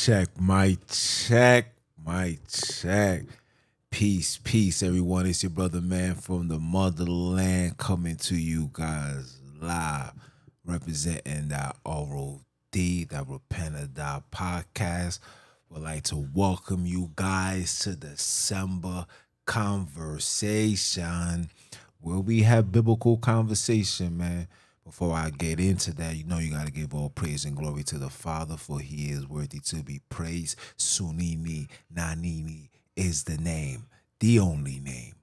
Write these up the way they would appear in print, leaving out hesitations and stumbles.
mic check. Peace, everyone. It's your brother, man, from the motherland, coming to you guys live, representing that ROD, that Repent or Die podcast. Would like to welcome you guys to December Conversation, where we have biblical conversation, man. Before I get into that, you got to give all praise and glory to the Father, for he is worthy to be praised. Sonini NaNini is the name, the only name.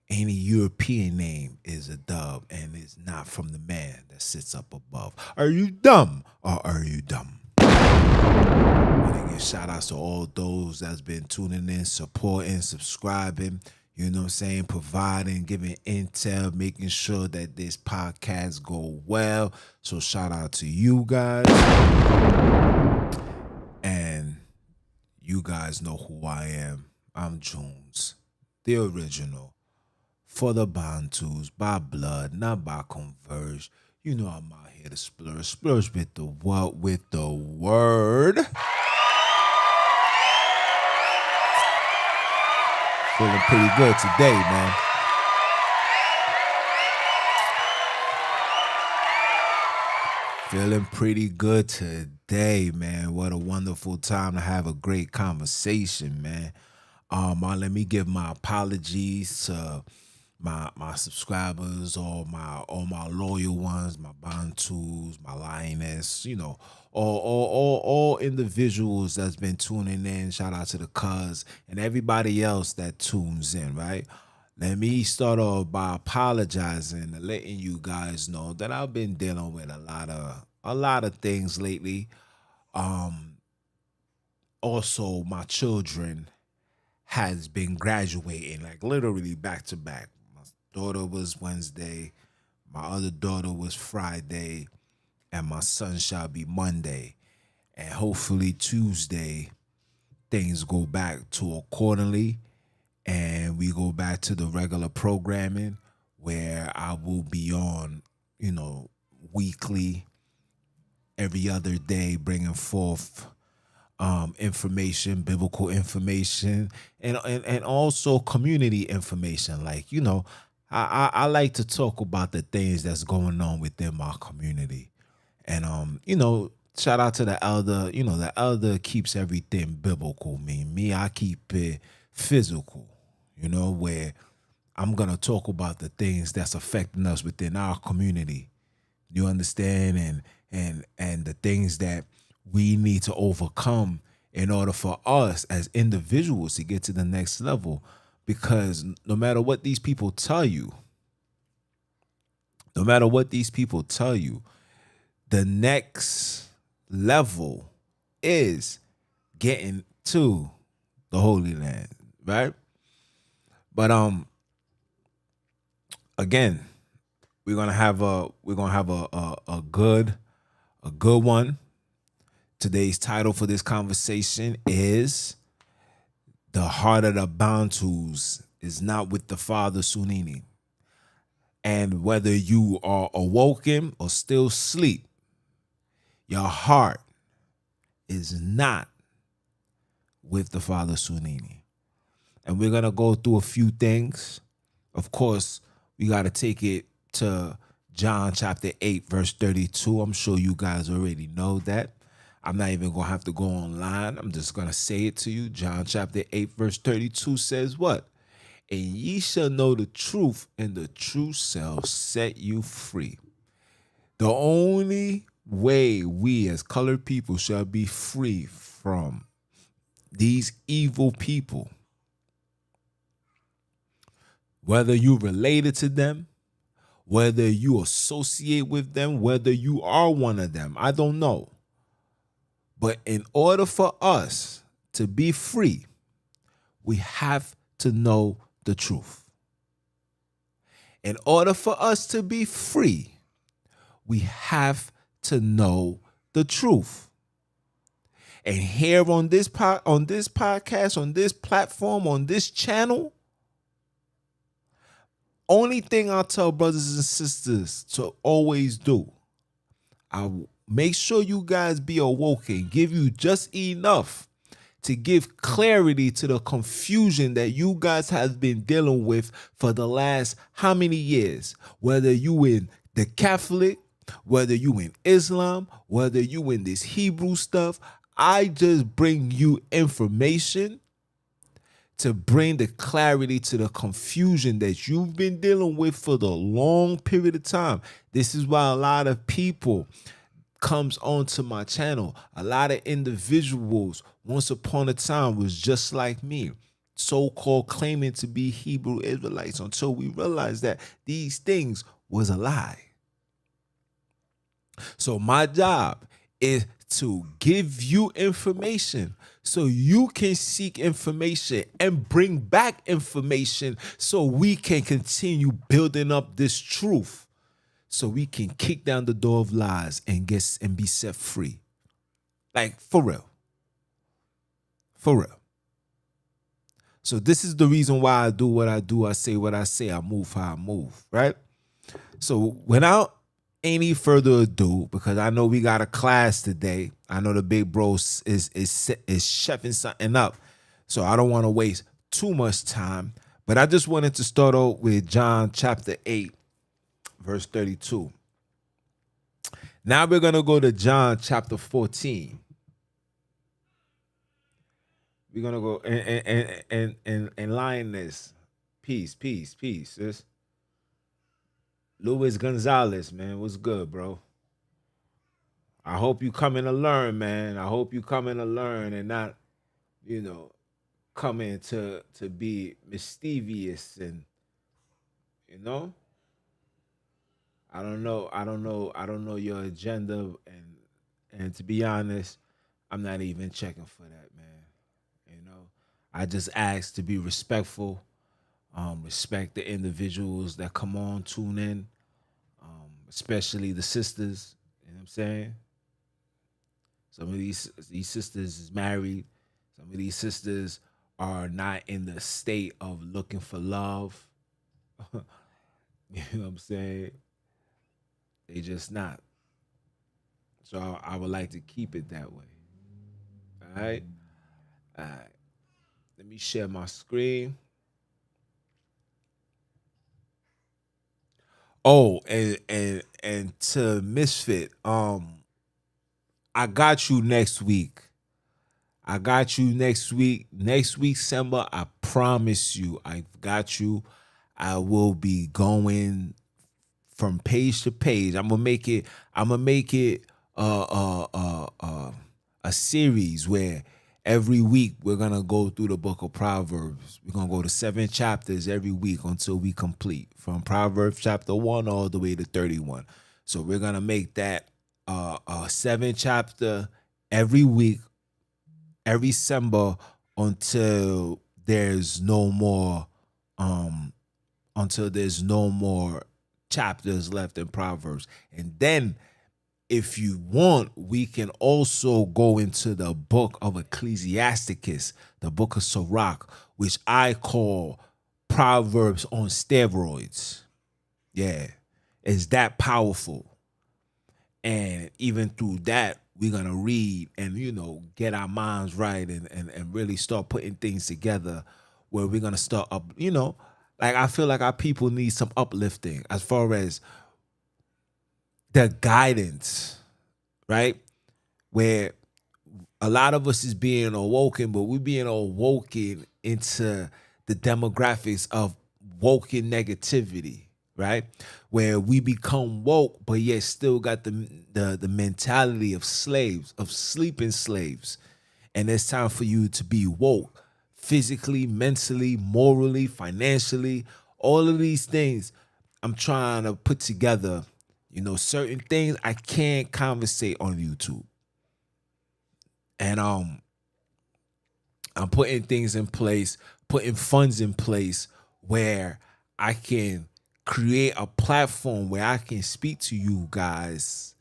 Any European name is a dub, and it's not from the man that sits up above. Are you dumb or are you dumb? I want to give shout outs to all those that's been tuning in, supporting, subscribing, you know what I'm saying, providing, giving intel, making sure that this podcast go well. So shout out to you guys. And you guys know who I am. I'm Jones, the original, for the Bantus, by blood, not by converge. You know I'm out here to splurge with the what? With the word. Feeling pretty good today, man. Feeling pretty good today, man. What a wonderful time to have a great conversation, man. Let me give my apologies to my subscribers, all my loyal ones, my Bantus, my lioness, all individuals that's been tuning in. Shout out to the cuz and everybody else that tunes in, right? Let me start off by apologizing and letting you guys know that I've been dealing with a lot of things lately. Also, my children has been graduating, like literally back to back. My daughter was Wednesday, my other daughter was Friday, and my son shall be Monday. And hopefully Tuesday things go back to accordingly, and we go back to the regular programming where I will be on, weekly, every other day, bringing forth information, biblical information, and also community information. Like, I like to talk about the things that's going on within my community. And shout out to the elder. The elder keeps everything biblical. Me, I keep it physical, where I'm gonna talk about the things that's affecting us within our community. You understand? And the things that we need to overcome in order for us as individuals to get to the next level. Because no matter what these people tell you, the next level is getting to the Holy Land, right? But again, we're gonna have a good one. Today's title for this conversation is "The Heart of the Bantus is Not with the Father Sonini." And whether you are awoken or still asleep, your heart is not with the Father Sonini. And we're going to go through a few things. Of course, we got to take it to John chapter 8, verse 32. I'm sure you guys already know that. I'm not even going to have to go online. I'm just going to say it to you. John chapter 8, verse 32 says what? And ye shall know the truth, and the truth shall set you free. The only way we as colored people shall be free from these evil people, whether you related to them, whether you associate with them, whether you are one of them, I don't know. But in order for us to be free, we have to know the truth. In order for us to be free, we have to know the truth. And here on this podcast, on this platform, on this channel, only thing I'll tell brothers and sisters to always do, I make sure you guys be awoken, give you just enough to give clarity to the confusion that you guys have been dealing with for the last how many years? Whether you in the Catholic, whether you in Islam, whether you in this Hebrew stuff, I just bring you information to bring the clarity to the confusion that you've been dealing with for the long period of time. This is why a lot of people comes onto my channel. A lot of individuals once upon a time was just like me, so-called claiming to be Hebrew Israelites, until we realized that these things was a lie. So my job is to give you information so you can seek information and bring back information so we can continue building up this truth, so we can kick down the door of lies and be set free. Like, for real. For real. So this is the reason why I do what I do. I say what I say. I move how I move, right? So without any further ado, because I know we got a class today. I know the big bro is chefing something up. So I don't want to waste too much time. But I just wanted to start out with John chapter 8, verse 32. Now we're going to go to John chapter 14. We're going to go and lioness. Peace, sis. Luis Gonzalez, man, what's good, bro? I hope you coming to learn, man. I hope you coming to learn and not, coming to be mischievous and, I don't know your agenda, and to be honest, I'm not even checking for that, man. I just ask to be respectful, respect the individuals that come on, tune in, especially the sisters. You know what I'm saying? Some of these sisters is married. Some of these sisters are not in the state of looking for love. You know what I'm saying? They just not. So I would like to keep it that way. All right? All right. Let me share my screen. Oh, and to Misfit, I got you next week. Next week, December, I promise you, I've got you. I will be going from page to page. I'm gonna make it a series where every week we're gonna go through the book of Proverbs. We're gonna go to 7 chapters every week until we complete, from Proverbs chapter 1 all the way to 31. So we're gonna make that a 7 chapter every week, every December, until there's no more chapters left in Proverbs. And then if you want, we can also go into the book of Ecclesiasticus, the book of Sirach, which I call Proverbs on steroids. Yeah, it's that powerful. And even through that, we're going to read and, get our minds right and really start putting things together where we're going to start up, like I feel like our people need some uplifting as far as the guidance, right? Where a lot of us is being awoken, but we're being awoken into the demographics of woken negativity, right? Where we become woke, but yet still got the mentality of slaves, of sleeping slaves. And it's time for you to be woke physically, mentally, morally, financially, all of these things. I'm trying to put together, certain things I can't conversate on YouTube. And I'm putting things in place, putting funds in place where I can create a platform where I can speak to you guys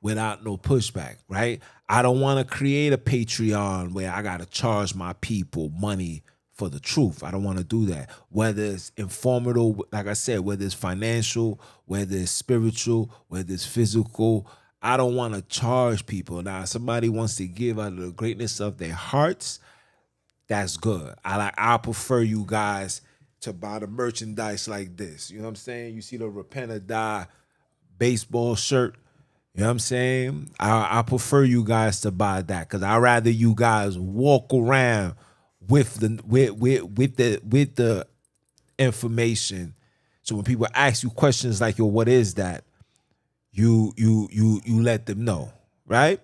without no pushback, right? I don't want to create a Patreon where I got to charge my people money for the truth. I don't want to do that. Whether it's informative, like I said, whether it's financial, whether it's spiritual, whether it's physical, I don't want to charge people. Now, if somebody wants to give out of the greatness of their hearts, that's good. I prefer you guys to buy the merchandise like this. You know what I'm saying? You see the Repent or Die baseball shirt. You know what I'm saying? I prefer you guys to buy that because I'd rather you guys walk around with the information. So when people ask you questions like, yo, what is that? You let them know, right?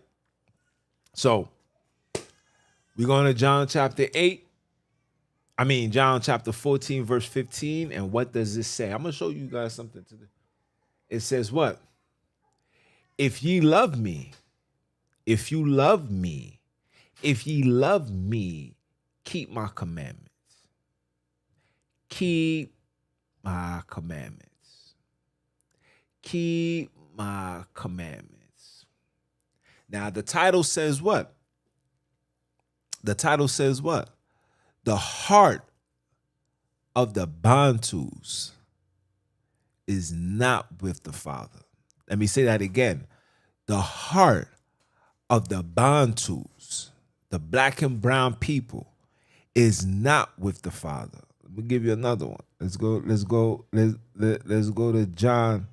So we're going to John chapter 14, verse 15. And what does this say? I'm going to show you guys something today. It says what? If ye love me, if ye love me, keep my commandments. Keep my commandments. Keep my commandments. Now, the title says what? The title says what? The heart of the Bantus is not with the Father. Let me say that again. The heart of the Bantus, the black and brown people, is not with the Father. Let me give you another one. Let's go to John.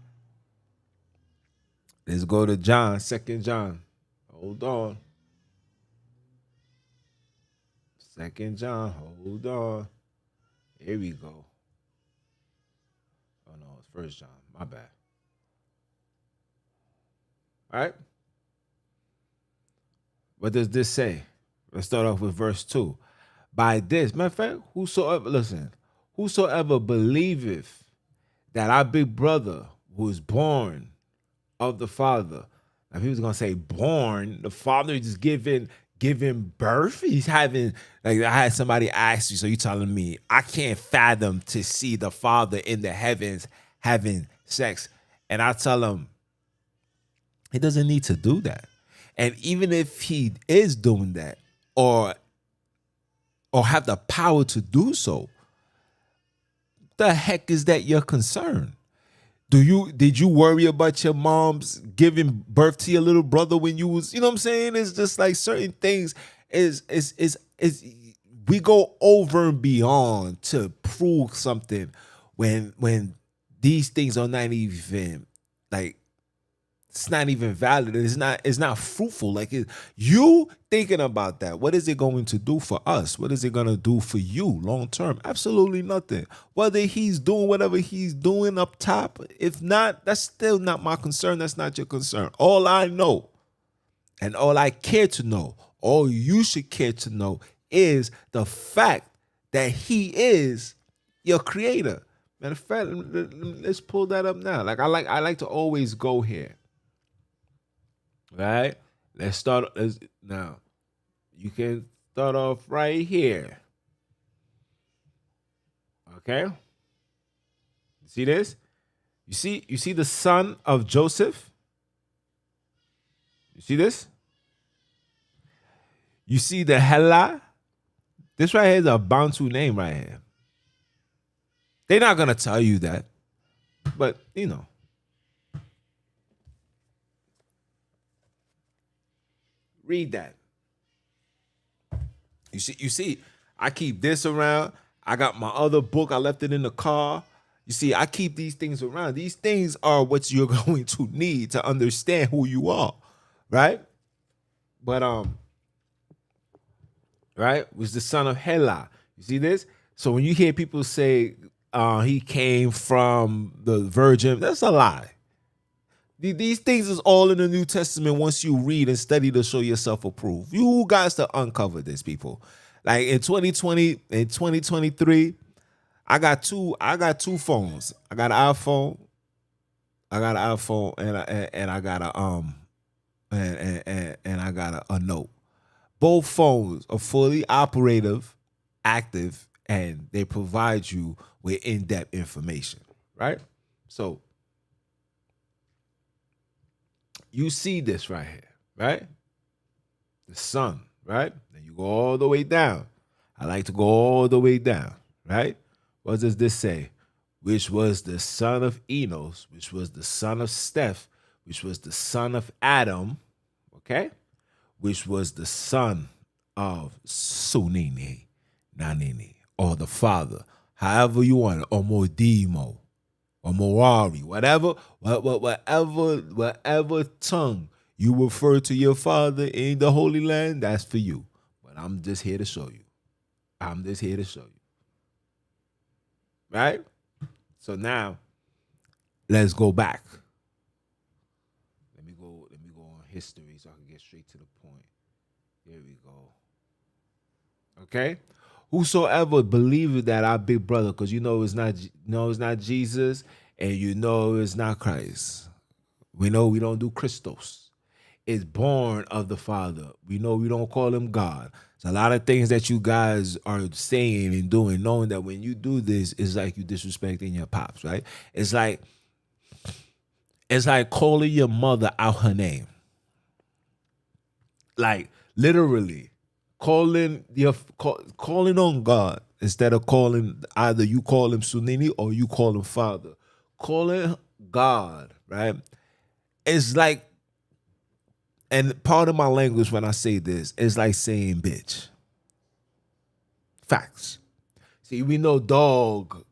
Let's go to John, 2 John. Hold on. 2 John, hold on. Here we go. Oh no, it's 1 John. My bad. All right. What does this say? Let's start off with verse 2. By this, matter of fact, whosoever believeth that our big brother was born of the Father. Now, if he was gonna say born, the Father is just giving birth. He's having, like, I had somebody ask you, so you telling me I can't fathom to see the Father in the heavens having sex, and I tell him he doesn't need to do that. And even if he is doing that, or have the power to do so, the heck is that your concern? Did you worry about your mom's giving birth to your little brother when you was, you know what I'm saying? It's just like certain things is we go over and beyond to prove something when these things are not even, like, it's not even valid. It's not fruitful. Like, you thinking about that, what is it going to do for us? What is it going to do for you long term? Absolutely nothing. Whether he's doing whatever he's doing up top, if not, that's still not my concern. That's not your concern. All I know, and all I care to know, all you should care to know, is the fact that he is your creator. Matter of fact, let's pull that up now. Like, I like to always go here. Right? Let's start. Now, you can start off right here. Okay? You see this? You see the son of Joseph? You see this? You see the Hela? This right here is a Bantu name right here. They're not going to tell you that. But, you know. Read that. You see, I keep this around. I got my other book. I left it in the car. You see, I keep these things around. These things are what you're going to need to understand who you are, right? But right, was the son of Hela. You see this? So when you hear people say he came from the virgin, that's a lie. These things is all in the New Testament once you read and study to show yourself approved. You guys to uncover this, people. Like in 2020, in 2023, I got two phones. I got an iPhone. I got an iPhone and I got a Note. Both phones are fully operative, active, and they provide you with in-depth information, right? So you see this right here, right? The sun, right? Then you go all the way down. I like to go all the way down, right? What does this say? Which was the son of Enos, which was the son of Steph, which was the son of Adam, okay, which was the son of Sonini NaNini, or the father, however you want it, or Modimo, or Morari, whatever tongue you refer to your father in the Holy Land, that's for you. But I'm just here to show you. I'm just here to show you. Right? So now, let's go back. Let me go on history so I can get straight to the point. There we go. Okay? Whosoever believeth that our big brother, because you know it's not Jesus, and you know it's not Christ. We know we don't do Christos. Is born of the Father. We know we don't call him God. It's a lot of things that you guys are saying and doing, knowing that when you do this, it's like you disrespecting your pops, right? It's like calling your mother out her name. Like literally calling on God instead of calling, either you call him Sonini or you call him Father. Calling God, right? It's like, and part of my language when I say this is like saying bitch. Facts. See, we know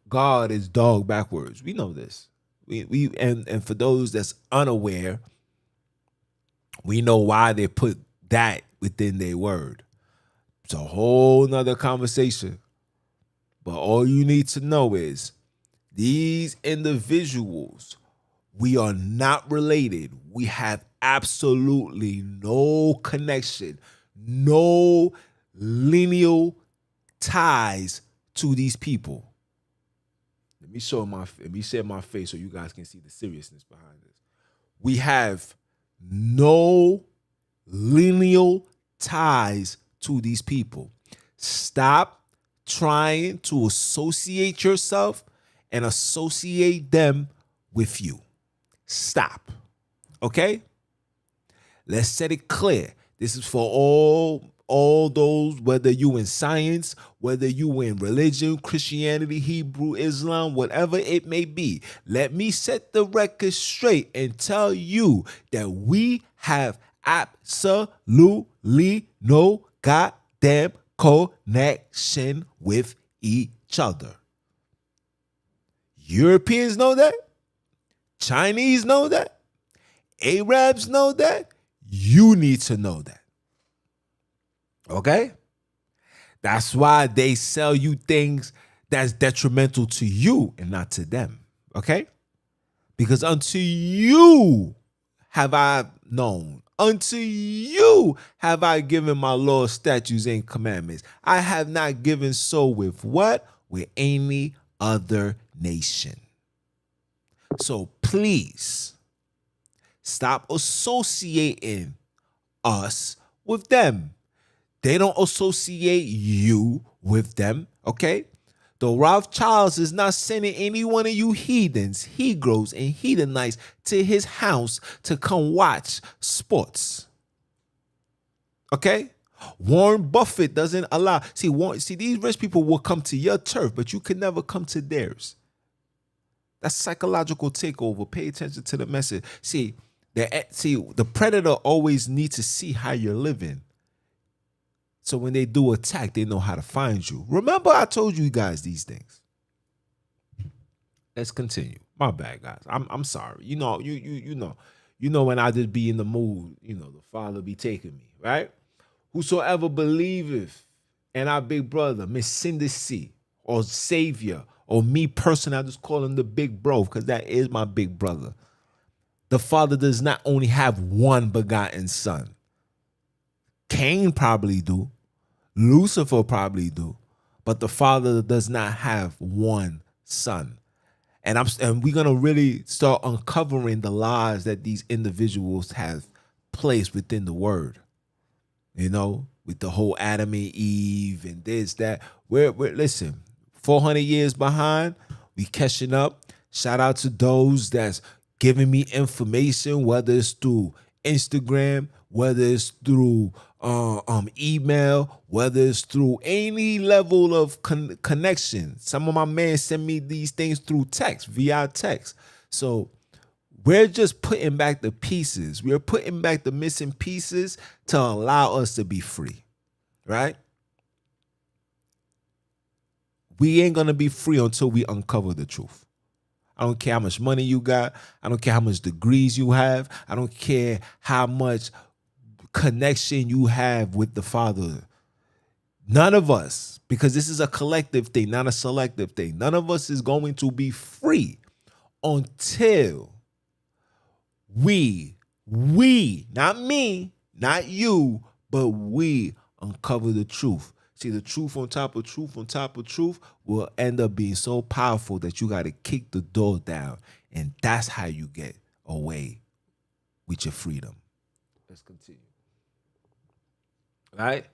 God is dog backwards. We know this. And for those that's unaware, we know why they put that within their word. It's a whole nother conversation. But all you need to know is these individuals, we are not related. We have absolutely no connection, no lineal ties to these people. Let me say my face so you guys can see the seriousness behind this. We have no lineal ties to these people. Stop trying to associate yourself and associate them with you. Stop. Okay? Let's set it clear. This is for all those, whether you in science, whether you in religion, Christianity, Hebrew, Islam, whatever it may be. Let me set the record straight and tell you that we have absolutely no goddamn connection with each other. Europeans know that. Chinese know that. Arabs know that. You need to know that. Okay? That's why they sell you things that's detrimental to you and not to them. Okay? Because unto you have I known. Unto you have I given my laws, statutes, and commandments. I have not given so with what? With any other nation. So please stop associating us with them. They don't associate you with them, okay? The Rothschilds is not sending any one of you heathens, Negroes, and heathenites to his house to come watch sports. Okay? Warren Buffett doesn't allow. See, these rich people will come to your turf, but you can never come to theirs. That's psychological takeover. Pay attention to the message. See, the predator always needs to see how you're living. So when they do attack, they know how to find you. Remember, I told you guys these things. Let's continue. My bad, guys. I'm sorry. You know when I just be in the mood, the Father be taking me, right? Whosoever believeth in our big brother, Messindisi, or Savior, or me personally, I just call him the big bro, because that is my big brother. The Father does not only have one begotten son. Cain probably do. Lucifer probably do. But the Father does not have one son. And we're going to really start uncovering the lies that these individuals have placed within the word. With the whole Adam and Eve and this, that. We're listen, 400 years behind, we catching up. Shout out to those that's giving me information, whether it's through Instagram, whether it's through email, whether it's through any level of connection. Some of my men send me these things through text, via text. So We're just putting back the pieces. We're putting back the missing pieces to allow us to be free, right? We ain't going to be free until we uncover the truth. I don't care how much money you got. I don't care how much degrees you have. I don't care how much connection you have with the Father. None of us, because this is a collective thing, not a selective thing. None of us is going to be free until we, not me, not you, but we uncover the truth. See, the truth on top of truth on top of truth will end up being so powerful that you got to kick the door down. And that's how you get away with your freedom. Let's continue. Right?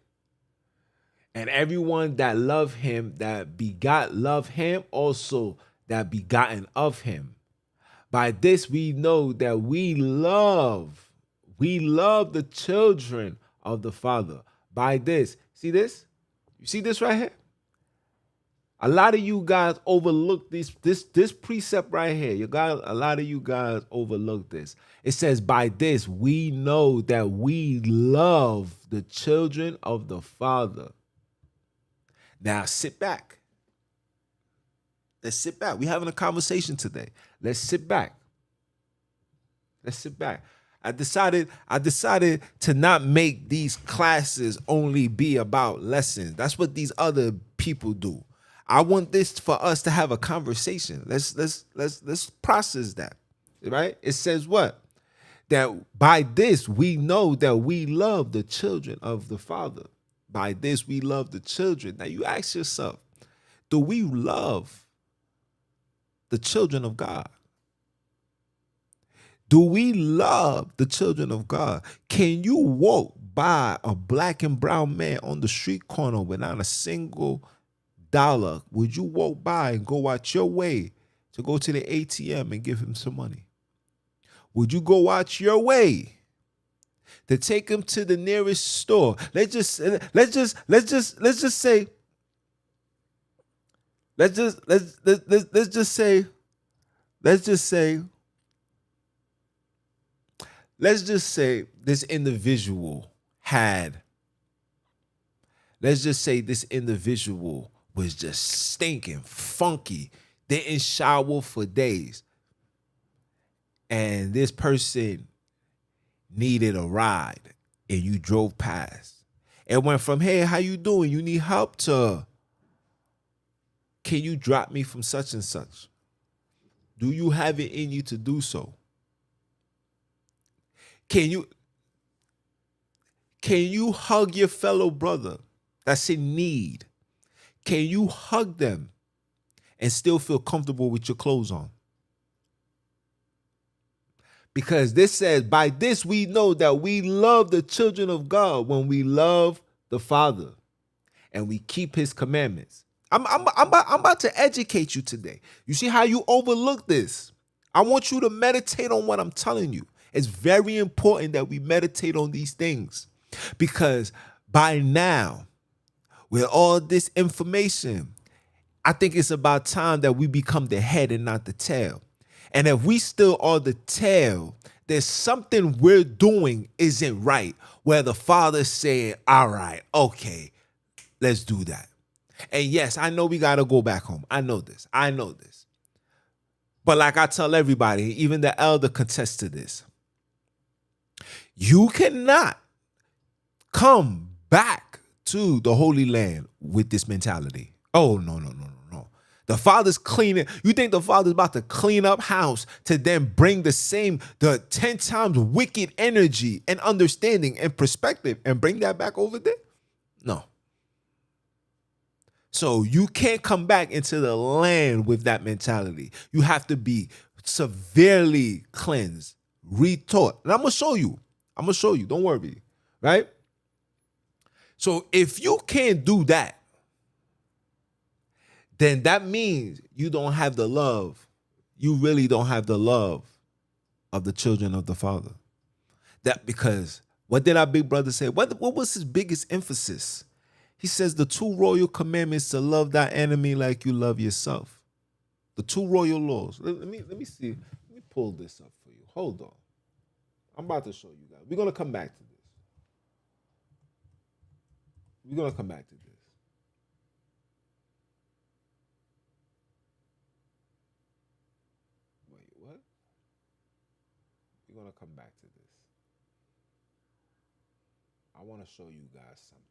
And everyone that love him, that begot, love him also that begotten of him. By this we know that we love the children of the Father. By this, see this? You see this right here? A lot of you guys overlook this precept right here. A lot of you guys overlook this. It says, by this we know that we love the children of the Father. Now sit back. Let's sit back. We're having a conversation today. Let's sit back. Let's sit back. I decided to not make these classes only be about lessons. That's what these other people do. I want this for us to have a conversation. Let's process that. Right? It says what? That by this we know that we love the children of the Father. By this we love the children. Now you ask yourself, do we love the children of God? Do we love the children of God? Can you walk by a black and brown man on the street corner without a single dollar? Would you walk by and go out your way to go to the ATM and give him some money? Would you go out your way to take him to the nearest store? Let's just say this individual was just stinking, funky, didn't shower for days. And this person needed a ride and you drove past. It went from, hey, how you doing? You need help, to, can you drop me from such and such? Do you have it in you to do so? Can you hug your fellow brother that's in need? Can you hug them and still feel comfortable with your clothes on? Because this says, by this we know that we love the children of God when we love the Father and we keep his commandments. I'm about to educate you today. You see how you overlook this? I want you to meditate on what I'm telling you. It's very important that we meditate on these things, because by now, with all this information, I think it's about time that we become the head and not the tail. And if we still are the tail, there's something we're doing isn't right, where the Father said, all right, okay, let's do that. And yes, I know we got to go back home. I know this. But like I tell everybody, even the elder contests to this. You cannot come back to the Holy Land with this mentality. Oh, no. The Father's cleaning. You think the Father's about to clean up house to then bring the 10 times wicked energy and understanding and perspective and bring that back over there? No. So you can't come back into the land with that mentality. You have to be severely cleansed, retaught. And I'm going to show you. Don't worry. Right? So if you can't do that, then that means you don't have the love. You really don't have the love of the children of the Father. That, because what did our big brother say? What was his biggest emphasis? He says the 2 royal commandments to love thy enemy like you love yourself. The 2 royal laws. Let me see. Let me pull this up for you. Hold on. I'm about to show you guys. We're gonna come back to this. We're gonna come back to this. Wait, what? We're gonna come back to this. I want to show you guys something.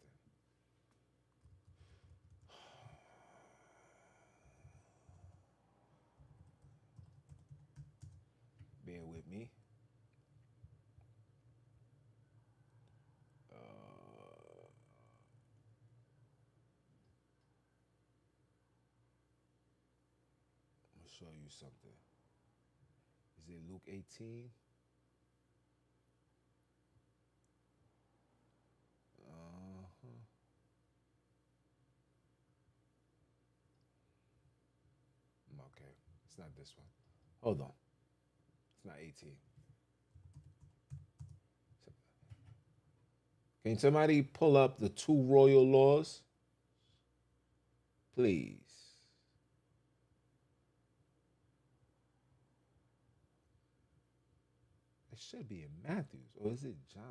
Bear with me. I'm gonna show you something. Is it Luke 18? Okay, it's not this one. Hold on. It's not 18. Can somebody pull up the two royal laws? Please. It should be in Matthews, or is it John?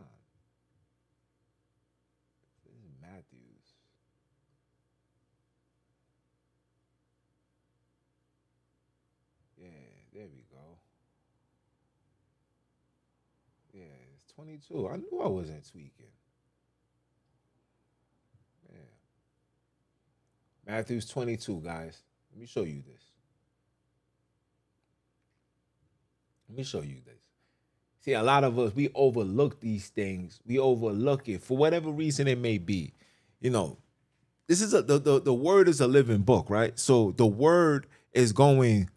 This is Matthews. Yeah, there we go. Yeah, it's 22. I knew I wasn't tweaking. Yeah. Matthews 22, guys. Let me show you this. Let me show you this. See, a lot of us, we overlook these things. We overlook it for whatever reason it may be. You know, this is the word is a living book, right? So the word is going,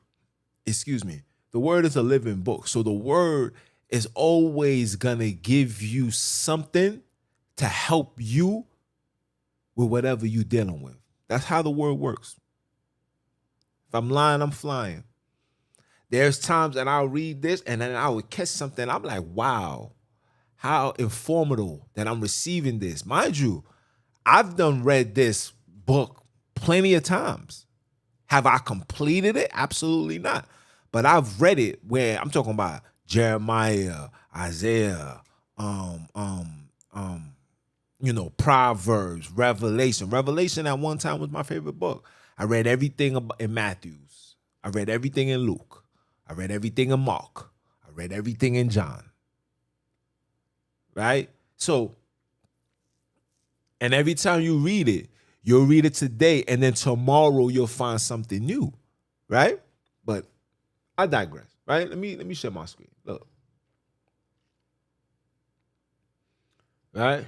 excuse me, the word is a living book. So the word is always gonna give you something to help you with whatever you're dealing with. That's how the word works. If I'm lying, I'm flying. There's times that I'll read this and then I would catch something. I'm like, wow, how informative that I'm receiving this. Mind you, I've done read this book plenty of times. Have I completed it? Absolutely not. But I've read it where I'm talking about Jeremiah, Isaiah, Proverbs, Revelation. Revelation at one time was my favorite book. I read everything in Matthews. I read everything in Luke. I read everything in Mark. I read everything in John. Right? So, and every time you read it, you'll read it today, and then tomorrow you'll find something new. Right? But I digress. Right? Let me share my screen. Look. Right?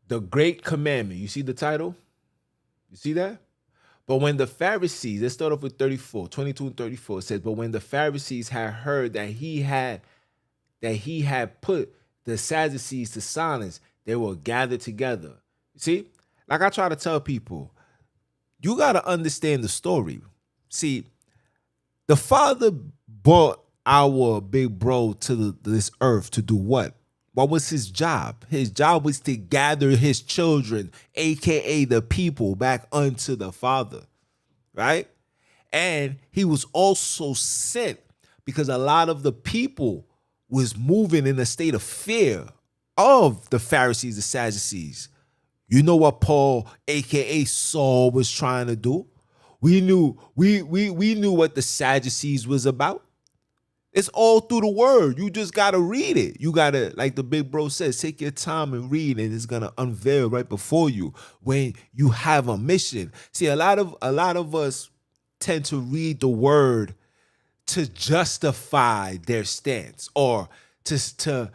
The Great Commandment. You see the title? You see that? But when the Pharisees, let's start off with 34, 22 and 34, it says, but when the Pharisees had heard that he had put the Sadducees to silence, they were gathered together. See, like I try to tell people, you got to understand the story. See, the Father brought our big bro to this earth to do what? What was his job? His job was to gather his children, aka the people, back unto the Father, right? And he was also sent because a lot of the people was moving in a state of fear of the Pharisees, the Sadducees. You know what Paul, aka Saul, was trying to do? We knew what the Sadducees was about. It's all through the word. You just got to read it. You got to, like the big bro says, take your time and read, and it's going to unveil right before you when you have a mission. See, a lot of us tend to read the word to justify their stance or to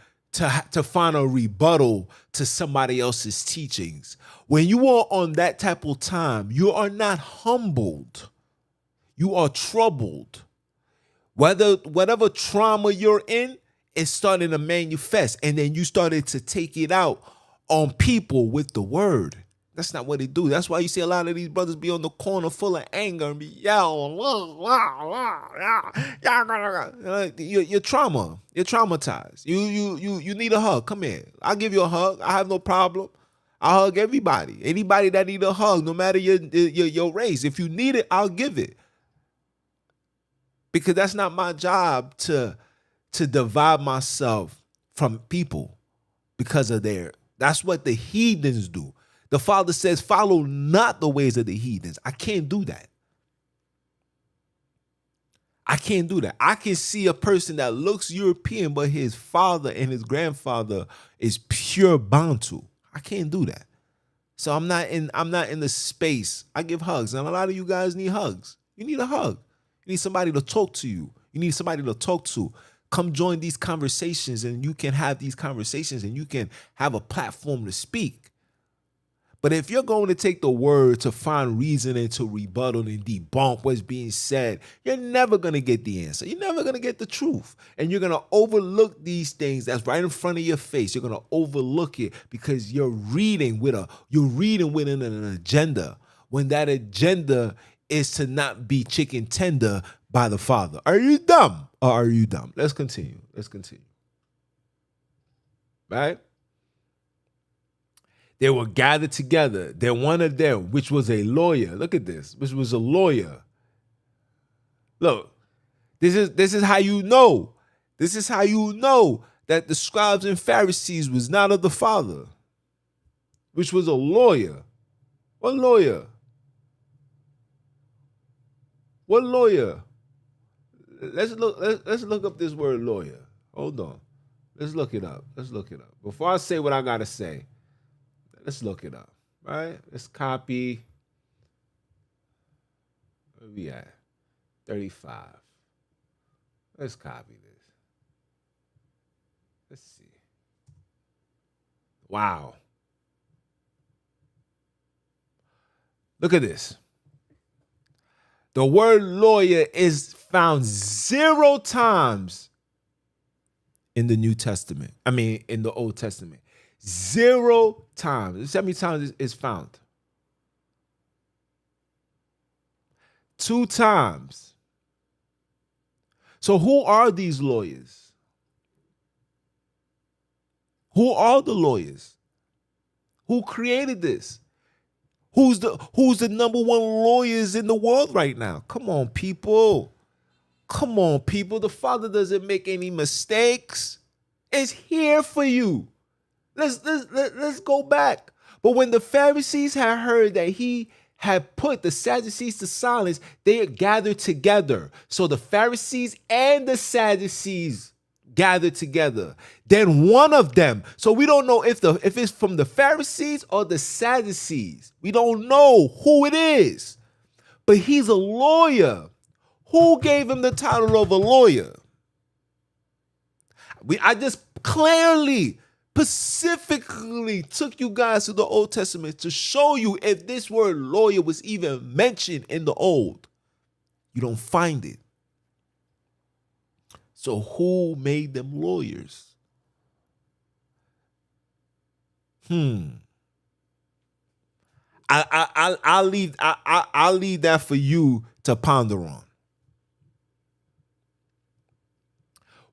find a rebuttal to somebody else's teachings. When you are on that type of time, you are not humbled. You are troubled. Whatever trauma you're in is starting to manifest, and then you started to take it out on people with the word. That's not what they do. That's why you see a lot of these brothers be on the corner full of anger and be yelling. You're traumatized. You need a hug. Come here. I'll give you a hug. I have no problem. I'll hug everybody. Anybody that need a hug, no matter your race. If you need it, I'll give it. because that's not my job to divide myself from people because of that's what the heathens do. The Father says, follow not the ways of the heathens. I can't do that. I can't do that. I can see a person that looks European, but his father and his grandfather is pure Bantu. I can't do that. So I'm not in the space. I give hugs, and a lot of you guys need hugs. You need a hug. You need somebody to talk to you. You need somebody to talk to. Come join these conversations, and you can have these conversations, and you can have a platform to speak. But if you're going to take the word to find reason and to rebuttal and debunk what's being said, you're never going to get the answer. You're never going to get the truth. And you're going to overlook these things that's right in front of your face. You're going to overlook it because you're reading within an agenda, when that agenda is to not be chicken tender by the Father. Are you dumb or are you dumb? Let's continue. Right? They were gathered together. Then one of them, which was a lawyer, look at this, which was a lawyer. Look, this is how you know. This is how you know that the scribes and Pharisees was not of the Father, which was a lawyer. What lawyer? What lawyer? Let's look up this word lawyer. Hold on. Let's look it up. Before I say what I gotta say, let's look it up. Right? Let's copy. Where we at? 35. Let's copy this. Let's see. Wow. Look at this. The word lawyer is found 0 times in the New Testament. I mean, in the Old Testament. 0 times. How many times it's found? 2 times. So who are these lawyers? Who are the lawyers? Who created this? Who's the number one lawyers in the world right now? Come on, people. The Father doesn't make any mistakes. It's here for you. Let's go back. But when the Pharisees had heard that he had put the Sadducees to silence, they gathered together. So the Pharisees and the Sadducees gathered together. Then one of them, so we don't know if it's from the Pharisees or the Sadducees. We don't know who it is. But he's a lawyer. Who gave him the title of a lawyer? I just clearly, specifically took you guys to the Old Testament to show you if this word lawyer was even mentioned in the Old. You don't find it. So who made them lawyers? I'll leave that for you to ponder on.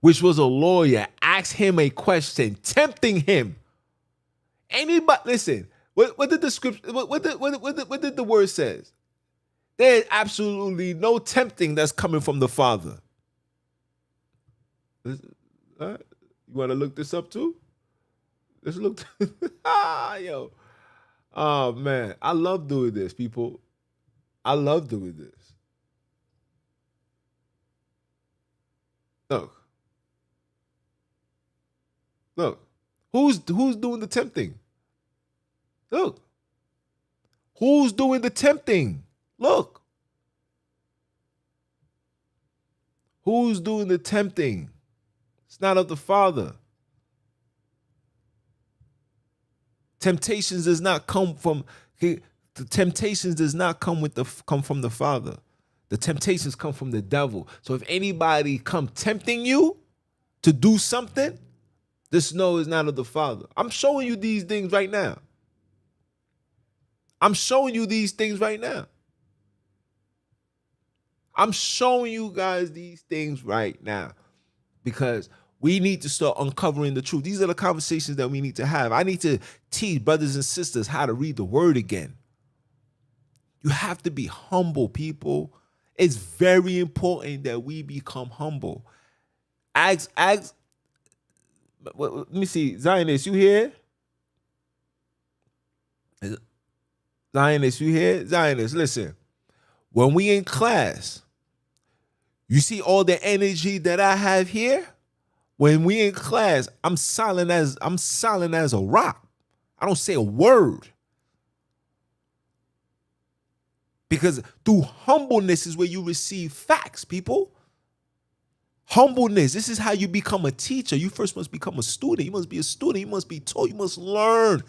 Which was a lawyer, asked him a question, tempting him. Anybody, listen, what did the scripture, what did the word says? There's absolutely no tempting that's coming from the Father. You want to look this up too? Let's look. Yo. Oh, man. I love doing this, people. I love doing this. Look. Who's doing the tempting? Look. Who's doing the tempting? Look. Who's doing the tempting? It's not of the Father. Temptations does not come from the temptations does not come from the Father. The temptations come from the devil. So if anybody come tempting you to do something, just know it's not of the Father. I'm showing you these things right now. I'm showing you guys these things right now because we need to start uncovering the truth. These are the conversations that we need to have. I need to teach brothers and sisters how to read the word again. You have to be humble, people. It's very important that we become humble. Ask. Let me see. Zionist, you here? Zionist, you here? Zionist, listen. When we in class, you see all the energy that I have here? When we in class, I'm silent as a rock. I don't say a word. Because through humbleness is where you receive facts, people. Humbleness. This is how you become a teacher. You first must become a student. You must be a student. You must be taught. You must learn.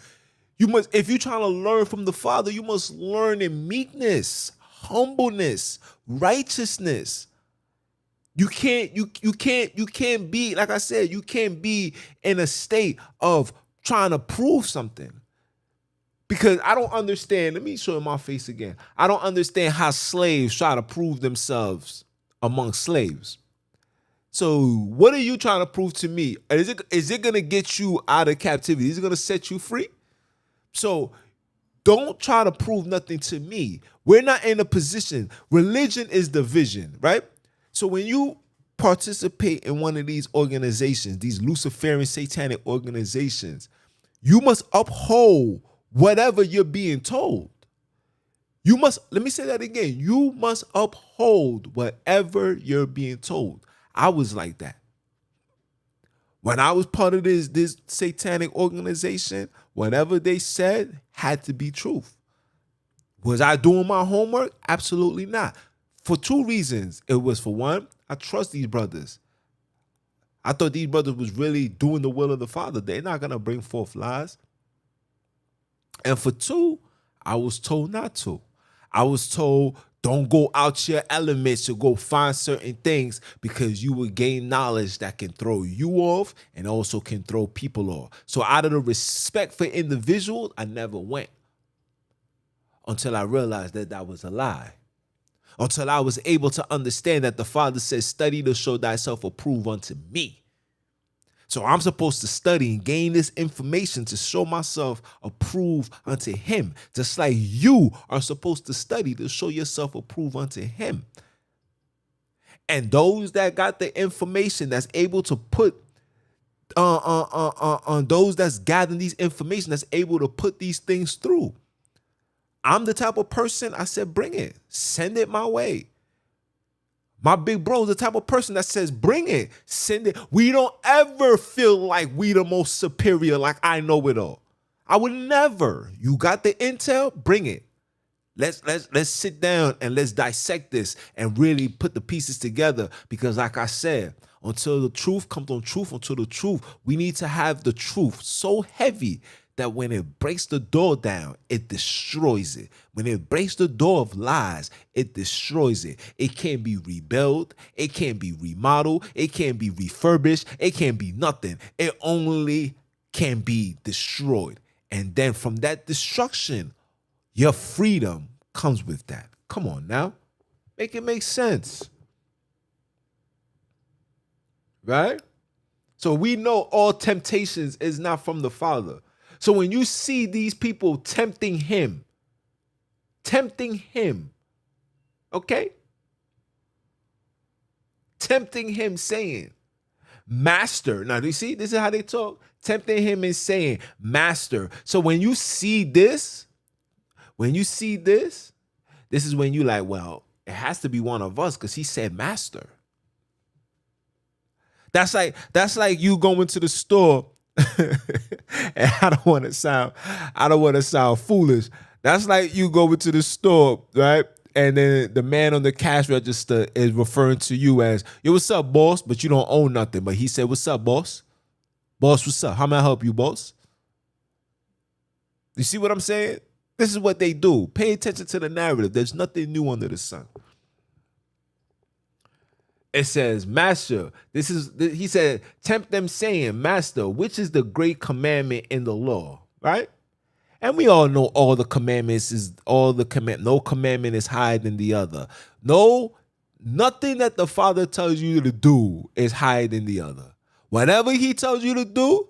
If you're trying to learn from the Father, you must learn in meekness, humbleness, righteousness. You can't be, like I said, you can't be in a state of trying to prove something. Because I don't understand. Let me show you my face again. I don't understand how slaves try to prove themselves among slaves. So what are you trying to prove to me? Is it going to get you out of captivity? Is it going to set you free? So don't try to prove nothing to me. We're not in a position. Religion is division, right? So when you participate in one of these organizations, these Luciferian satanic organizations, you must uphold whatever you're being told. Let me say that again. You must uphold whatever you're being told. I was like that. When I was part of this satanic organization, whatever they said had to be truth. Was I doing my homework? Absolutely not. For two reasons. It was, for one, I trust these brothers. I thought these brothers was really doing the will of the Father. They're not going to bring forth lies. And for two, I was told not to. I was told, don't go out your elements to go find certain things because you will gain knowledge that can throw you off and also can throw people off. So out of the respect for individuals, I never went until I realized that that was a lie. Until I was able to understand that the Father says, study to show thyself approved unto me. So I'm supposed to study and gain this information to show myself approved unto him. Just like you are supposed to study to show yourself approved unto him. And those that got the information that's able to put on those that's gathering these information that's able to put these things through. I'm the type of person, I said, bring it. Send it my way. My big bro is the type of person that says, bring it, send it. We don't ever feel like we the most superior, like I know it all. I would never. You got the intel, bring it. Let's sit down and let's dissect this and really put the pieces together. Because like I said, until the truth comes on truth, until the truth, we need to have the truth so heavy that when it breaks the door down, it destroys it. When it breaks the door of lies, it destroys it. It can't be rebuilt. It can't be remodeled. It can't be refurbished. It can't be nothing. It only can be destroyed. And then from that destruction, your freedom comes with that. Come on now. Make it make sense. Right? So we know all temptations is not from the Father. So when you see these people tempting him, okay? Tempting him saying, Master. Now, do you see? This is how they talk. Tempting him and saying, Master. So when you see this, this is when you like, well, it has to be one of us because he said Master. That's like you going to the store. And I don't want to sound foolish. That's like you go into the store, right? And then the man on the cash register is referring to you as, yo, what's up, boss? But you don't own nothing. But he said, what's up, boss? Boss, what's up? How may I help you, boss? You see what I'm saying? This is what they do. Pay attention to the narrative. There's nothing new under the sun. It says, Master, he said, tempt them saying, Master, which is the great commandment in the law, right? And we all know all the commandments no commandment is higher than the other. No, nothing that the Father tells you to do is higher than the other. Whatever he tells you to do,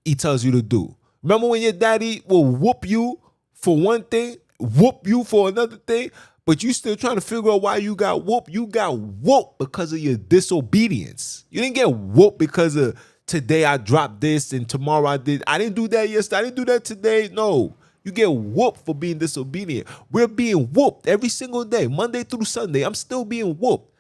he tells you to do. Remember when your daddy will whoop you for one thing, whoop you for another thing, But you still trying to figure out why you got whooped. You got whooped because of your disobedience. You didn't get whooped because of today I dropped this and tomorrow I didn't do that yesterday. I didn't do that today. No. You get whooped for being disobedient. We're being whooped every single day, Monday through Sunday. I'm still being whooped.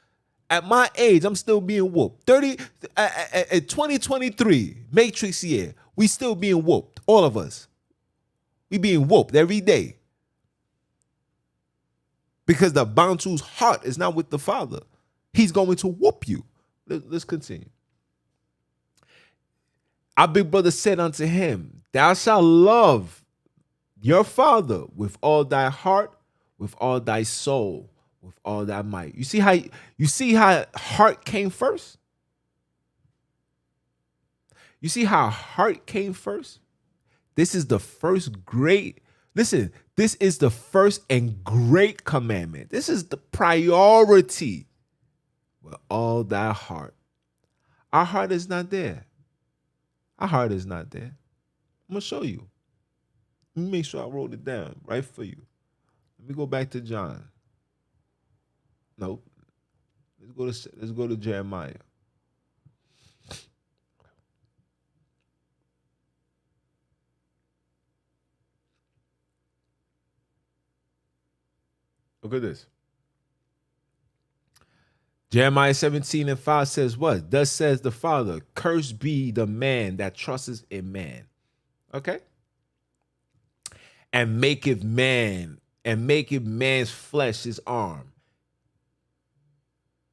At my age, I'm still being whooped. 2023, Matrix year, we still being whooped. All of us. We being whooped every day. Because the Bantu's heart is not with the Father. He's going to whoop you. Let's continue. Our big brother said unto him, thou shalt love your father with all thy heart, with all thy soul, with all thy might. You see how heart came first? You see how heart came first? This is the first great, listen, this is the first and great commandment. This is the priority with all thy heart. Our heart is not there. Our heart is not there. I'm going to show you. Let me make sure I wrote it down right for you. Let me go back to John. Nope. Let's go to Jeremiah. Look at this. Jeremiah 17:5 says what? Thus says the Father, cursed be the man that trusteth in man. Okay? And maketh man's flesh his arm.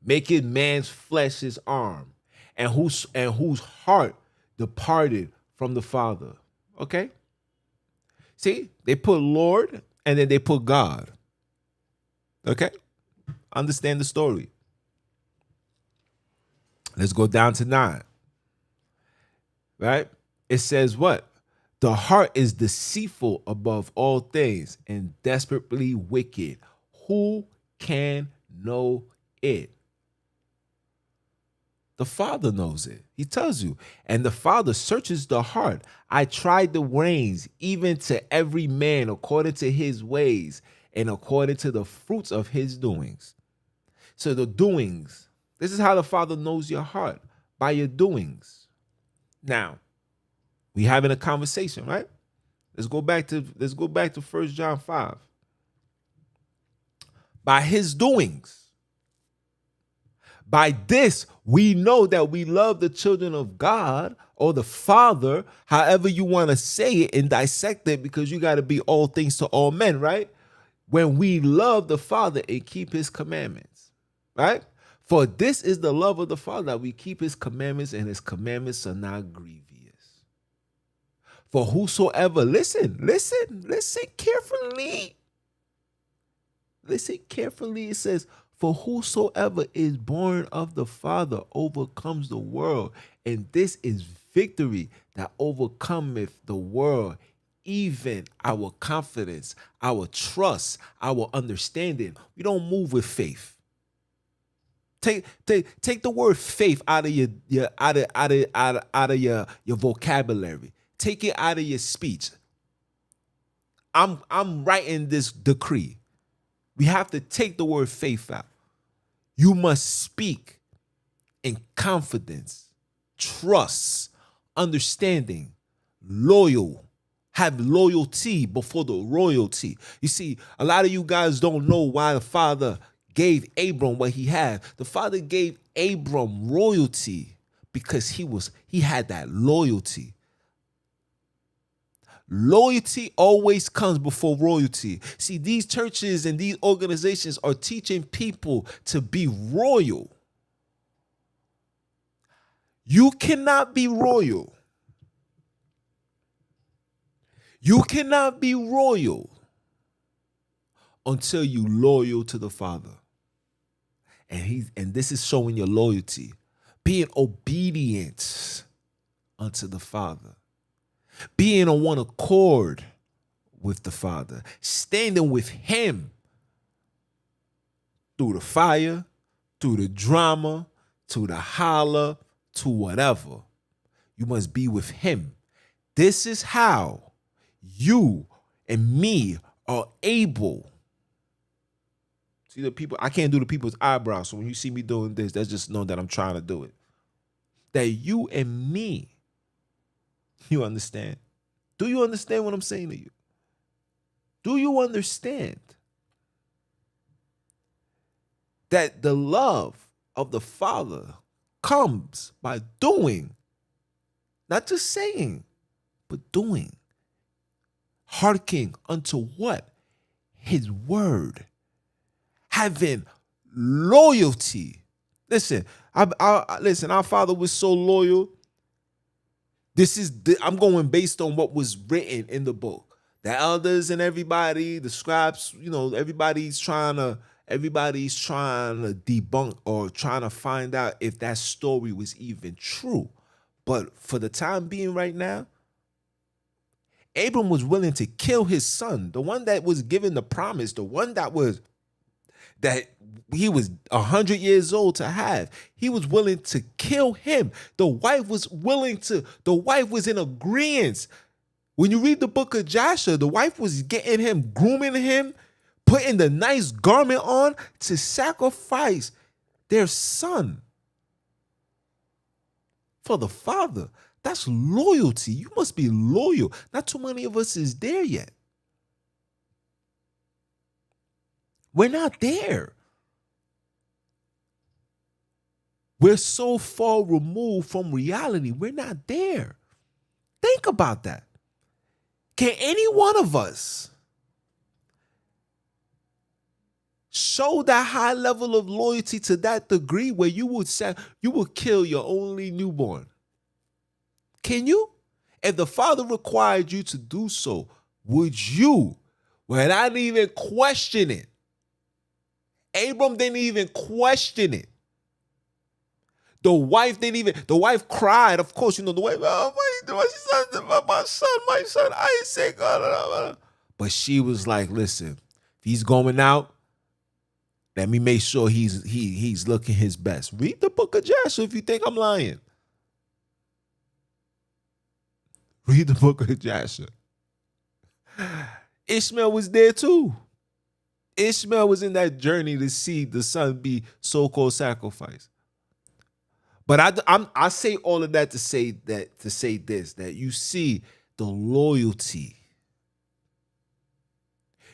Maketh man's flesh his arm. And whose heart departed from the Father. Okay? See, they put Lord and then they put God. Okay? Understand the story. Let's go down to 9. Right? It says what? The heart is deceitful above all things and desperately wicked. Who can know it? The Father knows it. He tells you. And the Father searches the heart. I tried the reins, even to every man according to his ways and according to the fruits of his doings. So the doings, this is how the Father knows your heart, by your doings. Now, we having a conversation, right? Let's go back to 1 John 5. By his doings. By this, we know that we love the children of God or the Father, however you want to say it and dissect it, because you got to be all things to all men, right? When we love the Father and keep his commandments, right? For this is the love of the Father, that we keep his commandments, and his commandments are not grievous. For whosoever, listen carefully. Listen carefully. It says, for whosoever is born of the Father overcomes the world. And this is victory that overcometh the world, even our confidence, our trust, our understanding. We don't move with faith. Take the word faith out of your vocabulary. Take it out of your speech. I'm writing this decree. We have to take the word faith out. You must speak in confidence, trust, understanding, loyal, have loyalty before the royalty. You see, a lot of you guys don't know why the Father gave Abram what he had. The Father gave Abram royalty because he had that loyalty. Loyalty always comes before royalty. See, these churches and these organizations are teaching people to be royal. You cannot be royal. You cannot be royal until you loyal to the Father. And this is showing your loyalty, being obedient unto the Father. Being on one accord with the Father, standing with him through the fire, through the drama, to the holler, to whatever. You must be with him. This is how you and me are able See the people, I can't do the people's eyebrows. So when you see me doing this, that's just know that I'm trying to do it. That you and me, you understand? Do you understand what I'm saying to you? Do you understand that the love of the Father comes by doing, not just saying, but doing? Hearkening unto what? His word. Having loyalty. Listen, listen, our Father was so loyal. I'm going based on what was written in the book. The elders and everybody, the scribes, everybody's trying to debunk or trying to find out if that story was even true. But for the time being right now, Abram was willing to kill his son, the one that was given the promise, the one that he was 100 years old to have. He was willing to kill him. The wife was in agreement. When you read the book of Joshua, the wife was getting him, grooming him, putting the nice garment on to sacrifice their son for the Father. That's loyalty. You must be loyal. Not too many of us is there yet. We're not there. We're so far removed from reality. We're not there. Think about that. Can any one of us show that high level of loyalty to that degree where you would kill your only newborn? Can you? If the Father required you to do so, would you, without even questioning? Abram didn't even question it. The wife cried. Of course, the wife, my son, Isaac. But she was like, listen, if he's going out, let me make sure he's looking his best. Read the book of Joshua if you think I'm lying. Read the book of Joshua. Ishmael was there too. Ishmael was in that journey to see the son be so-called sacrificed. But I say all of that to say this, that you see the loyalty.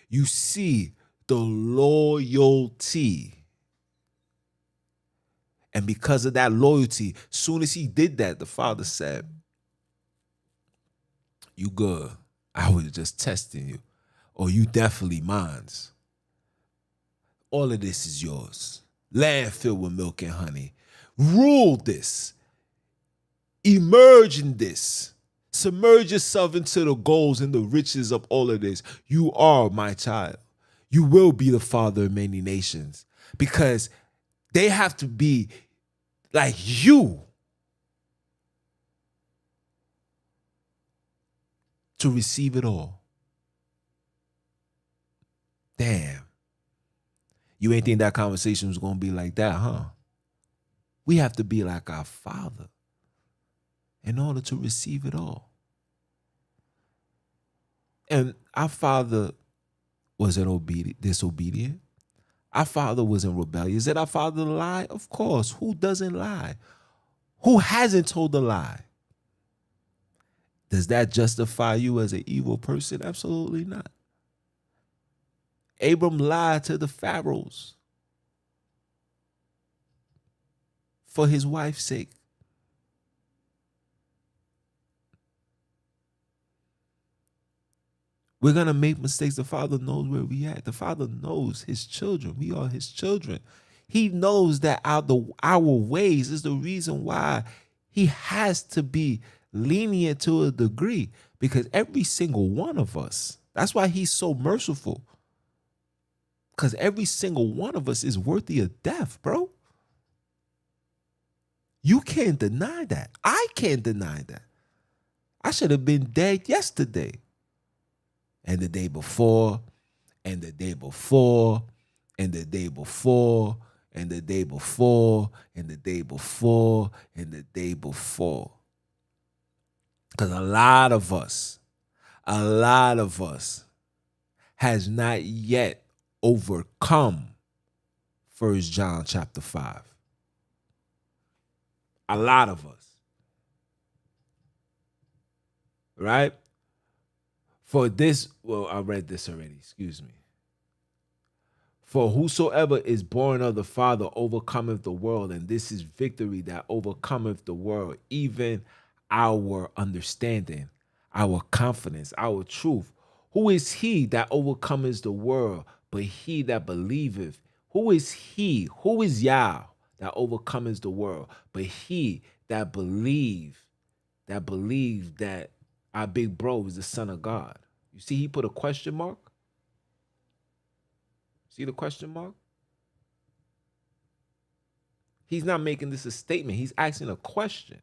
You see the loyalty. And because of that loyalty, soon as he did that, the Father said, you good. I was just testing you. Or you definitely mine's. All of this is yours. Land filled with milk and honey. Rule this. Emerge in this. Submerge yourself into the goals and the riches of all of this. You are my child. You will be the father of many nations. Because they have to be like you to receive it all. Damn. You ain't think that conversation was going to be like that, huh? We have to be like our Father in order to receive it all. And our Father wasn't disobedient. Our Father wasn't rebellious. Did our Father lie? Of course. Who doesn't lie? Who hasn't told a lie? Does that justify you as an evil person? Absolutely not. Abram lied to the Pharaohs for his wife's sake. We're going to make mistakes. The Father knows where we at. The Father knows his children. We are his children. He knows that our ways is the reason why he has to be lenient to a degree, because every single one of us, that's why he's so merciful, because every single one of us is worthy of death, bro. You can't deny that. I can't deny that. I should have been dead yesterday, and the day before, and the day before, and the day before, and the day before, and the day before, and the day before. Because a lot of us has not yet overcome First John chapter 5. A lot of us. Right? For this, well, I read this already, excuse me. For whosoever is born of the Father overcometh the world, and this is victory that overcometh the world, even our understanding, our confidence, our truth. Who is he that overcometh the world, but he that believeth? Who is he? Who is Yah that overcometh the world, but he that believe that our big bro is the Son of God? You see, he put a question mark. See the question mark? He's not making this a statement. He's asking a question.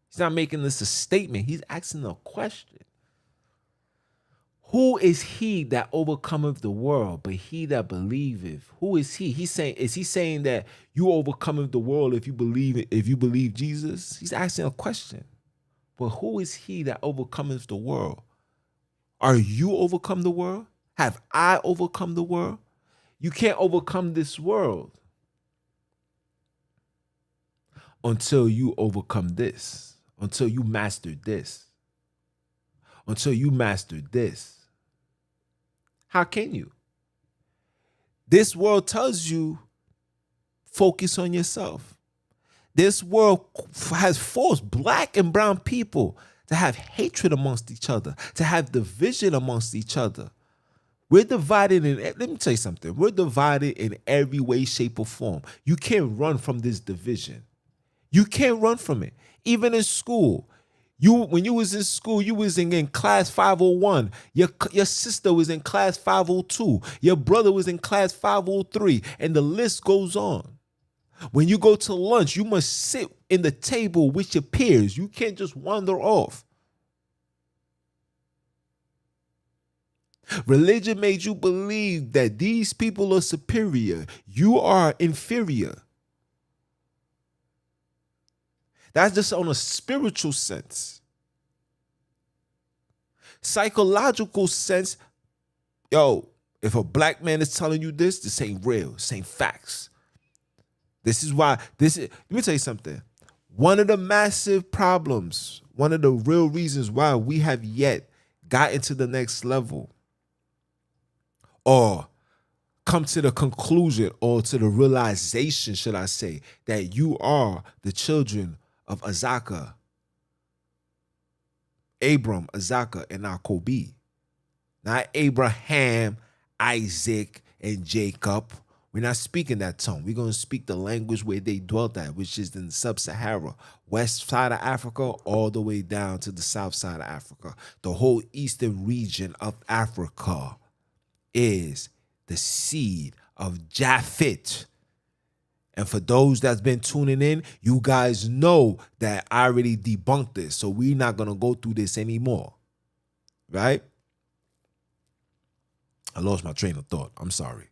He's not making this a statement. He's asking a question. Who is he that overcometh the world, but he that believeth? Who is he? Is he saying that you overcometh the world if you believe Jesus? He's asking a question. But who is he that overcometh the world? Are you overcome the world? Have I overcome the world? You can't overcome this world until you overcome this, until you master this, until you master this. How can you? This world tells you, focus on yourself. This world has forced black and brown people to have hatred amongst each other, to have division amongst each other. We're divided let me tell you something. We're divided in every way, shape, or form. You can't run from this division. You can't run from it. Even in school. When you was in school, you was in class 501. Your sister was in class 502. Your brother was in class 503. And the list goes on. When you go to lunch, you must sit in the table with your peers. You can't just wander off. Religion made you believe that these people are superior. You are inferior. That's just on a spiritual sense. Psychological sense, if a black man is telling you this ain't real. This ain't facts. This is why, let me tell you something. One of the massive problems, one of the real reasons why we have yet gotten to the next level or come to the conclusion or to the realization, should I say, that you are the children of Azaka, Abram, Azaka, and Jacobi. Not Abraham, Isaac, and Jacob. We're not speaking that tongue. We're going to speak the language where they dwelt at, which is in sub-Sahara, west side of Africa, all the way down to the south side of Africa. The whole eastern region of Africa is the seed of Japhet. And for those that's been tuning in, you guys know that I already debunked this. So we're not going to go through this anymore. Right? I lost my train of thought. I'm sorry.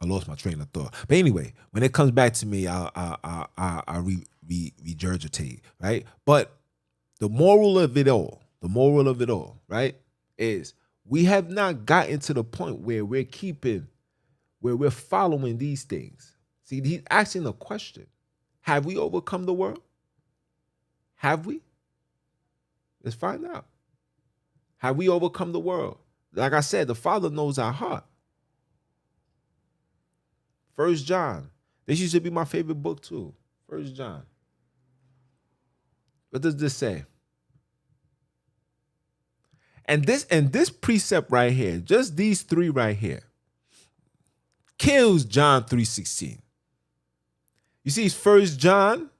I lost my train of thought. But anyway, when it comes back to me, I'll regurgitate, right? But the moral of it all, right, is we have not gotten to the point where we're following these things. See, he's asking a question. Have we overcome the world? Have we? Let's find out. Have we overcome the world? Like I said, the Father knows our heart. 1 John. This used to be my favorite book too. 1 John. What does this say? And this precept right here, just these three right here, kills John 3:16. You see, it's 1 John,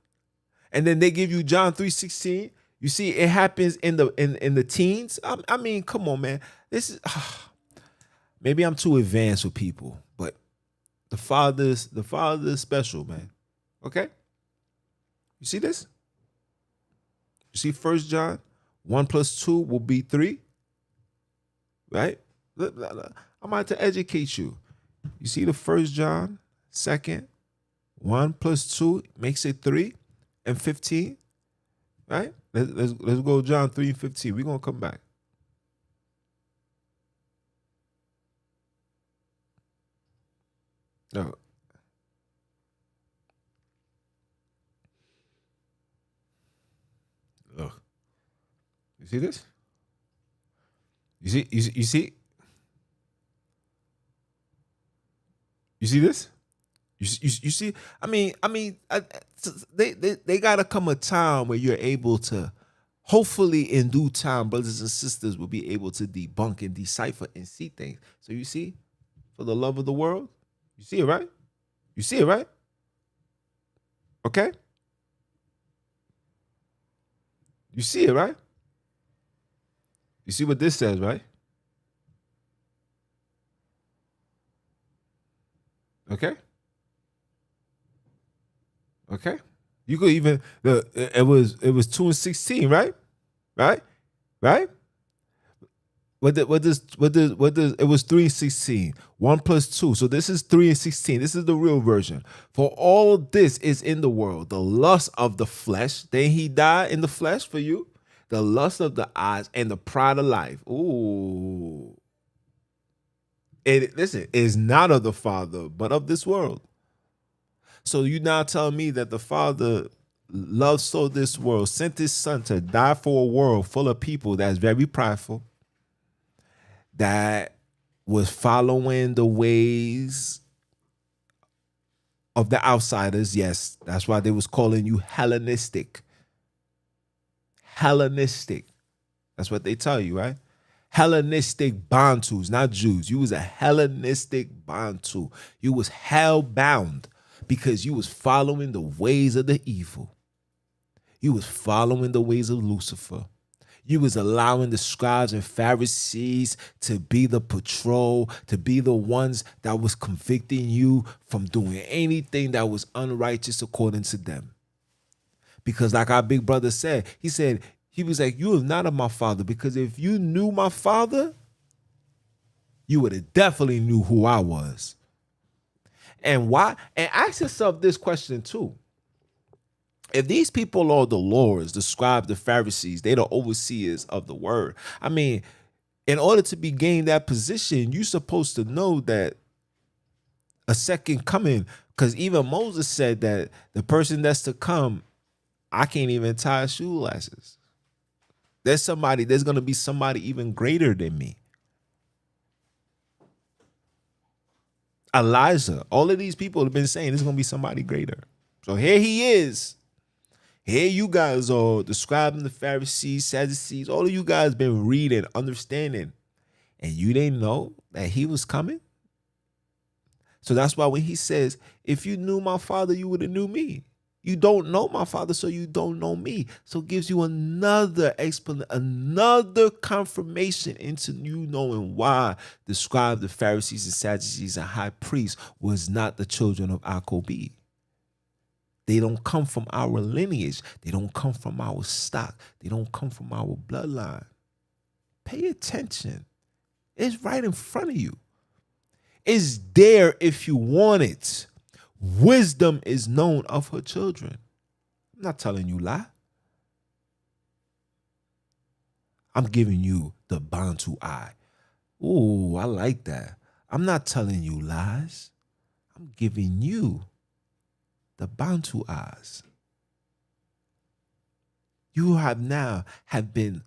and then they give you John 3:16. You see, it happens in the teens. I mean, come on, man. This is maybe I'm too advanced with people, but the Father is special, man. Okay? You see this? You see 1 John 1 + 2 will be 3. Right? I'm about to educate you. You see the 1 John 2, 1 + 2 makes it 3 and 15. Right? Let's go John 3 and 15. We're gonna come back. No. Look. You see this? You see? You see this? You see? They gotta come a time where you're able to, hopefully in due time, brothers and sisters will be able to debunk and decipher and see things. So you see, for the love of the world, you see it, right? You see it, right? Okay? You see it, right? You see what this says, right? Okay? Okay? You could even it was 2:16, right? Right? Right? What does it was 3:16. 1 plus 2. So this is 3:16. This is the real version. For all of this is in the world, the lust of the flesh. Then he died in the flesh for you. The lust of the eyes and the pride of life. Ooh. Listen, is not of the Father, but of this world. So you now tell me that the Father loved so this world, sent his son to die for a world full of people that's very prideful, that was following the ways of the outsiders. Yes, that's why they was calling you Hellenistic. Hellenistic. That's what they tell you, right? Hellenistic Bantus, not Jews. You was a Hellenistic Bantu. You was hell bound because you was following the ways of the evil. You was following the ways of Lucifer. You was allowing the scribes and Pharisees to be the patrol, to be the ones that was convicting you from doing anything that was unrighteous according to them. Because like our big brother said, he was like, you are not of my father, because if you knew my father, you would have definitely knew who I was. And why? And ask yourself this question too. If these people are the lords, the scribes, the Pharisees, they the overseers of the word. I mean, in order to be gained that position, you're supposed to know that a second coming, because even Moses said that the person that's to come, I can't even tie shoelaces. There's going to be somebody even greater than me. Elijah, all of these people have been saying there's going to be somebody greater. So here he is. Here you guys are, the scribes and the Pharisees, Sadducees, all of you guys been reading, understanding, and you didn't know that he was coming. So that's why when he says, if you knew my father, you would have knew me. You don't know my father, so you don't know me. So it gives you another explanation, another confirmation into you knowing why the scribes, the Pharisees, and Sadducees, and high priests was not the children of Jacob. They don't come from our lineage. They don't come from our stock. They don't come from our bloodline. Pay attention. It's right in front of you. It's there if you want it. Wisdom is known of her children. I'm not telling you lie. I'm giving you the Bantu eye. Ooh, I like that. I'm not telling you lies. I'm giving you the Bantu eyes. You have been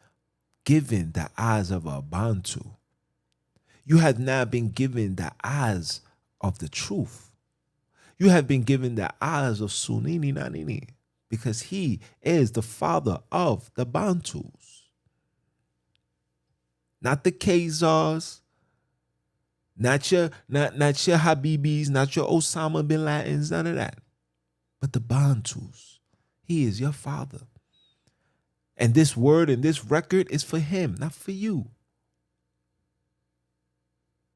given the eyes of a Bantu. You have now been given the eyes of the truth. You have been given the eyes of Sonini NaNini, because he is the father of the Bantus. Not the Khazars, not your Habibis, not your Osama bin Ladens, none of that. But the Bantus. He is your father. And this word and this record is for him, not for you.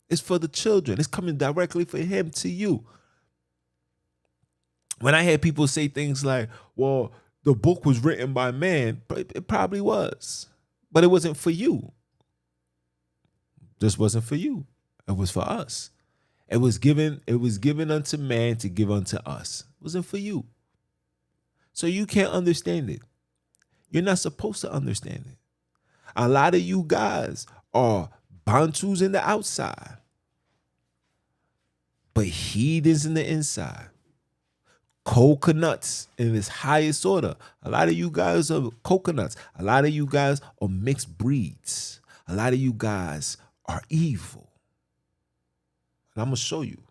It's for the children. It's coming directly for him to you. When I hear people say things like, well, the book was written by man, it probably was. But it wasn't for you. This wasn't for you. It was for us. It was given unto man to give unto us. It wasn't for you. So you can't understand it. You're not supposed to understand it. A lot of you guys are Bantus in the outside. but heathens in the inside. Coconuts in its highest order. A lot of you guys are coconuts. A lot of you guys are mixed breeds. A lot of you guys are evil. And I'm going to show you.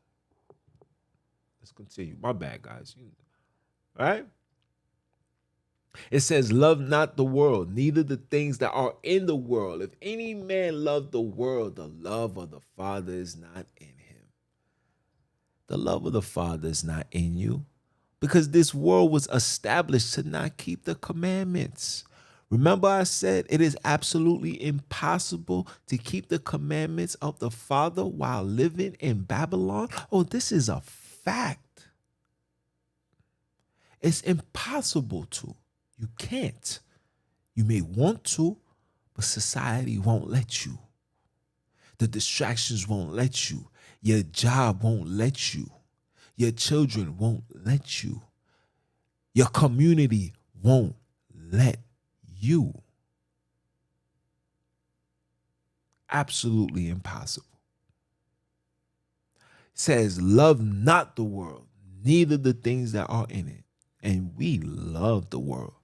Let's continue. My bad, guys. All right? It says, love not the world, neither the things that are in the world. If any man love the world, the love of the Father is not in him. The love of the Father is not in you, because this world was established to not keep the commandments. Remember I said it is absolutely impossible to keep the commandments of the Father while living in Babylon? Oh, this is a fact. It's impossible to. You can't. You may want to, but society won't let you. The distractions won't let you. Your job won't let you. Your children won't let you. Your community won't let you. Absolutely impossible. It says, love not the world, neither the things that are in it. And we love the world.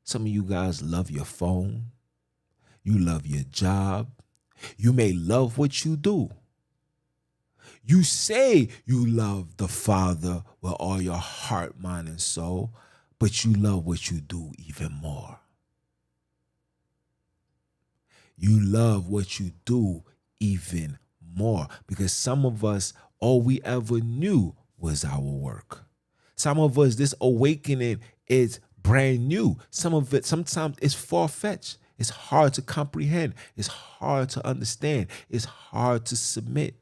Some of you guys love your phone. You love your job. You may love what you do. You say you love the Father with all your heart, mind, and soul, but you love what you do even more. You love what you do even more, because some of us, all we ever knew was our work. Some of us, this awakening is brand new. Some of it, sometimes it's far-fetched. It's hard to comprehend. It's hard to understand. It's hard to submit.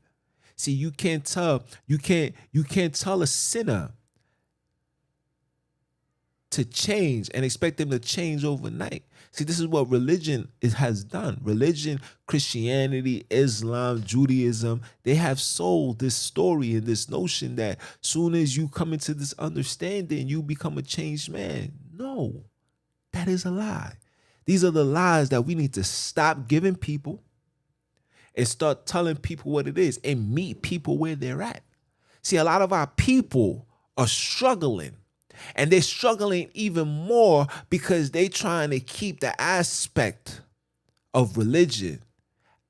See, you can't tell a sinner to change and expect them to change overnight. See, this is what religion has done. Religion, Christianity, Islam, Judaism, they have sold this story and this notion that soon as you come into this understanding, you become a changed man. No, that is a lie. These are the lies that we need to stop giving people and start telling people what it is and meet people where they're at. See, a lot of our people are struggling, and they're struggling even more because they're trying to keep the aspect of religion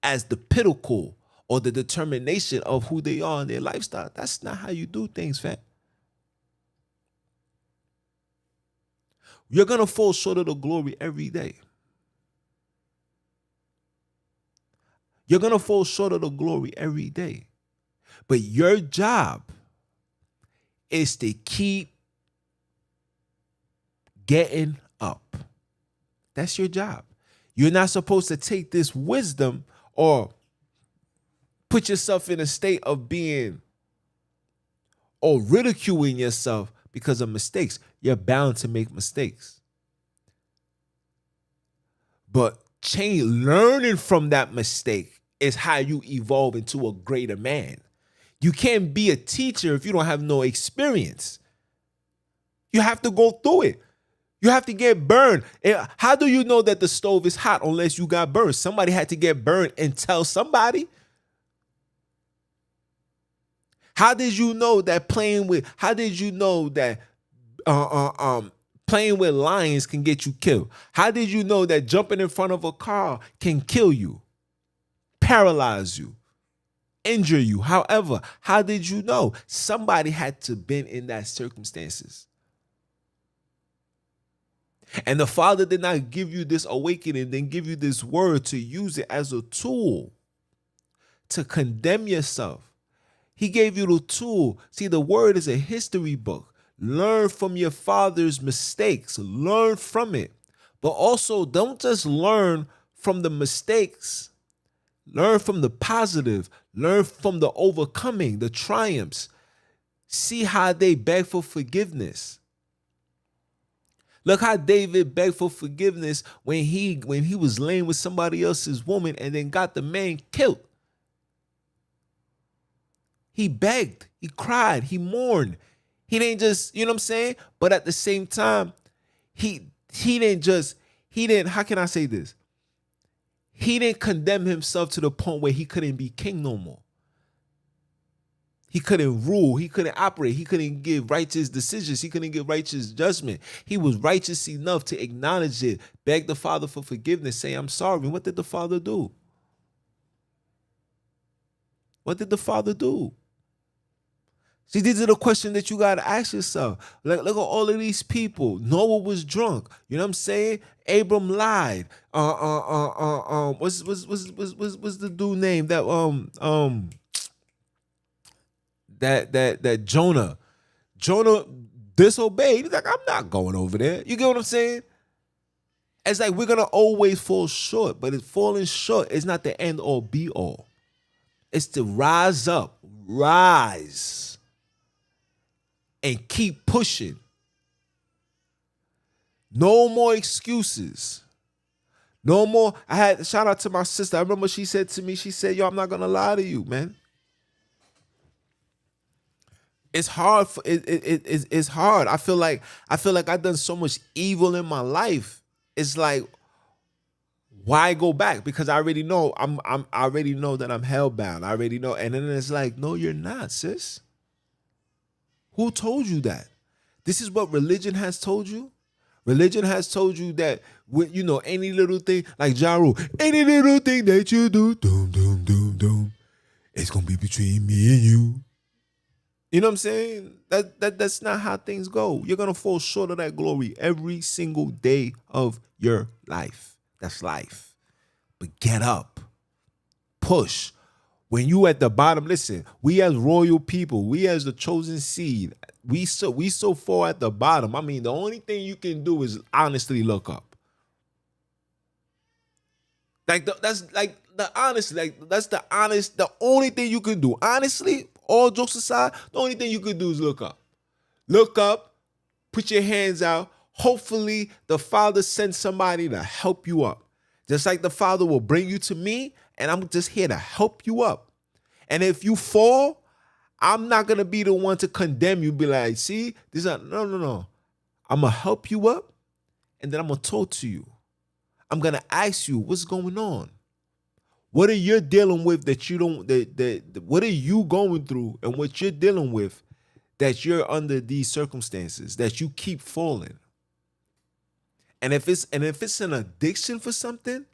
as the pinnacle or the determination of who they are in their lifestyle. That's not how you do things, fam. You're going to fall short of the glory every day. You're going to fall short of the glory every day. But your job is to keep getting up. That's your job. You're not supposed to take this wisdom or put yourself in a state of being or ridiculing yourself because of mistakes. You're bound to make mistakes. But learning from that mistake is how you evolve into a greater man. You can't be a teacher if you don't have no experience. You have to go through it. You have to get burned. How do you know that the stove is hot unless you got burned? Somebody had to get burned and tell somebody. How did you know that playing with lions can get you killed? How did you know that jumping in front of a car can kill you, paralyze you, injure you? However, how did you know? Somebody had to been in that circumstances. And the Father did not give you this awakening, then give you this word to use it as a tool to condemn yourself. He gave you the tool. See, the word is a history book. Learn from your father's mistakes. Learn from it. But also, don't just learn from the mistakes. Learn from the positive. Learn from the overcoming, the triumphs. See how they beg for forgiveness. Look how David begged for forgiveness when he was laying with somebody else's woman and then got the man killed. He begged, he cried, he mourned. He didn't just, you know what I'm saying? But at the same time, he didn't, how can I say this? He didn't condemn himself to the point where he couldn't be king no more. He couldn't rule. He couldn't operate. He couldn't give righteous decisions. He couldn't give righteous judgment. He was righteous enough to acknowledge it, beg the Father for forgiveness, say, I'm sorry. What did the Father do? What did the Father do? See, these are the questions that you got to ask yourself. Like, look at all of these people. Noah was drunk. You know what I'm saying? Abram lied. What's the dude name that Jonah disobeyed? He's like, I'm not going over there. You get what I'm saying? It's like we're gonna always fall short, but falling short is not the end all be all. It's to rise up, rise, and keep pushing. No more excuses. No more. I had shout out to my sister. I remember she said to me, she said, yo, I'm not gonna lie to you, man. It's hard. It's hard. I feel like I've done so much evil in my life. It's like, why go back? Because I already know I already know that I'm hellbound. I already know. And then it's like, no, you're not, sis. Who told you that? This is what religion has told you. Religion has told you that, you know, any little thing, like Ja Rule, any little thing that you do, doom, doom, doom, doom, it's gonna be between me and you. You know what I'm saying? That's not how things go. You're gonna fall short of that glory every single day of your life. That's life. But get up, push. When you at the bottom, listen, we as royal people, we as the chosen seed, we so far at the bottom. I mean, the only thing you can do is honestly look up. That's the only thing you can do. Honestly, all jokes aside, the only thing you can do is look up. Look up, put your hands out. Hopefully, the Father sends somebody to help you up. Just like the Father will bring you to me, and I'm just here to help you up. And if you fall, I'm not going to be the one to condemn you. Be like, see, no. I'm going to help you up, and then I'm going to talk to you. I'm going to ask you, what's going on? What are you dealing with that you don't, what are you going through and what you're dealing with that you're under these circumstances, that you keep falling? And if it's an addiction for something,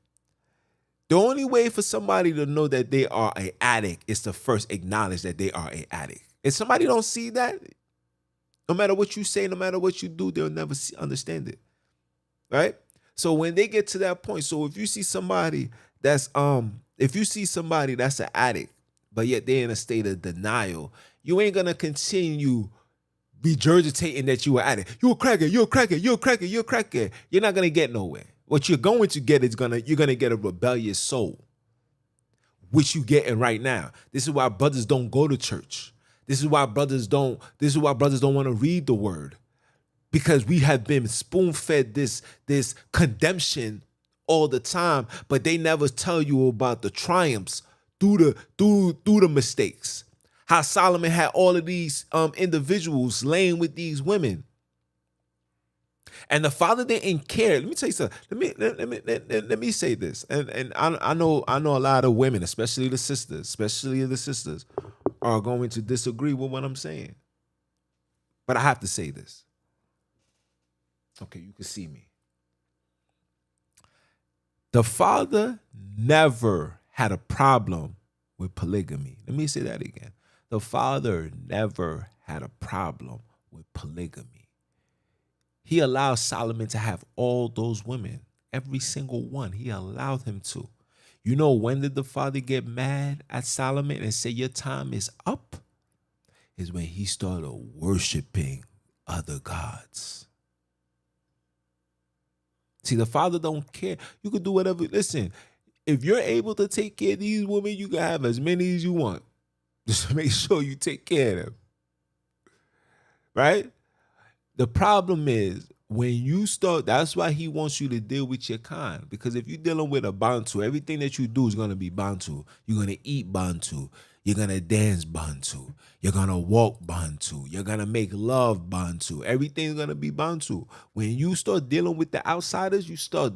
the only way for somebody to know that they are an addict is to first acknowledge that they are an addict. If somebody don't see that, no matter what you say, no matter what you do, they'll never understand it, right? So when they get to that point, so if you see somebody that's an addict, but yet they're in a state of denial, you ain't gonna continue regurgitating that you are addict. You're a crackhead, you're a crackhead, you're a crackhead, you're a crackhead. You're not gonna get nowhere. What you're going to get is you're gonna get a rebellious soul, which you getting right now. This is why brothers don't go to church. This is why brothers don't want to read the word. Because we have been spoon-fed this condemnation all the time, but they never tell you about the triumphs through the mistakes. How Solomon had all of these individuals laying with these women. And the Father didn't care. Let me tell you something. Let me say this. And I know a lot of women, especially the sisters, are going to disagree with what I'm saying. But I have to say this. Okay, you can see me. The Father never had a problem with polygamy. Let me say that again. The Father never had a problem with polygamy. He allowed Solomon to have all those women, every single one. He allowed him to. You know, when did the Father get mad at Solomon and say, your time is up? Is when he started worshiping other gods. See, the Father don't care. You can do whatever. Listen, if you're able to take care of these women, you can have as many as you want. Just make sure you take care of them. Right? The problem is when you start, that's why he wants you to deal with your kind. Because if you're dealing with a Bantu, everything that you do is going to be Bantu. You're going to eat Bantu. You're going to dance Bantu. You're going to walk Bantu. You're going to make love Bantu. Everything's going to be Bantu. When you start dealing with the outsiders, you start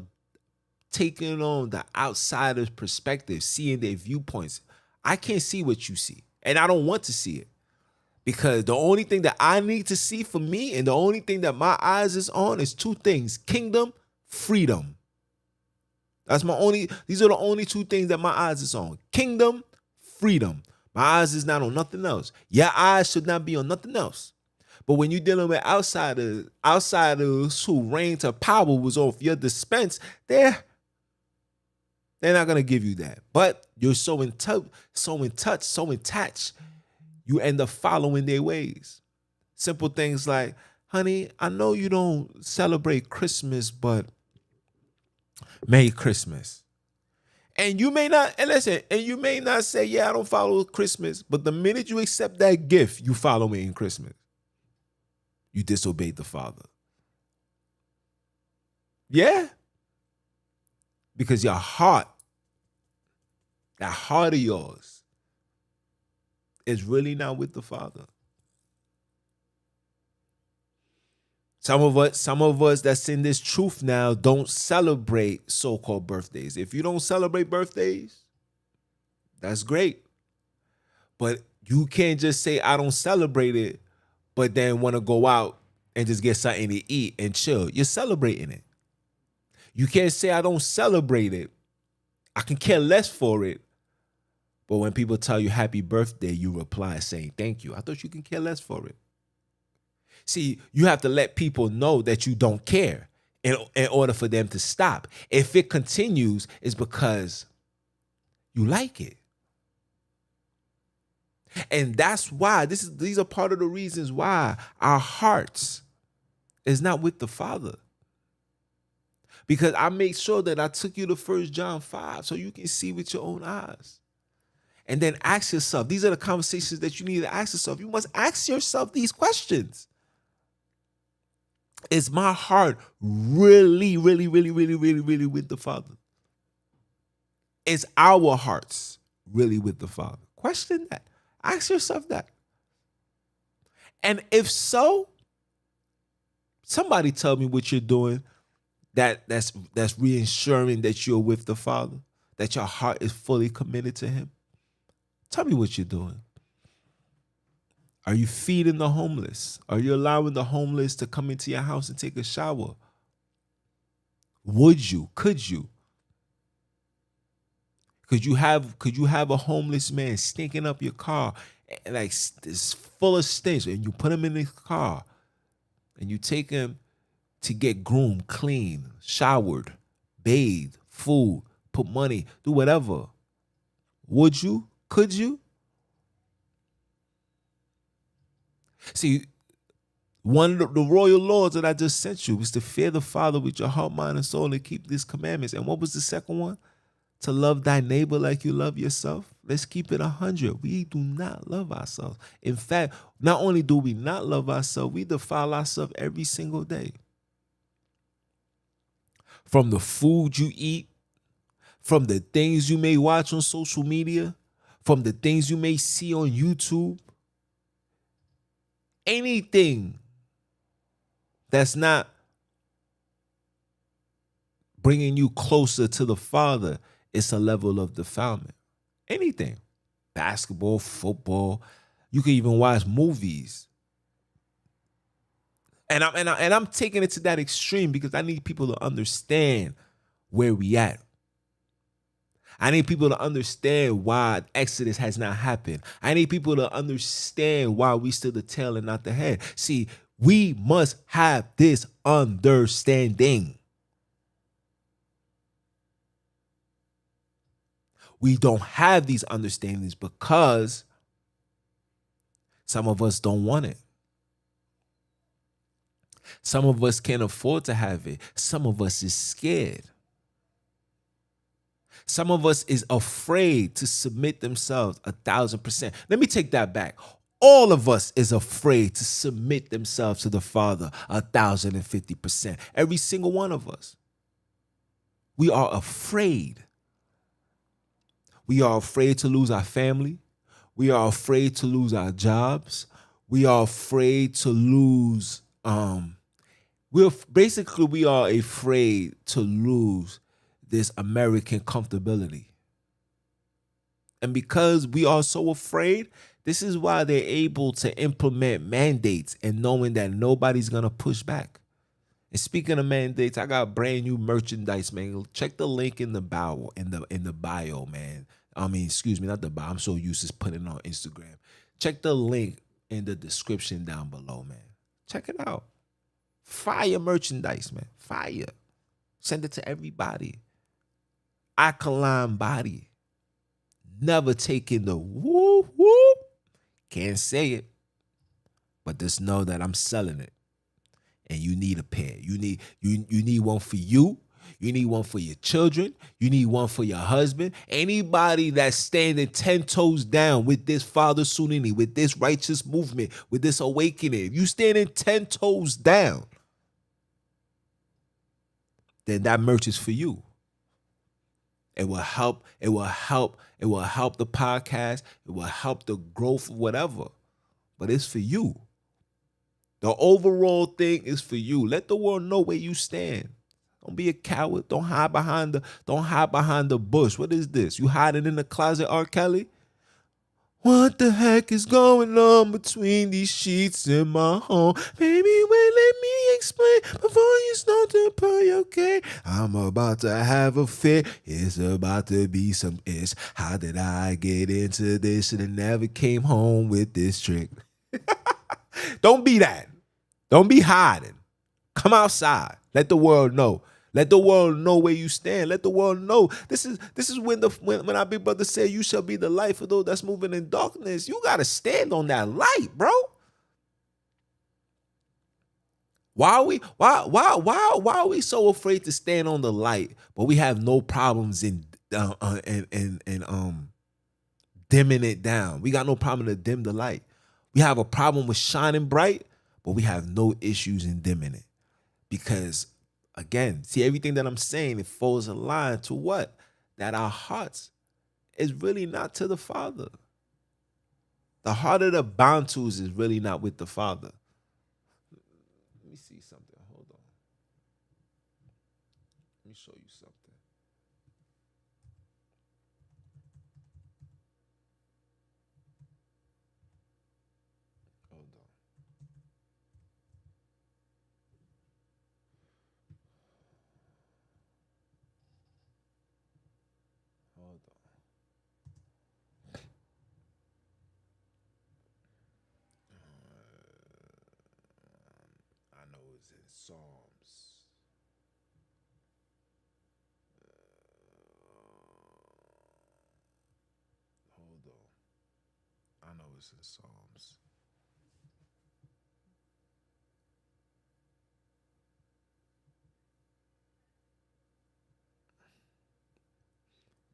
taking on the outsider's perspective, seeing their viewpoints. I can't see what you see, and I don't want to see it. Because the only thing that I need to see for me and the only thing that my eyes is on is two things: kingdom, freedom. These are the only two things that my eyes is on: kingdom, freedom. My eyes is not on nothing else. Your eyes should not be on nothing else. But when you're dealing with outsiders who reign to power was off your dispense, they're not gonna give you that. But you're so in touch, so attached, you end up following their ways. Simple things like, honey, I know you don't celebrate Christmas, but Merry Christmas. And you may not, and listen, and you may not say, yeah, I don't follow Christmas, but the minute you accept that gift, you follow me in Christmas. You disobeyed the Father. Yeah. Because your heart, that heart of yours, is really not with the Father. Some of us that's in this truth now don't celebrate so-called birthdays. If you don't celebrate birthdays, that's great. But you can't just say, I don't celebrate it, but then want to go out and just get something to eat and chill. You're celebrating it. You can't say, I don't celebrate it. I can care less for it. But when people tell you happy birthday, you reply saying thank you. I thought you can care less for it. See, you have to let people know that you don't care in order for them to stop. If it continues, it's because you like it. And that's why these are part of the reasons why our hearts is not with the Father. Because I made sure that I took you to 1 John 5 so you can see with your own eyes. And then ask yourself, these are the conversations that you need to ask yourself. You must ask yourself these questions. Is my heart really, really, really, really, really, really with the Father? Is our hearts really with the Father? Question that. Ask yourself that. And if so, somebody tell me what you're doing that's reassuring that you're with the Father, that your heart is fully committed to Him. Tell me what you're doing. Are you feeding the homeless? Are you allowing the homeless to come into your house and take a shower? Would you? Could you? Could you have a homeless man stinking up your car, like it's full of stench, and you put him in his car, and you take him to get groomed, clean, showered, bathed, food, put money, do whatever? Would you? Could you? See, one of the royal laws that I just sent you was to fear the Father with your heart, mind, and soul, and keep these commandments. And what was the second one? To love thy neighbor like you love yourself. Let's keep it 100. We do not love ourselves. In fact, not only do we not love ourselves, we defile ourselves every single day. From the food you eat, from the things you may watch on social media, from the things you may see on YouTube, anything that's not bringing you closer to the Father, it's a level of defilement. Anything. Basketball, football. You can even watch movies. And I'm taking it to that extreme because I need people to understand where we at. I need people to understand why Exodus has not happened. I need people to understand why we still the tail and not the head. See, we must have this understanding. We don't have these understandings because some of us don't want it. Some of us can't afford to have it. Some of us is scared. Some of us is afraid to submit themselves 1,000%. Let me take that back. All of us is afraid to submit themselves to the Father 1,050%. Every single one of us. We are afraid. We are afraid to lose our family. We are afraid to lose our jobs. We are afraid to lose, we are afraid to lose this American comfortability. And because we are so afraid, this is why they're able to implement mandates and knowing that nobody's gonna push back. And speaking of mandates, I got brand new merchandise, man. Check the link in the bio, in the bio, man. I mean, excuse me, not the bio. I'm so used to putting it on Instagram. Check the link in the description down below, man. Check it out. Fire merchandise, man. Fire. Send it to everybody. Alkaline body. Never taking the whoop whoop. Can't say it, but just know that I'm selling it. And you need a pair. You need one for you. You need one for your children. You need one for your husband. Anybody that's standing 10 toes down with this Father Sonini, with this righteous movement, with this awakening. If you standing 10 toes down, then that merch is for you. It will help. It will help. It will help the podcast. It will help the growth of whatever. But it's for you. The overall thing is for you. Let the world know where you stand. Don't be a coward. Don't hide behind the bush. What is this? You hiding in the closet, R. Kelly? What the heck is going on between these sheets in my home? Baby, wait, let me explain before you start to play, okay? I'm about to have a fit. It's about to be some ish. How did I get into this? Should have never came home with this trick. Don't be that. Don't be hiding. Come outside. Let the world know. Let the world know where you stand. Let the world know. This is when our big brother said, "You shall be the light for those that's moving in darkness." You gotta stand on that light, bro. Why are we so afraid to stand on the light, but we have no problems in dimming it down? We got no problem to dim the light. We have a problem with shining bright, but we have no issues in dimming it. Because, again, see, everything that I'm saying, it falls in line to what? That our hearts is really not to the Father. The heart of the Bantus is really not with the Father. Let me see something. Hold on. Let me show you something. Hold on. Hold on. I know it's in Psalms. Hold on. I know it's in Psalms.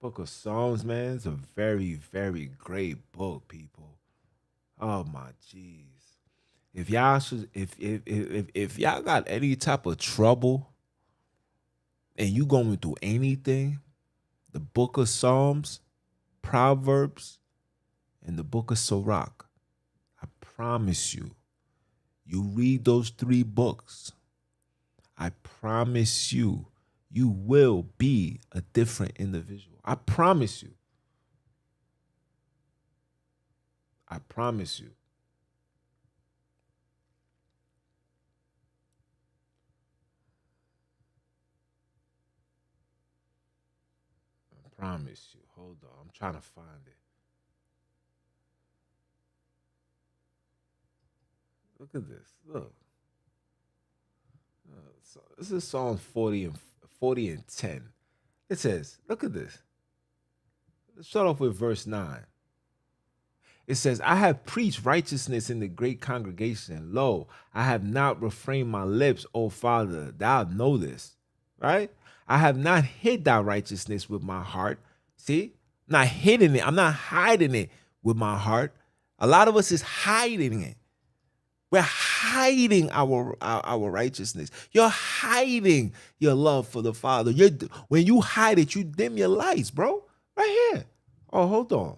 Book of Psalms, man, it's a very, very great book, people. Oh my jeez. If y'all should, if y'all got any type of trouble and you going through anything, the book of Psalms, Proverbs, and the book of Sirach, I promise you, you read those 3 books, I promise you, you will be a different individual. I promise you. I promise you. I promise you. Hold on. I'm trying to find it. Look at this. Look. So this is Psalm 40 and 10. It says, look at this. Let's start off with verse 9. It says, I have preached righteousness in the great congregation. Lo, I have not refrained my lips, O Father, thou know this. Right? I have not hid thy righteousness with my heart. See? I'm not hiding it. I'm not hiding it with my heart. A lot of us is hiding it. We're hiding our righteousness. You're hiding your love for the Father. When you hide it, you dim your lights, bro. Right here. Oh, hold on.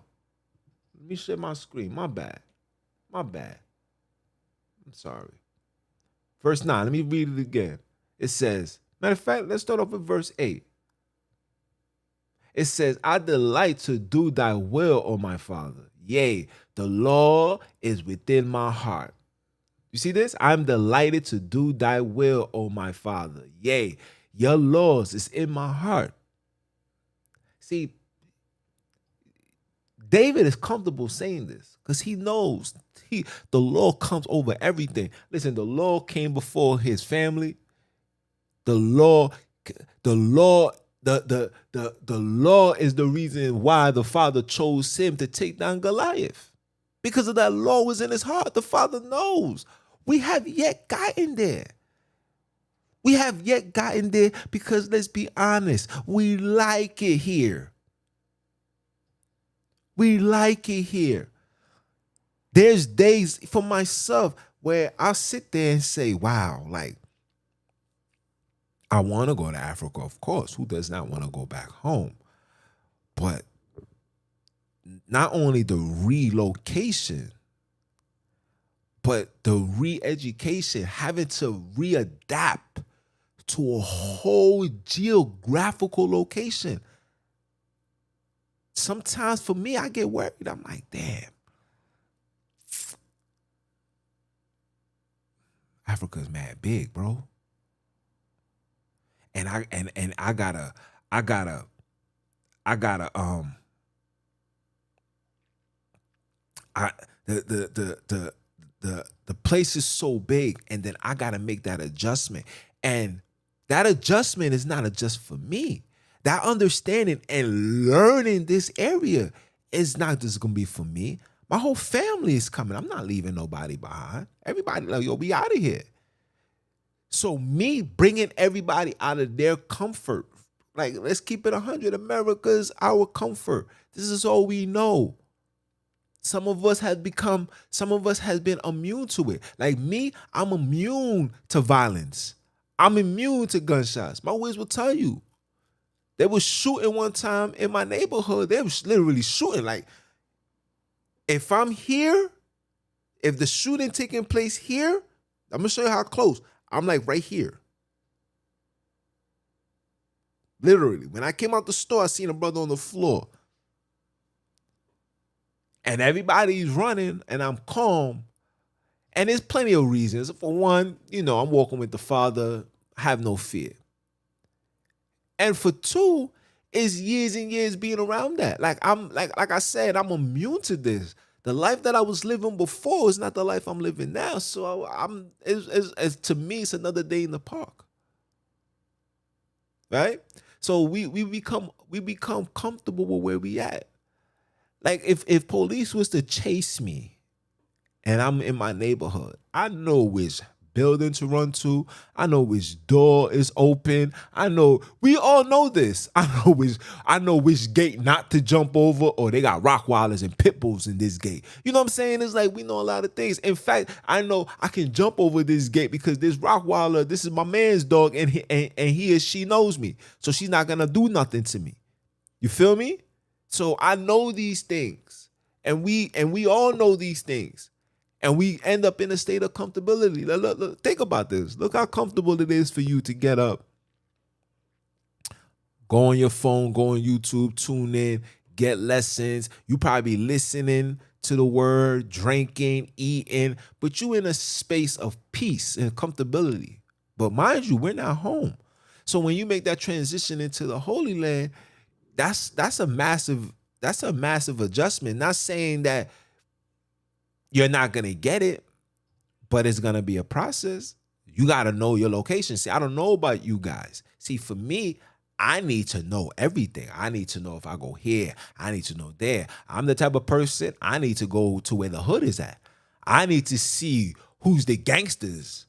Let me share my screen. My bad. My bad. I'm sorry. Verse 9. Let me read it again. It says, matter of fact, let's start off with verse 8. It says, I delight to do thy will, O my Father. Yea, the law is within my heart. You see this? I'm delighted to do thy will, O my Father. Yea, your laws is in my heart. See, David is comfortable saying this because he knows the law comes over everything. Listen, the law came before his family. The law, the law, the law is the reason why the Father chose him to take down Goliath. Because of that law was in his heart. The Father knows. We have yet gotten there. We have yet gotten there because let's be honest, we like it here. We like it here. There's days for myself where I'll sit there and say, wow, like, I want to go to Africa, of course. Who does not want to go back home? But not only the relocation, but the re-education, having to readapt to a whole geographical location. Sometimes for me, I get worried. I'm like, damn. Africa's mad big, bro. And I gotta the place is so big, and then I gotta make that adjustment. And that adjustment is not just for me. That understanding and learning this area is not just gonna be for me. My whole family is coming. I'm not leaving nobody behind. Everybody like, yo, we out of here. So me bringing everybody out of their comfort, like let's keep it 100. America's our comfort. This is all we know. Some of us has been immune to it. Like me, I'm immune to violence. I'm immune to gunshots. My wiz will tell you. They was shooting one time in my neighborhood. They was literally shooting. Like, if I'm here, if the shooting taking place here, I'm gonna show you how close. I'm like right here. Literally. When I came out the store, I seen a brother on the floor. And everybody's running and I'm calm. And there's plenty of reasons. For one, I'm walking with the Father, have no fear. And for two, is years and years being around that. Like I said, I'm immune to this. The life that I was living before is not the life I'm living now. So to me, it's another day in the park. Right? So we become comfortable with where we at. Like if police was to chase me and I'm in my neighborhood, I know which building to run to. I know which door is open. We all know this. I know which gate not to jump over, or they got Rottweilers and pit bulls in this gate. You know what I'm saying? It's like we know a lot of things. In fact, I know I can jump over this gate because this Rottweiler, this is my man's dog, and he or she knows me. So she's not gonna do nothing to me. You feel me? So I know these things. And we all know these things. And we end up in a state of comfortability. Look, think about this. Look how comfortable it is for you to get up, go on your phone, go on YouTube, tune in, get lessons. You probably listening to the word, drinking, eating, but you in a space of peace and comfortability. But mind you, we're not home. So when you make that transition into the Holy Land, that's a massive adjustment. Not saying that you're not going to get it, but it's going to be a process. You got to know your location. See, I don't know about you guys. See, for me, I need to know everything. I need to know if I go here. I need to know there. I'm the type of person, I need to go to where the hood is at. I need to see who's the gangsters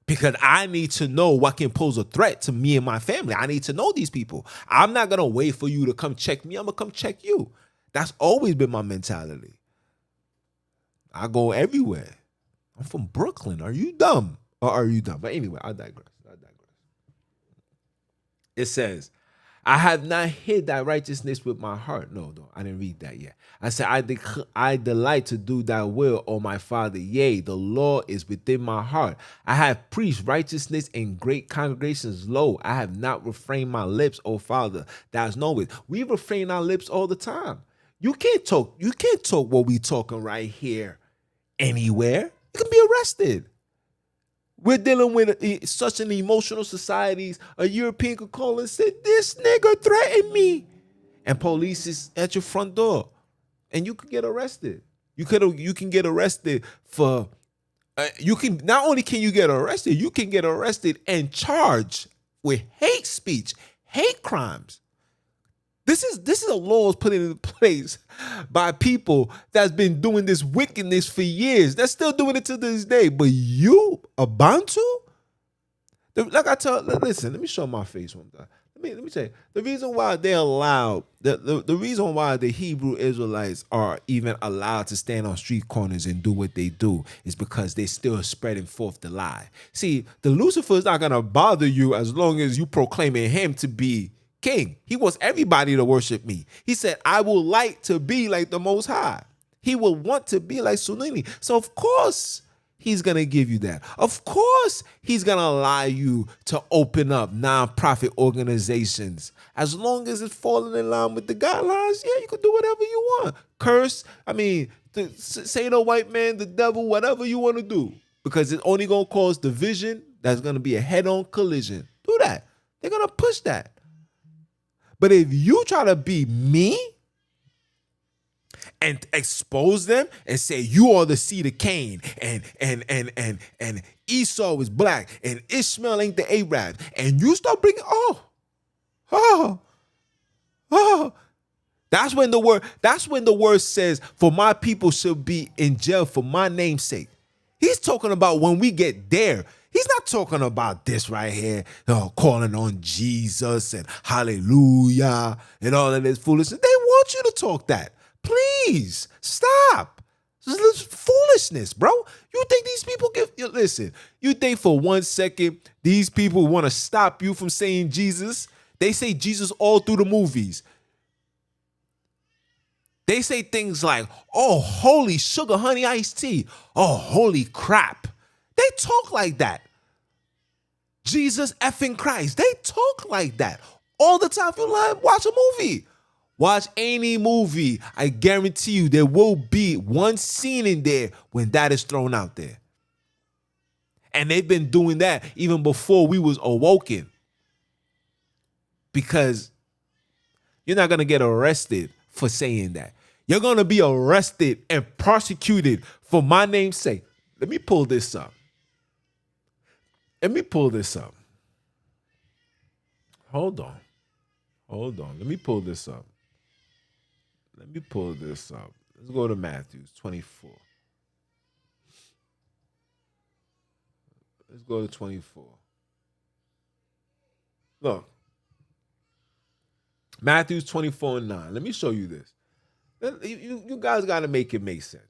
because I need to know what can pose a threat to me and my family. I need to know these people. I'm not going to wait for you to come check me. I'm going to come check you. That's always been my mentality. I go everywhere. I'm from Brooklyn. Are you dumb? Or are you dumb? But anyway, I digress. It says, I have not hid thy righteousness with my heart. No, I didn't read that yet. I said, I delight to do thy will, O my Father. Yea, the law is within my heart. I have preached righteousness in great congregations. Lo, I have not refrained my lips, O Father. Thou knowest. We refrain our lips all the time. You can't talk what we talking right here anywhere. You can be arrested. We're dealing with such an emotional society. A European could call and say, this nigga threatened me. And police is at your front door. And you could get arrested. You can get arrested for, not only can you get arrested, you can get arrested and charged with hate speech, hate crimes. This is a law put in place by people that's been doing this wickedness for years. They're still doing it to this day. But you, a Bantu? Listen, let me show my face one time. Let me tell you, the reason why they allowed, the reason why the Hebrew Israelites are even allowed to stand on street corners and do what they do is because they're still spreading forth the lie. See, the Lucifer is not going to bother you as long as you proclaiming him to be king. He wants everybody to worship me. He said, I will like to be like the Most High. He will want to be like Sonini. So of course he's going to give you that. Of course he's going to allow you to open up nonprofit organizations. As long as it's falling in line with the guidelines, yeah, you can do whatever you want. Curse, say the white man, the devil, whatever you want to do. Because it's only going to cause division. That's going to be a head-on collision. Do that. They're going to push that. But if you try to be me and expose them and say you are the seed of Cain and Esau is black and Ishmael ain't the Arab, and you start bringing that's when the word says, for my people shall be in jail for my name's sake. He's talking about when we get there. He's not talking about this right here, calling on Jesus and hallelujah and all of this foolishness. They want you to talk that. Please stop. This is foolishness, bro. You think these people listen, you think for 1 second these people want to stop you from saying Jesus? They say Jesus all through the movies. They say things like, oh, holy sugar, honey, iced tea. Oh, holy crap. They talk like that. Jesus effing Christ. They talk like that all the time. If you like, watch a movie. Watch any movie. I guarantee you there will be one scene in there when that is thrown out there. And they've been doing that even before we was awoken. Because you're not going to get arrested for saying that. You're going to be arrested and prosecuted for my name's sake. Let me pull this up. Hold on. Let me pull this up. Let's go to Matthew 24. Let's go to 24. Look. Matthew 24:9. Let me show you this. You guys got to make it make sense.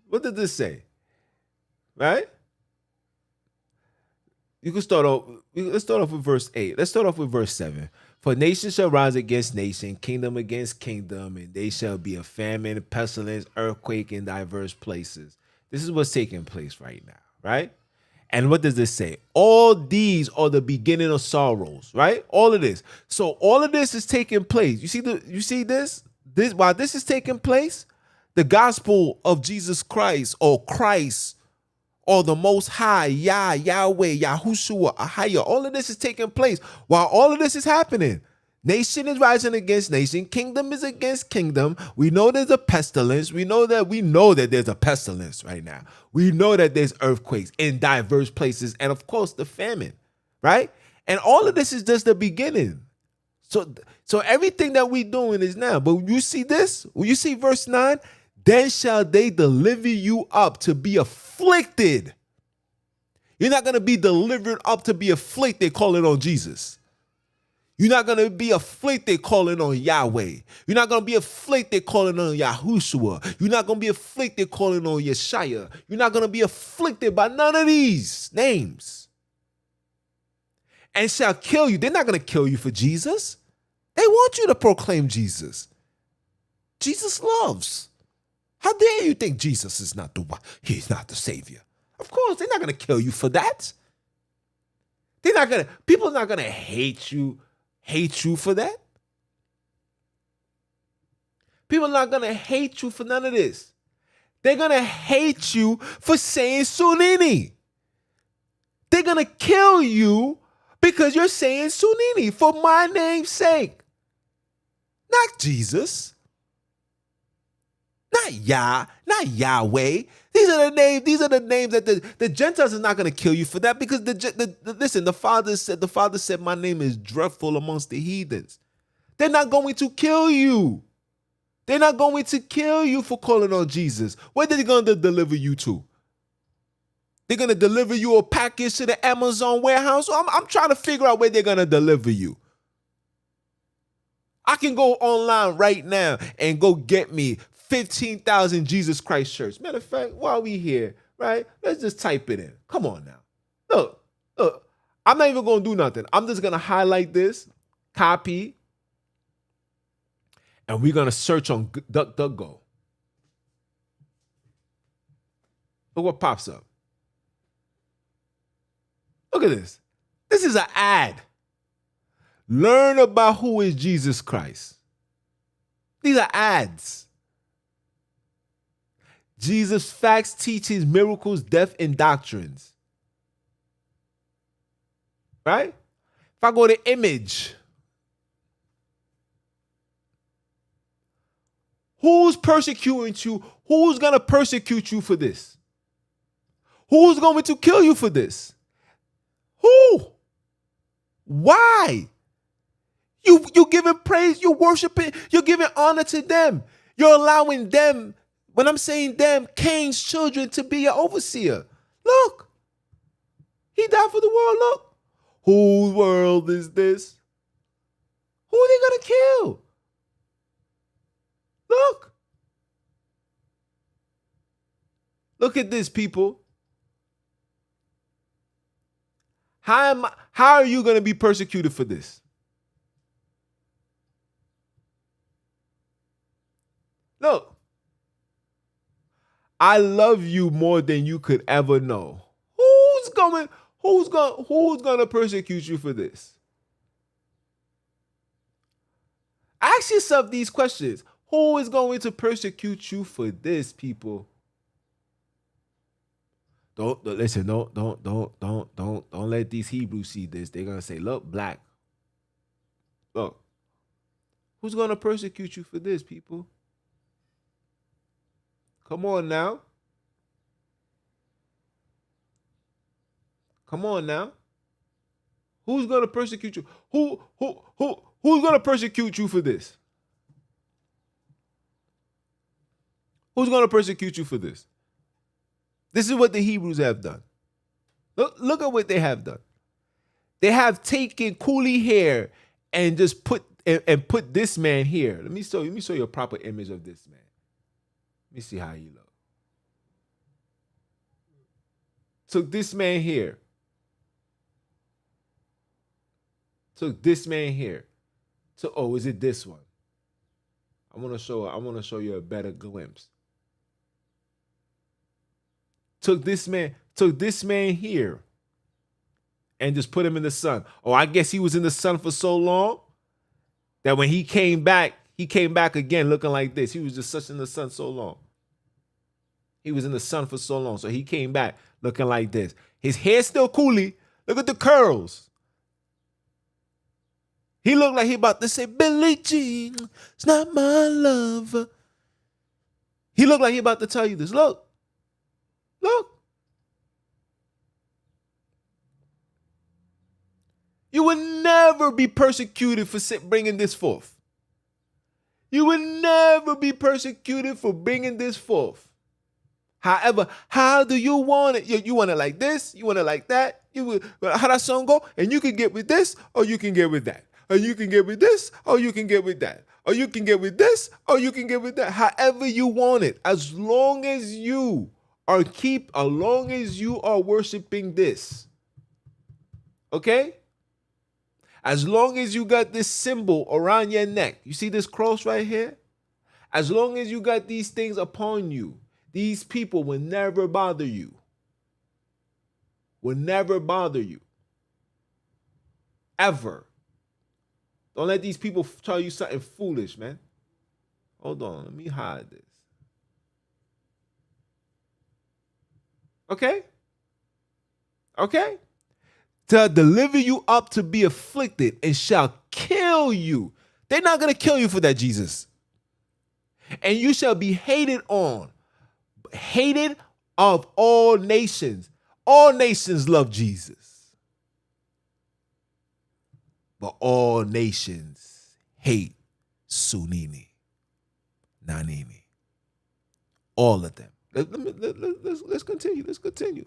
What did this say? Right? Let's start off with verse 8. Let's start off with verse 7. For nation shall rise against nation, kingdom against kingdom, and they shall be a famine, pestilence, earthquake in diverse places. This is what's taking place right now, right? And what does this say? All these are the beginning of sorrows, right? All of this. So all of this is taking place. You see this? While this is taking place, the gospel of Jesus Christ or Christ or the Most High, Yahweh, Yahushua, Ahaya, all of this is taking place while all of this is happening. Nation is rising against nation. Kingdom is against kingdom. We know there's a pestilence. We know that there's a pestilence right now. We know that there's earthquakes in diverse places. And of course, the famine, right? And all of this is just the beginning. So everything that we're doing is now. But you see this? When you see verse 9, then shall they deliver you up to be afflicted. You're not going to be delivered up to be afflicted calling on Jesus. You're not going to be afflicted calling on Yahweh. You're not going to be afflicted calling on Yahushua. You're not going to be afflicted calling on Yeshaya. You're not going to be afflicted by none of these names. And shall kill you. They're not going to kill you for Jesus. They want you to proclaim Jesus. Jesus loves. How dare you think Jesus is not the one? He's not the Savior. Of course, they're not going to kill you for that. People are not going to hate you for that. People are not going to hate you for none of this. They're going to hate you for saying Sonini. They're going to kill you because you're saying Sonini for my name's sake. Not Jesus. Not not Yahweh. These are the names that the Gentiles are not going to kill you for that, because listen, the Father said my name is dreadful amongst the heathens. They're not going to kill you. They're not going to kill you for calling on Jesus. Where are they going to deliver you to? They're going to deliver you a package to the Amazon warehouse? I'm trying to figure out where they're going to deliver you. I can go online right now and go get me 15,000 Jesus Christ shirts. Matter of fact, while we here, right, let's just type it in. Come on now. Look, I'm not even going to do nothing. I'm just going to highlight this, copy, and we're going to search on DuckDuckGo. Look what pops up. Look at this. This is an ad. Learn about who is Jesus Christ. These are ads. Jesus facts, teachings, miracles, death, and doctrines. Right? If I go to image, who's persecuting you? Who's going to persecute you for this? Who's going to kill you for this? Who? Why? You giving praise, you worshiping, you're giving honor to them. You're allowing them, when I'm saying them, Cain's children, to be your overseer. Look, he died for the world. Look, whose world is this? Who are they gonna kill? Look at this, people. How are you gonna be persecuted for this? Look, I love you more than you could ever know. Who's gonna persecute you for this? Ask yourself these questions. Who is going to persecute you for this, people? Don't let these Hebrews see this. They're gonna say, look, black. Look, who's gonna persecute you for this, people? Come on now. Come on now. Who's gonna persecute you? Who's gonna persecute you for this? Who's gonna persecute you for this? This is what the Hebrews have done. Look at what they have done. They have taken coolie hair and just put this man here. Let me show you a proper image of this man. Let me see how he look. Took this man here. Took this man here. So, is it this one? I want to show you a better glimpse. Took this man here and just put him in the sun. Oh, I guess he was in the sun for so long that when he came back again looking like this. He was just such in the sun so long. He was in the sun for so long. So he came back looking like this. His hair's still coolie. Look at the curls. He looked like he about to say, Billie Jean, it's not my love. He looked like he about to tell you this. Look. You will never be persecuted for bringing this forth. You will never be persecuted for bringing this forth. However, how do you want it? You want it like this? You want it like that? How that song go? And you can get with this, or you can get with that. Or you can get with this, or you can get with that. Or you can get with this, or you can get with that. However you want it. As long as you are worshiping this. Okay? As long as you got this symbol around your neck, you see this cross right here? As long as you got these things upon you, these people will never bother you. Will never bother you. Ever. Don't let these people tell you something foolish, man. Hold on, let me hide this. Okay? Okay? To deliver you up to be afflicted and shall kill you. They're not going to kill you for that, Jesus. And you shall be hated of all nations. All nations love Jesus. But all nations hate Sonini NaNini. All of them. Let's continue. Let's continue.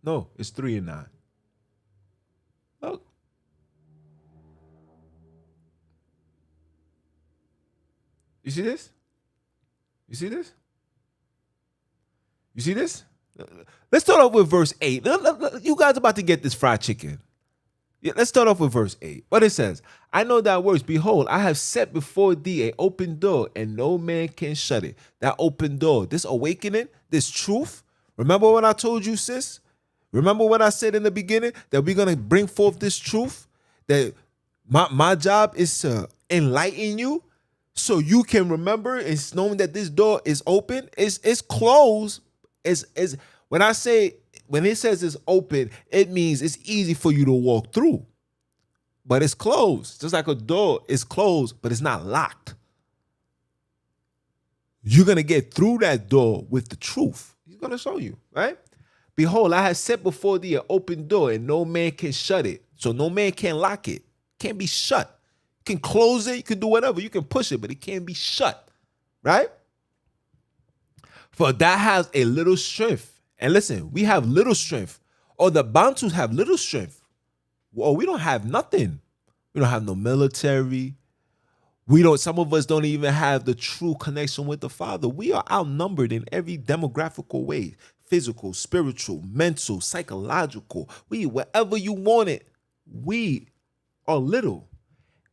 No, it's 3 and 9. Look. You see this? You see this? You see this? Let's start off with verse 8. You guys are about to get this fried chicken. Yeah, let's start off with verse 8. What it says, I know thy works. Behold, I have set before thee an open door, and no man can shut it. That open door, this awakening, this truth. Remember what I told you, sis? Remember what I said in the beginning? That we're going to bring forth this truth? That my job is to enlighten you so you can remember, and knowing that this door is open. It's closed. It's when it says it's open, it means it's easy for you to walk through. But it's closed. Just like a door is closed, but it's not locked. You're going to get through that door with the truth. He's going to show you, right? Behold, I have set before thee an open door, and no man can shut it. So no man can lock it. Can't be shut. You can close it. You can do whatever. You can push it, but it can't be shut, right? For that has a little strength. And listen, we have little strength. Or the Bantus have little strength. Well, we don't have nothing. We don't have no military. Some of us don't even have the true connection with the Father. We are outnumbered in every demographical way. Physical, spiritual, mental, psychological. Wherever you want it, we are little.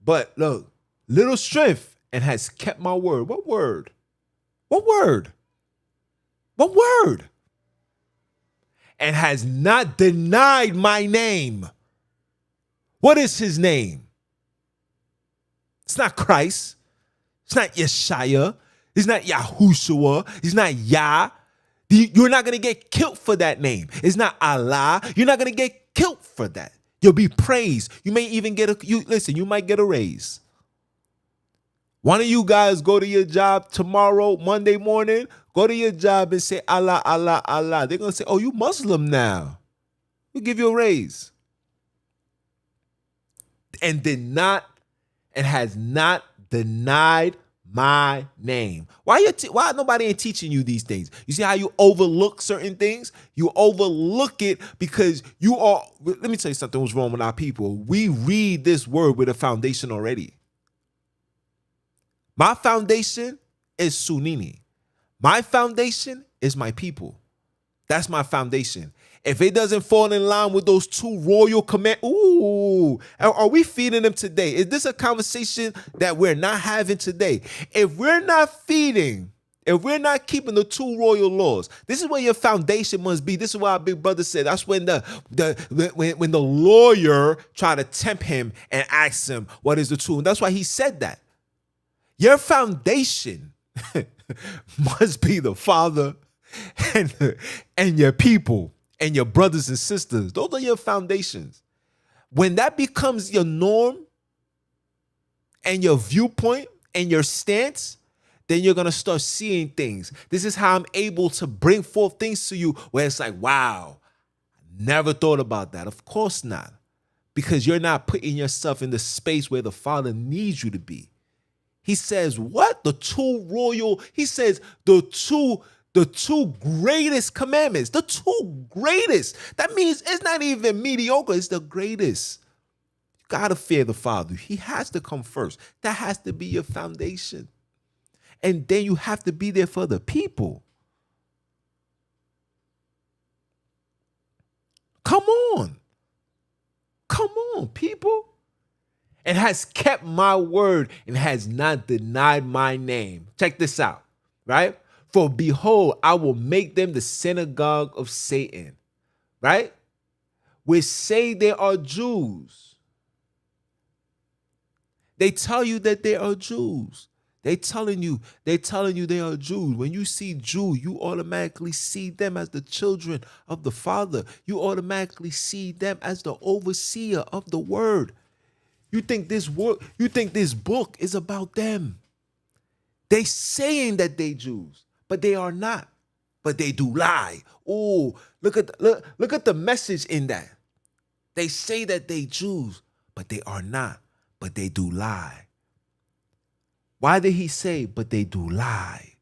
But look, little strength, and has kept my word. What word? What word? What word? And has not denied my name. What is his name? It's not Christ. It's not Yeshaya. It's not Yahushua. It's not Yah. You're not going to get killed for that name. It's not Allah. You're not going to get killed for that. You'll be praised. You may even you might get a raise. One of you guys go to your job tomorrow, Monday morning, go to your job and say, Allah, Allah, Allah. They're going to say, oh, you Muslim now. We'll give you a raise. And has not denied my name. Why nobody ain't teaching you these things? You see how you overlook certain things? You overlook it because let me tell you something was wrong with our people. We read this word with a foundation already. My foundation is Sonini. My foundation is my people. That's my foundation. If it doesn't fall in line with those two royal commands, are we feeding them today? Is this a conversation that we're not having today? If we're not keeping the two royal laws, this is where your foundation must be. This is what our big brother said. That's when when the lawyer tried to tempt him and ask him what is the two. And that's why he said that. Your foundation must be the Father and your people and your brothers and sisters. Those are your foundations. When that becomes your norm and your viewpoint and your stance, then you're going to start seeing things. This is how I'm able to bring forth things to you where it's like, wow, never thought about that. Of course not. Because you're not putting yourself in the space where the Father needs you to be. He says, what? The two greatest commandments. The two greatest. That means it's not even mediocre. It's the greatest. You got to fear the Father. He has to come first. That has to be your foundation. And then you have to be there for the people. Come on. Come on, people. And has kept my word and has not denied my name. Check this out, right? For behold, I will make them the synagogue of Satan, right? Which say they are Jews. They tell you that they are Jews. They telling you they are Jews. When you see Jew, you automatically see them as the children of the Father. You automatically see them as the overseer of the word. You think this book is about them. They saying that they Jews, but they are not. But they do lie. Oh, look at the message in that. They say that they Jews, but they are not. But they do lie. Why did he say, but they do lie?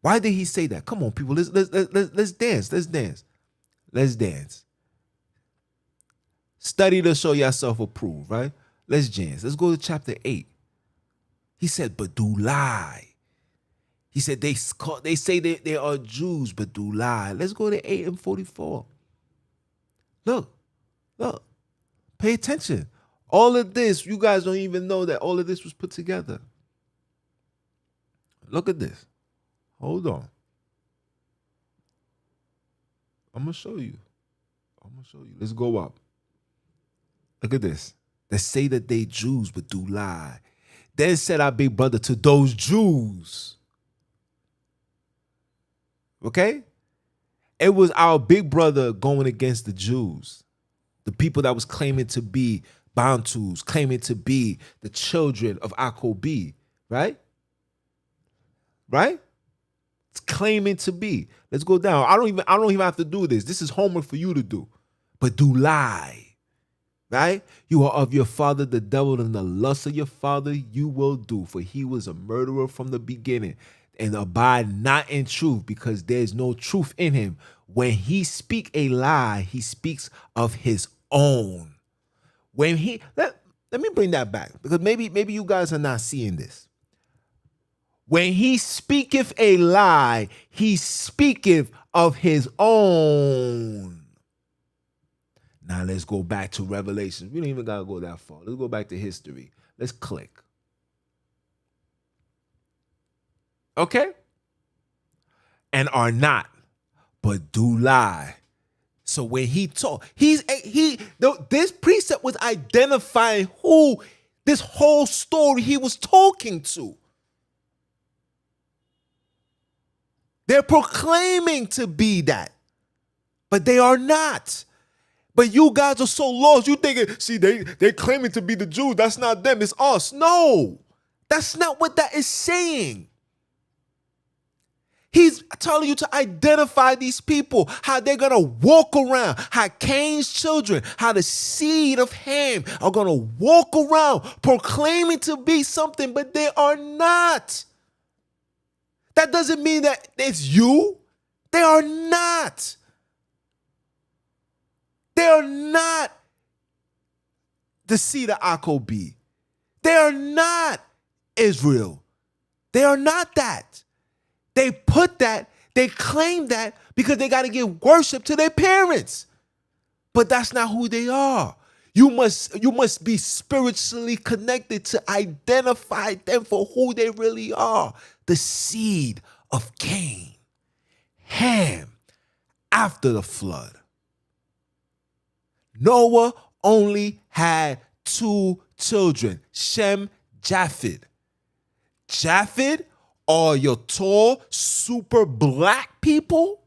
Why did he say that? Come on, people, let's dance. Let's dance. Study to show yourself approved, right? Let's dance. Let's go to chapter 8. He said, but do lie. He said they say that they are Jews, but do lie. Let's go to 8 and 44. Look. Pay attention. All of this, you guys don't even know that all of this was put together. Look at this. Hold on. I'm going to show you. Let's go up. Look at this. They say that they Jews, but do lie. Then said our big brother to those Jews. Okay? It was our big brother going against the Jews. The people that was claiming to be Bantus, claiming to be the children of Akobi, right? Right? It's claiming to be. Let's go down. I don't even have to do this. This is homework for you to do. But do lie. Right? You are of your father, the devil, and the lust of your father you will do. For he was a murderer from the beginning, and abide not in truth, because there is no truth in him. When he speak a lie, he speaks of his own. When he let me bring that back, because maybe you guys are not seeing this. When he speaketh a lie, he speaketh of his own. Now let's go back to Revelation. We don't even got to go that far. Let's go back to history. Let's click. Okay? And are not, but do lie. So when he taught, this precept was identifying who this whole story he was talking to. They're proclaiming to be that, but they are not. But you guys are so lost. You thinking, see, they claiming to be the Jews. That's not them. It's us. No, that's not what that is saying. He's telling you to identify these people, how they're going to walk around, how Cain's children, how the seed of Ham are going to walk around proclaiming to be something, but they are not. That doesn't mean that it's you. They are not. They are not the seed of Akobi. They are not Israel. They are not that. They put that, they claim that because they got to give worship to their parents. But that's not who they are. You must be spiritually connected to identify them for who they really are. The seed of Cain. Ham after the flood. Noah only had 2 children, Shem, Japheth. Japheth are your tall, super black people.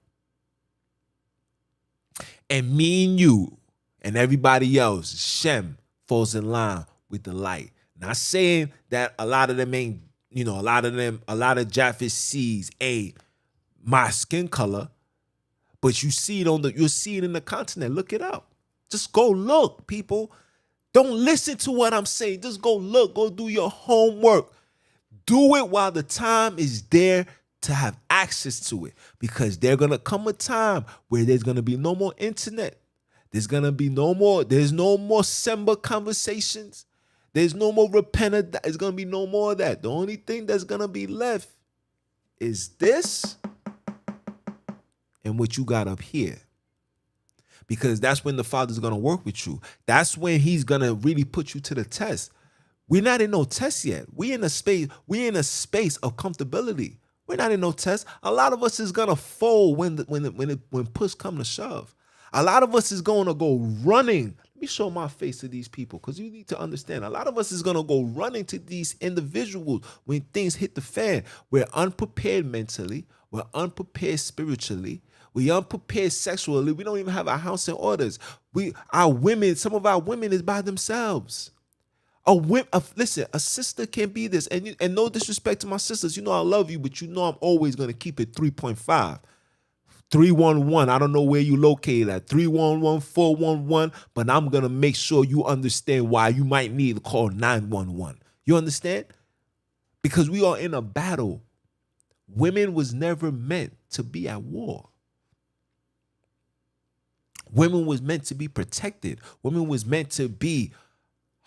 And me and you and everybody else, Shem falls in line with the light. Not saying that a lot of them ain't, a lot of Japheth seeds ain't my skin color, but you see it you'll see it in the continent. Look it up. Just go look, people. Don't listen to what I'm saying. Just go look. Go do your homework. Do it while the time is there to have access to it, because there's going to come a time where there's going to be no more internet. There's no more Sember conversations. There's no more repent. There's going to be no more of that. The only thing that's going to be left is this and what you got up here. because that's when the Father's going to work with you. That's when he's going to really put you to the test. We're not in no test yet. We in a space of comfortability. We're not in no test. A lot of us is gonna fold when push come to shove. A lot of us is gonna go running. Let me show my face to these people, because you need to understand. A lot of us is gonna go running to these individuals when things hit the fan. We're unprepared mentally. We're unprepared spiritually. We unprepared sexually. We don't even have our house in orders. Some of our women is by themselves. Listen, a sister can be this, and no disrespect to my sisters. You know I love you, but you know I'm always gonna keep it 3.5. 311. I don't know where you located at. 311, 411, but I'm gonna make sure you understand why you might need to call 911. You understand? Because we are in a battle. Women was never meant to be at war. Women was meant to be protected. Women was meant to be.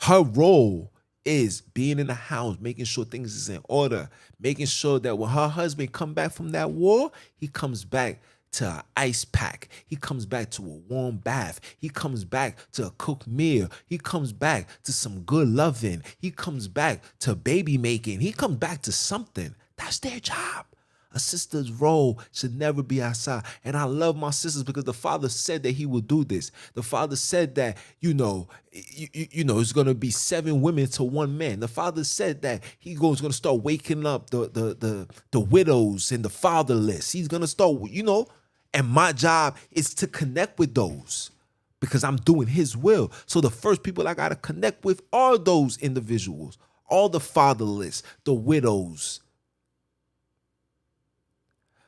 Her role is being in the house, making sure things is in order, making sure that when her husband come back from that war, he comes back to an ice pack. He comes back to a warm bath. He comes back to a cooked meal. He comes back to some good loving. He comes back to baby making. He comes back to something. That's their job. A sister's role should never be outside. And I love my sisters because the Father said that he will do this. The Father said that, it's going to be 7 women to 1 man. The Father said that he's going to start waking up the widows and the fatherless. He's going to start, and my job is to connect with those because I'm doing his will. So the first people I got to connect with are those individuals, all the fatherless, the widows.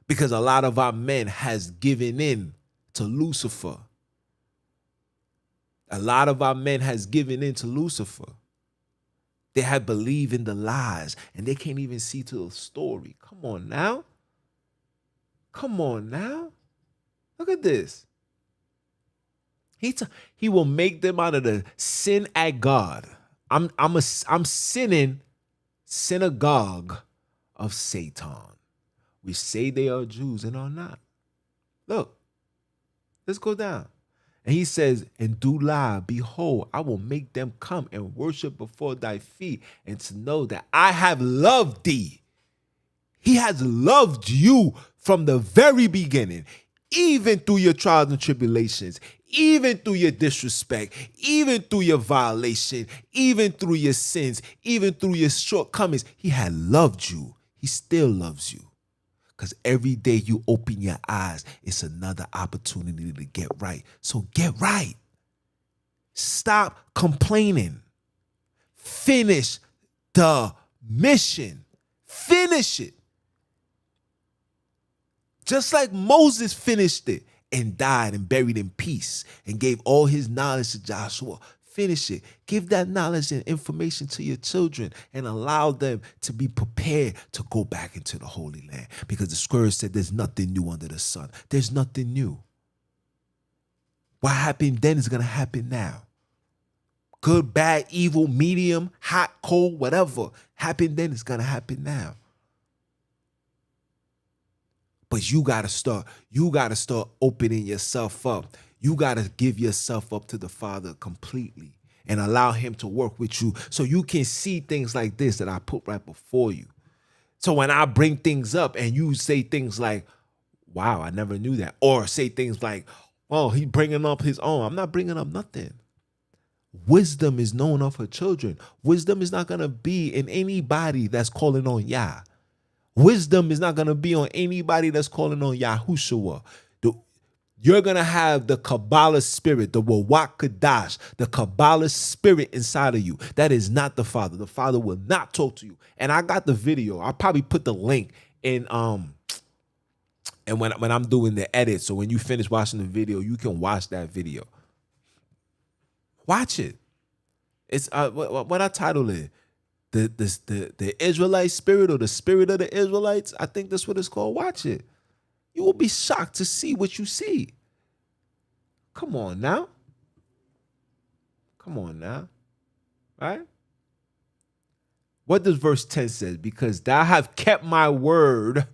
Because a lot of our men has given in to Lucifer. A lot of our men has given in to Lucifer. They have believed in the lies and they can't even see to the story. Come on now. Come on now. Look at this. He will make them out of the sin at God. I'm sinning synagogue of Satan. We say they are Jews and are not. Look, let's go down. And he says, and do lie, behold, I will make them come and worship before thy feet, and to know that I have loved thee. He has loved you from the very beginning, even through your trials and tribulations, even through your disrespect, even through your violation, even through your sins, even through your shortcomings. He had loved you. He still loves you. Because every day you open your eyes, it's another opportunity to get right. So get right. Stop complaining. Finish the mission. Finish it. Just like Moses finished it and died and buried in peace and gave all his knowledge to Joshua. Finish it. Give that knowledge and information to your children and allow them to be prepared to go back into the Holy Land. Because the scripture said there's nothing new under the sun. There's nothing new. What happened then is going to happen now. Good, bad, evil, medium, hot, cold, whatever happened then is going to happen now. But you got to start opening yourself up. You got to give yourself up to the Father completely and allow him to work with you so you can see things like this that I put right before you. So when I bring things up and you say things like, wow, I never knew that. Or say things like, well, he's bringing up his own. I'm not bringing up nothing. Wisdom is known of her children. Wisdom is not going to be in anybody that's calling on Yah. Wisdom is not going to be on anybody that's calling on Yahushua. You're going to have the Kabbalah spirit, the Ruach Kadash, the Kabbalah spirit inside of you. That is not the Father. The Father will not talk to you. And I got the video. I'll probably put the link in and when I'm doing the edit. So when you finish watching the video, you can watch that video. Watch it. It's what I title it. The Israelite spirit or the spirit of the Israelites. I think that's what it's called. Watch it. You will be shocked to see what you see. Come on now. Come on now. Right? What does verse 10 say? Because thou have kept my word,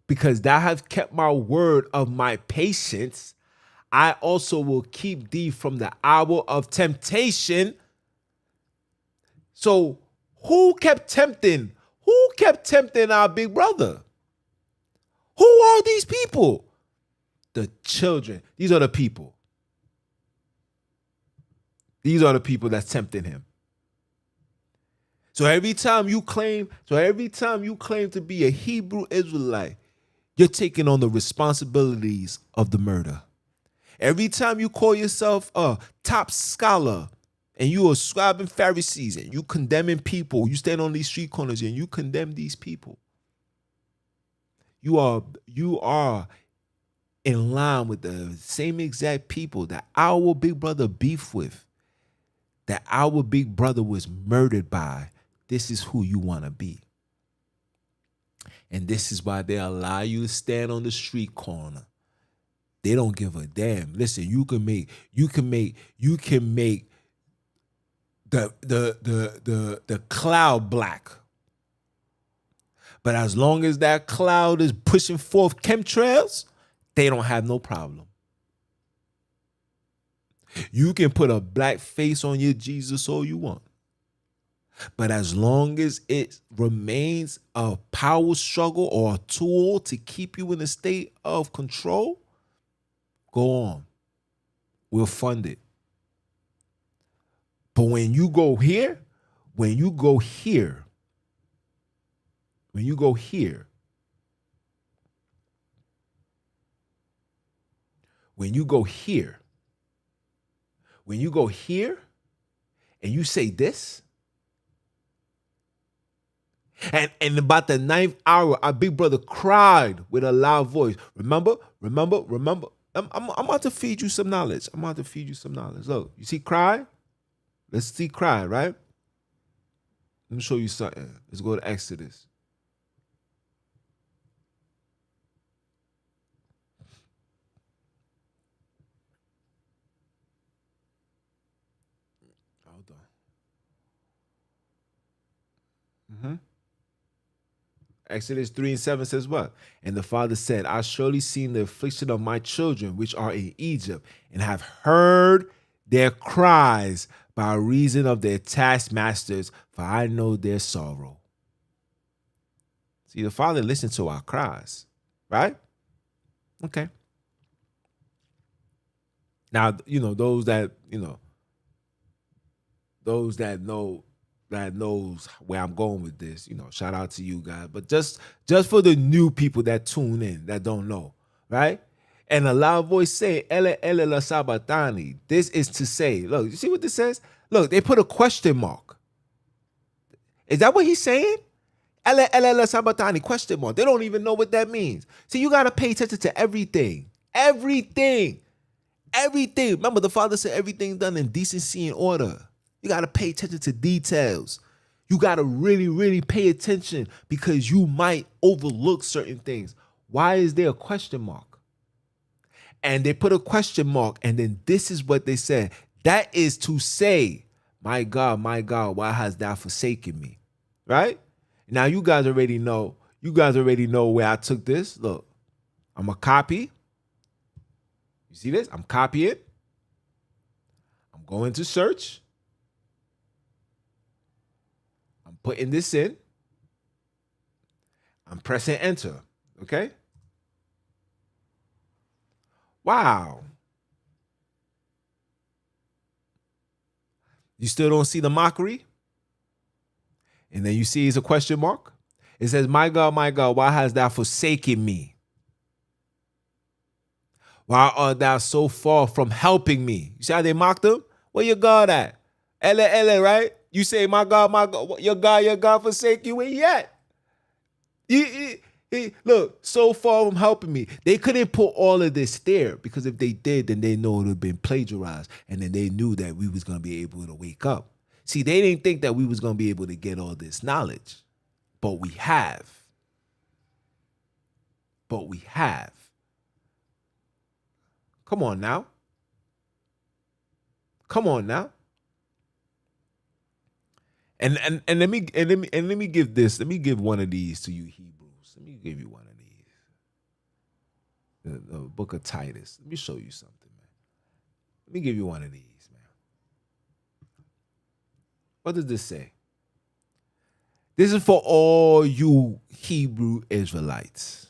because thou hast kept my word of my patience, I also will keep thee from the hour of temptation. So who kept tempting? Who kept tempting our big brother? Who are these people? The children. These are the people. These are the people that's tempting him. So every time you claim to be a Hebrew Israelite, you're taking on the responsibilities of the murder. Every time you call yourself a top scholar and you are scribing Pharisees and you condemning people, you stand on these street corners and you condemn these people. You are in line with the same exact people that our big brother beefed with, that our big brother was murdered by. This is who you want to be. And this is why they allow you to stand on the street corner. They don't give a damn. Listen, you can make the cloud black. But as long as that cloud is pushing forth chemtrails, they don't have no problem. You can put a black face on your Jesus all you want. But as long as it remains a power struggle or a tool to keep you in a state of control, go on. We'll fund it. But when you go here, when you go here, and you say this, and about the 9th hour, our big brother cried with a loud voice. Remember. I'm about to feed you some knowledge. Look, you see cry? Let's see cry, right? Let me show you something. Let's go to Exodus. Hold on. Exodus 3:7 says what? And the father said, I surely seen the affliction of my children which are in Egypt, and have heard their cries by reason of their taskmasters, for I know their sorrow. See, the father listened to our cries, right? Okay. Now, those that knows where I'm going with this, shout out to you guys. But just for the new people that tune in, that don't know, right? And a loud voice say, Ele Ele la Sabatani. This is to say, look, you see what this says? Look, they put a question mark. Is that what he's saying? Ele Ele la Sabatani, question mark. They don't even know what that means. See, you got to pay attention to everything. Everything. Remember, the father said everything done in decency and order. You got to pay attention to details. You got to really, really pay attention because you might overlook certain things. Why is there a question mark? And they put a question mark, and then this is what they said. That is to say, my God, why hast thou forsaken me? Right? Now, you guys already know where I took this. Look, I'm going to copy. You see this? I'm copying. I'm going to search. Putting this in, I'm pressing enter, okay? Wow. You still don't see the mockery? And then you see it's a question mark. It says, my God, why hast thou forsaken me? Why art thou so far from helping me? You see how they mocked him? Where your God at? Ele, right? You say, my God, your God forsake you, and yet. Look, so far from helping me. They couldn't put all of this there, because if they did, then they know it would have been plagiarized, and then they knew that we was going to be able to wake up. See, they didn't think that we was going to be able to get all this knowledge, but we have. Come on now. And let me give one of these to you Hebrews. Let me give you one of these. the book of Titus. Let me show you something, man. Let me give you one of these, man. What does this say? This is for all you Hebrew Israelites.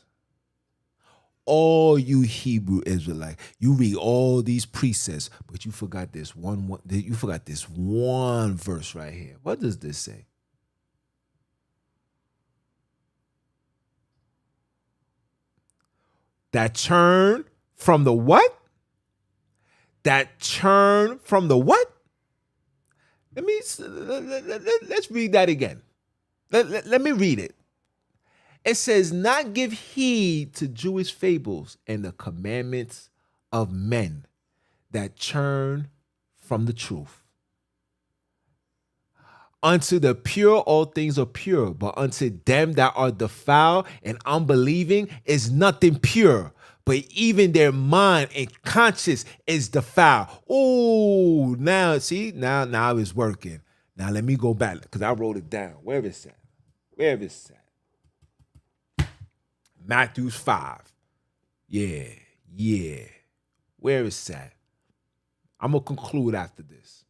All you Hebrew Israelites. You read all these precepts, but you forgot this you forgot this one verse right here. What does this say? That turn from the what? That turn from the what? Let's read that again. Let me read it. It says, not give heed to Jewish fables and the commandments of men that turn from the truth. Unto the pure all things are pure, but unto them that are defiled and unbelieving is nothing pure. But even their mind and conscience is defiled. Oh, now see, now it's working. Now let me go back because I wrote it down. Where is that? Where is that? Matthew 5. Yeah. Where is that? I'm going to conclude after this.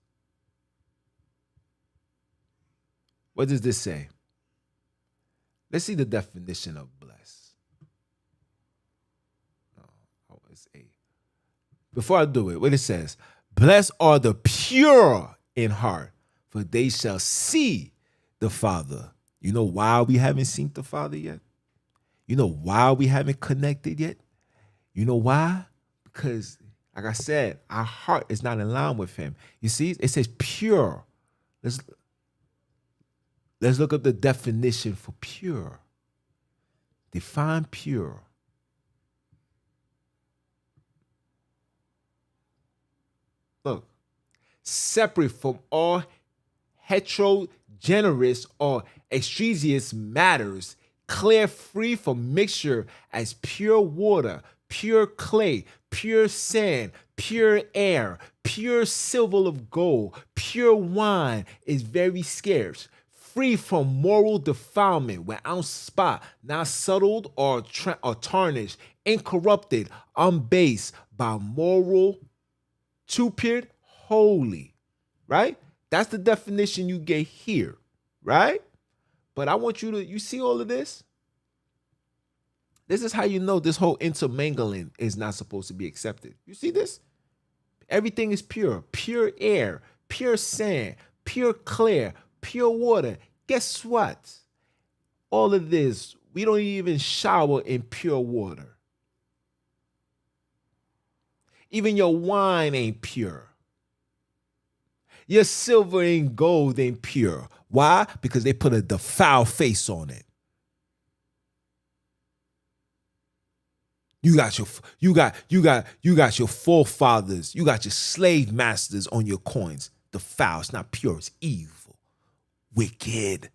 What does this say? Let's see the definition of blessed. Oh, it's A. Before I do it, what it says, blessed are the pure in heart, for they shall see the Father. You know why we haven't seen the Father yet? You know why we haven't connected yet? You know why? Because, like I said, our heart is not in line with him. You see, it says pure. Let's look up the definition for pure. Define pure. Look, separate from all heterogeneous or extraneous matters, clear free from mixture as pure water, pure clay, pure sand, pure air, pure silver of gold, pure wine is very scarce. Free from moral defilement, without spot, not settled or tarnished, incorrupted, unbased by moral, turpid, holy. Right? That's the definition you get here. Right? But I want you see all of this? This is how you know this whole intermingling is not supposed to be accepted. You see this? Everything is pure. Pure air, pure sand, pure clear, pure water. Guess what? All of this, we don't even shower in pure water. Even your wine ain't pure. Your silver and gold ain't pure. Why? Because they put a defiled face on it. You got your forefathers, you got your slave masters on your coins. Defiled, it's not pure, it's evil. Wicked.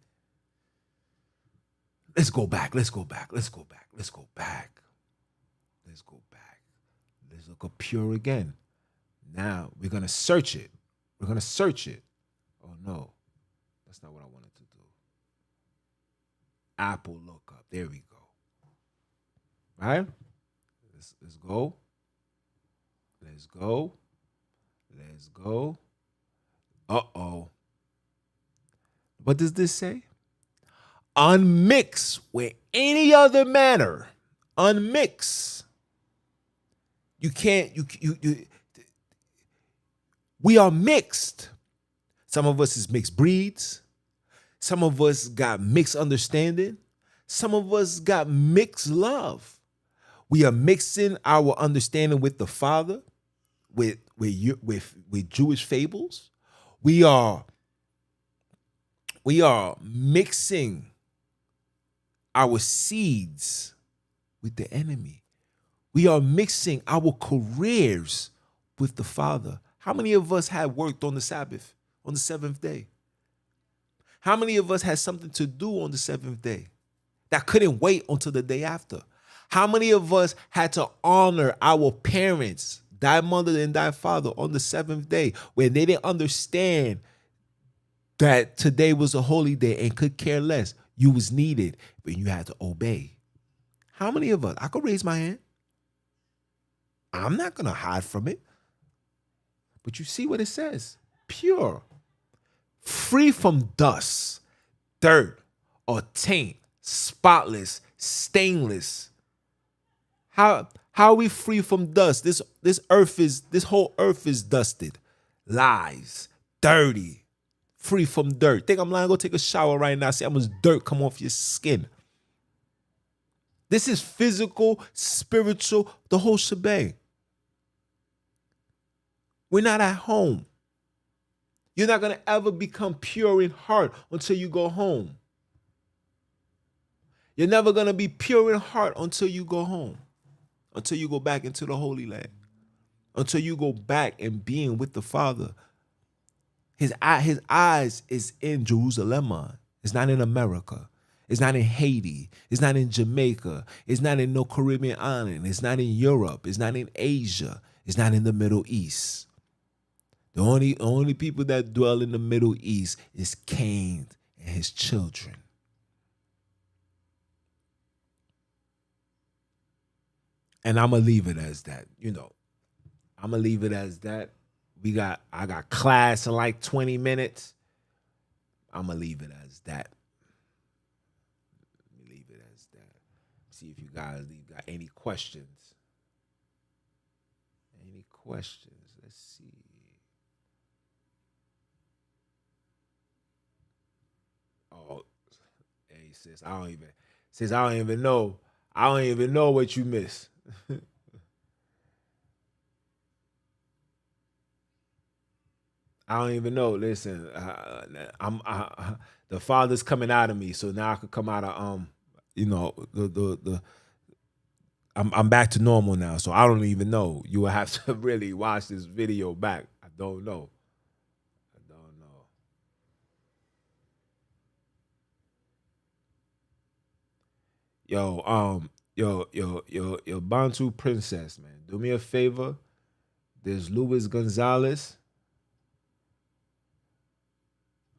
Let's go back. Let's go back. Let's look up pure again. Now we're going to search it. Oh, no. That's not what I wanted to do. Apple lookup. There we go. Right? Let's go. Uh-oh. What does this say? Unmixed with any other manner. Unmixed. We are mixed. Some of us is mixed breeds. Some of us got mixed understanding. Some of us got mixed love. We are mixing our understanding with the Father, with Jewish fables. We are mixing our seeds with the enemy. We are mixing our careers with the Father. How many of us had worked on the Sabbath, on the seventh day? How many of us had something to do on the seventh day that couldn't wait until the day after? How many of us had to honor our parents, thy mother and thy father, on the seventh day when they didn't understand that today was a holy day and could care less? You was needed, but you had to obey. How many of us? I could raise my hand. I'm not going to hide from it. But you see what it says. Pure, free from dust, dirt, or taint, spotless, stainless. How are we free from dust? This whole earth is dusted. Lies, dirty, free from dirt. Think I'm lying? Go take a shower right now. See how much dirt come off your skin. This is physical, spiritual, the whole shebang. We're not at home. You're not going to ever become pure in heart until you go home. You're never going to be pure in heart until you go home, until you go back into the Holy Land, until you go back and being with the Father. His eyes is in Jerusalem. It's not in America. It's not in Haiti. It's not in Jamaica. It's not in no Caribbean island. It's not in Europe. It's not in Asia. It's not in the Middle East. The only people that dwell in the Middle East is Cain and his children. And I'm gonna leave it as that. I'm gonna leave it as that. I got class in like 20 minutes. I'm gonna leave it as that. Leave it as that. See if you guys got any questions. Any questions? Let's see. Oh, hey sis, I don't even know. I don't even know what you miss. I don't even know. Listen, the Father's coming out of me, so now I could come out of the I'm back to normal now, so I don't even know. You will have to really watch this video back. I don't know. I don't know. Yo, Bantu princess, man. Do me a favor. There's Luis Gonzalez.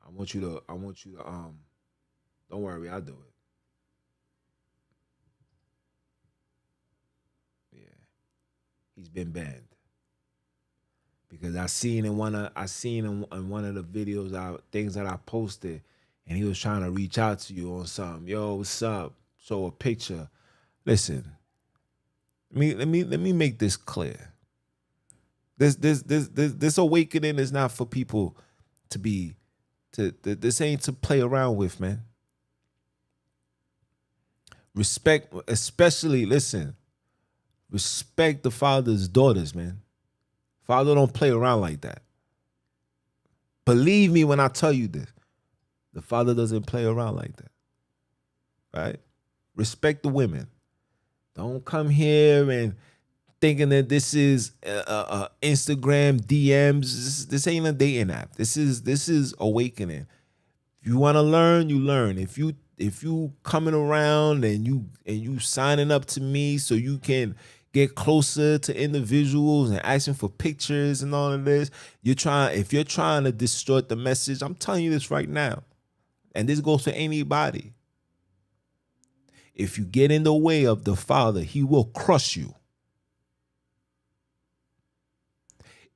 I want you to don't worry, I'll do it. Yeah. He's been banned. Because I seen in one of the videos things that I posted, and he was trying to reach out to you on something. Yo, what's up? Show a picture. Listen, let me make this clear. This awakening is not for people to be this ain't to play around with, man. Respect, especially listen, respect the Father's daughters, man. Father don't play around like that. Believe me when I tell you this. The Father doesn't play around like that. Right? Respect the women. Don't come here and thinking that this is Instagram DMs. This ain't a dating app. This is awakening. If you want to learn, you learn. If you coming around and you signing up to me so you can get closer to individuals and asking for pictures and all of this, if you're trying to distort the message, I'm telling you this right now. And this goes for anybody. If you get in the way of the Father, he will crush you.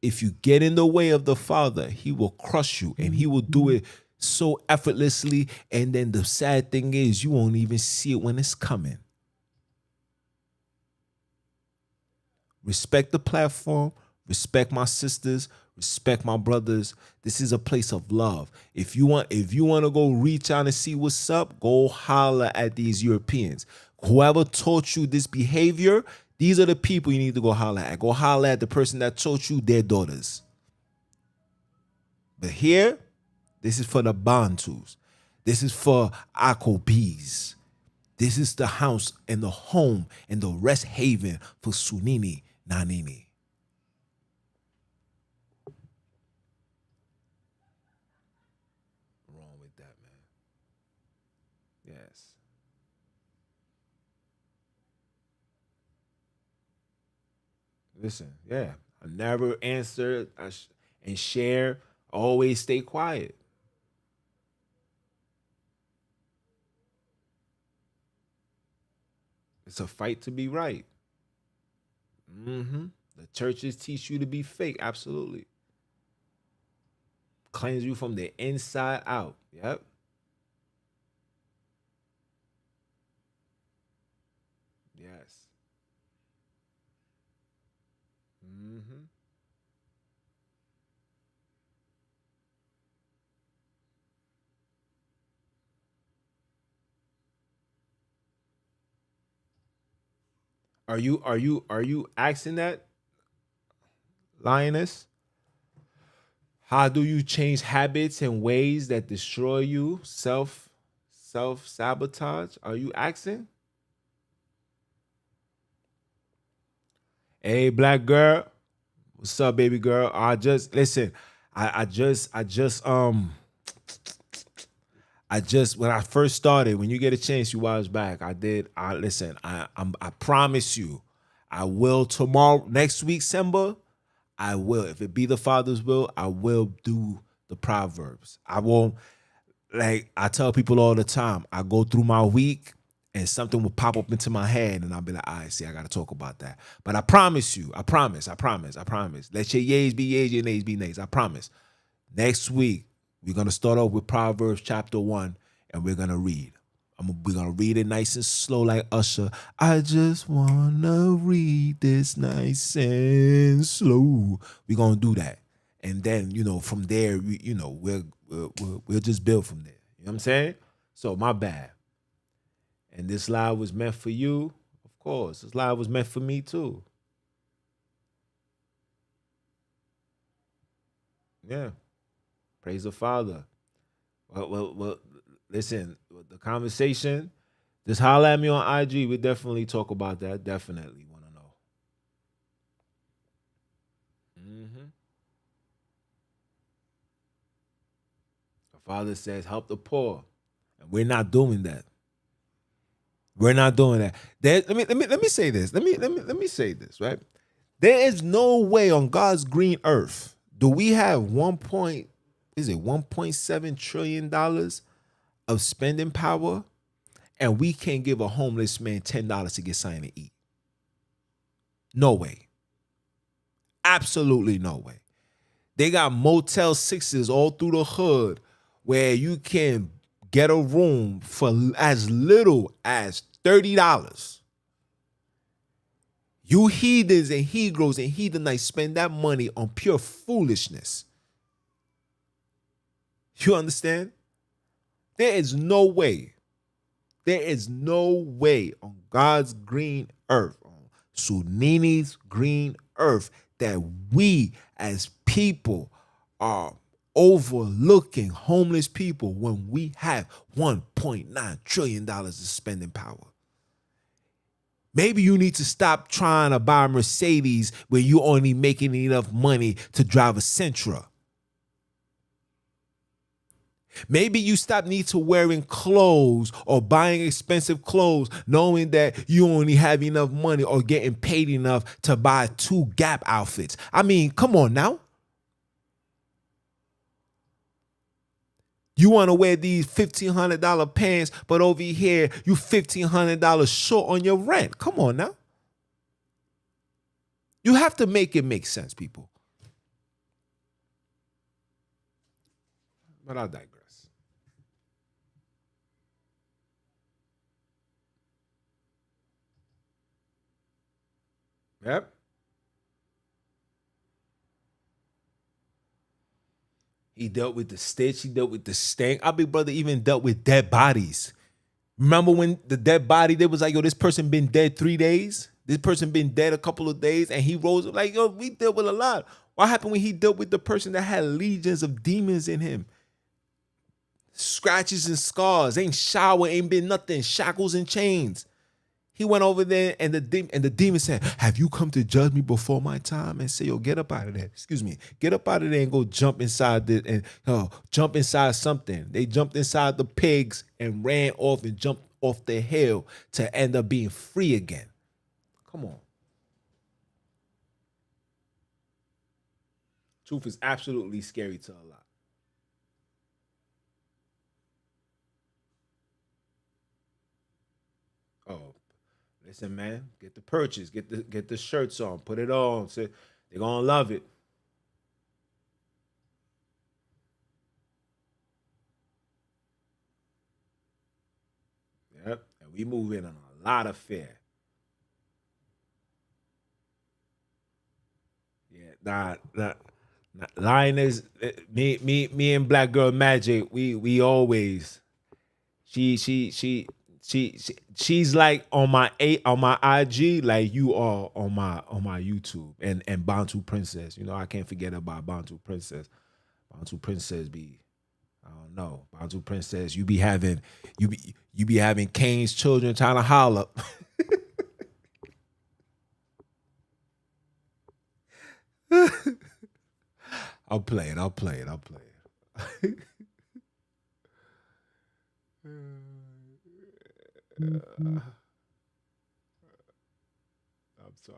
If you get in the way of the Father, he will crush you, and he will do it so effortlessly. And then the sad thing is, you won't even see it when it's coming. Respect the platform, respect my sisters, respect my brothers. This is a place of love. If you want to go reach out and see what's up, go holler at these Europeans. Whoever taught you this behavior, these are the people you need to go holler at. Go holler at the person that taught you their daughters. But here, this is for the Bantus. This is for Akobis. This is the house and the home and the rest haven for Sonini NaNini. Wrong with that, man. Yes. Listen, yeah. I never answer and share. Always stay quiet. It's a fight to be right. Mm-hmm. The churches teach you to be fake. Absolutely. Cleanse you from the inside out. Yep. Yes. Hmm. Are you asking that, lioness? How do you change habits and ways that destroy you? Self sabotage? Are you asking? Hey, black girl. What's up, baby girl? I just listen. I just when I first started, when you get a chance, you watch back. I did. I listen. I promise you, I will tomorrow, next week, December. I will. If it be the Father's will, I will do the Proverbs. I won't. Like I tell people all the time, I go through my week and something will pop up into my head and I'll be like, all right, see, I gotta talk about that. But I promise you, I promise. Let your yays be yays, your nays be nays. I promise. Next week, we're gonna start off with Proverbs chapter 1, and we're gonna read. We're gonna read it nice and slow like Usher. I just wanna read this nice and slow. We're gonna do that. And then, from there, we'll just build from there. You know what I'm saying? So my bad. And this live was meant for you. Of course, this live was meant for me too. Yeah. Praise the Father. Well, listen, the conversation, just holler at me on IG. We definitely talk about that. Definitely want to know. Hmm. The Father says, help the poor. And we're not doing that. We're not doing that. Let me say this. Let me say this, right? There is no way on God's green earth do we have 1.7 trillion dollars of spending power and we can't give a homeless man $10 to get something to eat. No way. Absolutely no way. They got Motel Sixes all through the hood where you can get a room for as little as $30. You heathens and Hebrews and heathenites spend that money on pure foolishness. You understand? There is no way. There is no way on God's green earth, on Sonini's green earth, that we as people are overlooking homeless people when we have $1.9 trillion of spending power. Maybe you need to stop trying to buy a Mercedes when you only making enough money to drive a Sentra. Maybe you stop need to wearing clothes or buying expensive clothes knowing that you only have enough money or getting paid enough to buy 2 Gap outfits. I mean, come on now. You want to wear these $1,500 pants, but over here you $1,500 short on your rent. Come on now. You have to make it make sense, people. But I digress. Yep. He dealt with the stitch. He dealt with the stank. Our big brother even dealt with dead bodies. Remember when the dead body, they was like, yo, this person been dead 3 days? This person been dead a couple of days, and he rose up like, yo, we dealt with a lot. What happened when he dealt with the person that had legions of demons in him? Scratches and scars, ain't shower, ain't been nothing, shackles and chains. He went over there and the demon said, have you come to judge me before my time? And say, yo, get up out of there. Excuse me. Get up out of there and go jump inside the and jump inside something. They jumped inside the pigs and ran off and jumped off the hill to end up being free again. Come on. Truth is absolutely scary to a lot. Oh, Listen, man, get the purchase, get the shirts on, put it on. So they're gonna love it. Yep. And we move in on a lot of fear. Yeah, Lioness, me and Black Girl Magic, we always she's like on my IG like you are on my YouTube and Bantu Princess. You know, I can't forget about Bantu Princess. Bantu Princess be I don't know. Bantu Princess, you be having Kane's children trying to holler. I'll play it. I'll play it. I'll play it. I'm sorry.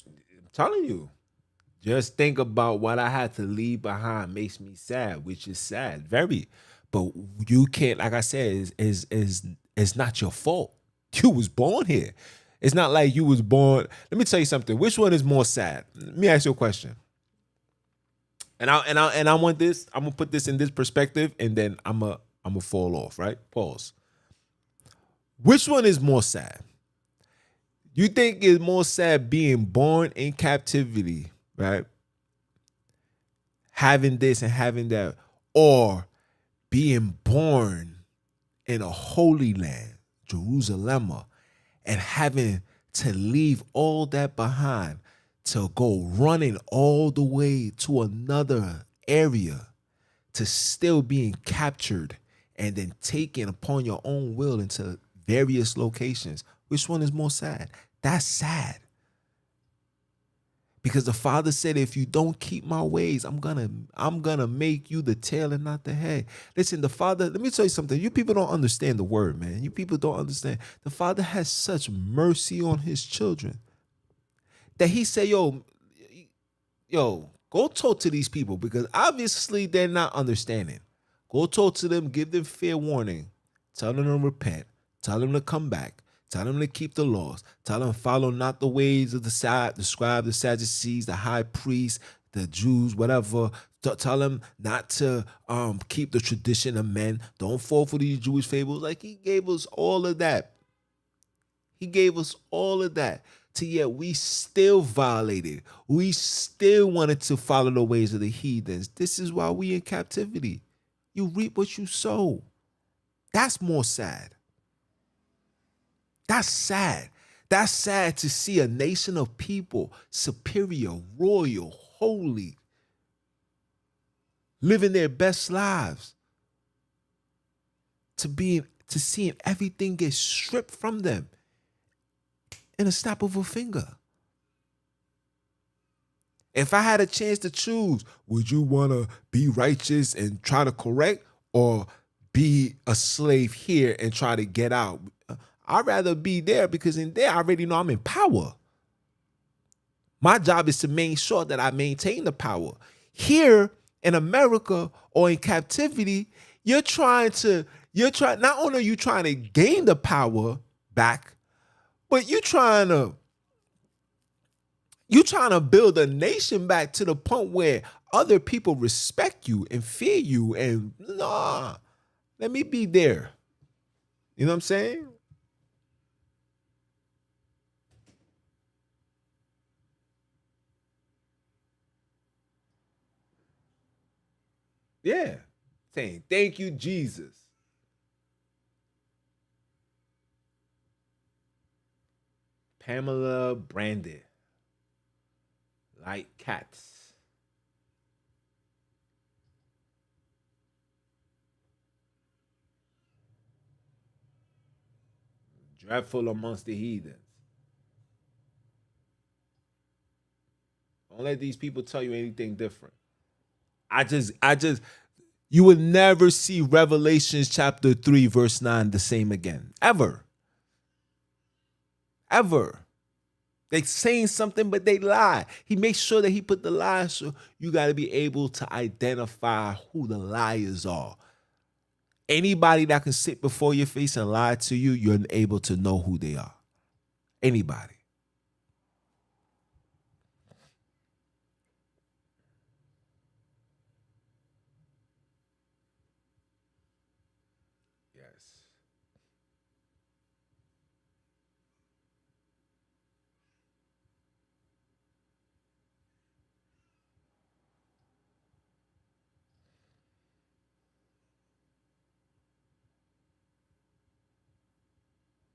I'm telling you. Just think about what I had to leave behind makes me sad, which is sad, very. But you can't, like I said, is it's not your fault. You was born here. It's not like you was born. Let me tell you something. Which one is more sad? Let me ask you a question. And I want this. I'm gonna put this in this perspective, and then I'm gonna fall off. Right? Pause. Which one is more sad? You think it's more sad being born in captivity, right? Having this and having that, or being born in a holy land, Jerusalem, and having to leave all that behind to go running all the way to another area to still being captured and then taken upon your own will into various locations. Which one is more sad? That's sad. Because the Father said, if you don't keep my ways, I'm gonna make you the tail and not the head. Listen, the Father, let me tell you something. You people don't understand the word, man. You people don't understand. The Father has such mercy on his children that he said, yo, go talk to these people because obviously they're not understanding. Go talk to them, give them fair warning, tell them to repent, tell them to come back, tell them to keep the laws, tell them to follow not the ways of the scribes, the Sadducees, the high priests, the Jews, whatever. Tell them not to keep the tradition of men. Don't fall for these Jewish fables. Like he gave us all of that. He gave us all of that. To yet we still violated. We still wanted to follow the ways of the heathens. This is why we in captivity. You reap what you sow. That's more sad. That's sad. That's sad to see a nation of people, superior, royal, holy, living their best lives, to seeing everything get stripped from them in a snap of a finger. If I had a chance to choose, would you want to be righteous and try to correct or be a slave here and try to get out? I'd rather be there because in there I already know I'm in power. My job is to make sure that I maintain the power. Here in America or in captivity, not only are you trying to gain the power back, but you trying to build a nation back to the point where other people respect you and fear you and nah, let me be there. You know what I'm saying? Yeah. Saying, thank you, Jesus. Pamela branded like cats. Dreadful amongst the heathens. Don't let these people tell you anything different. I just, you would never see Revelations chapter 3, verse 9 the same again. Ever. Ever. They saying something, but they lie. He makes sure that he put the lie, so you got to be able to identify who the liars are. Anybody that can sit before your face and lie to you, you're able to know who they are. Anybody. Yes.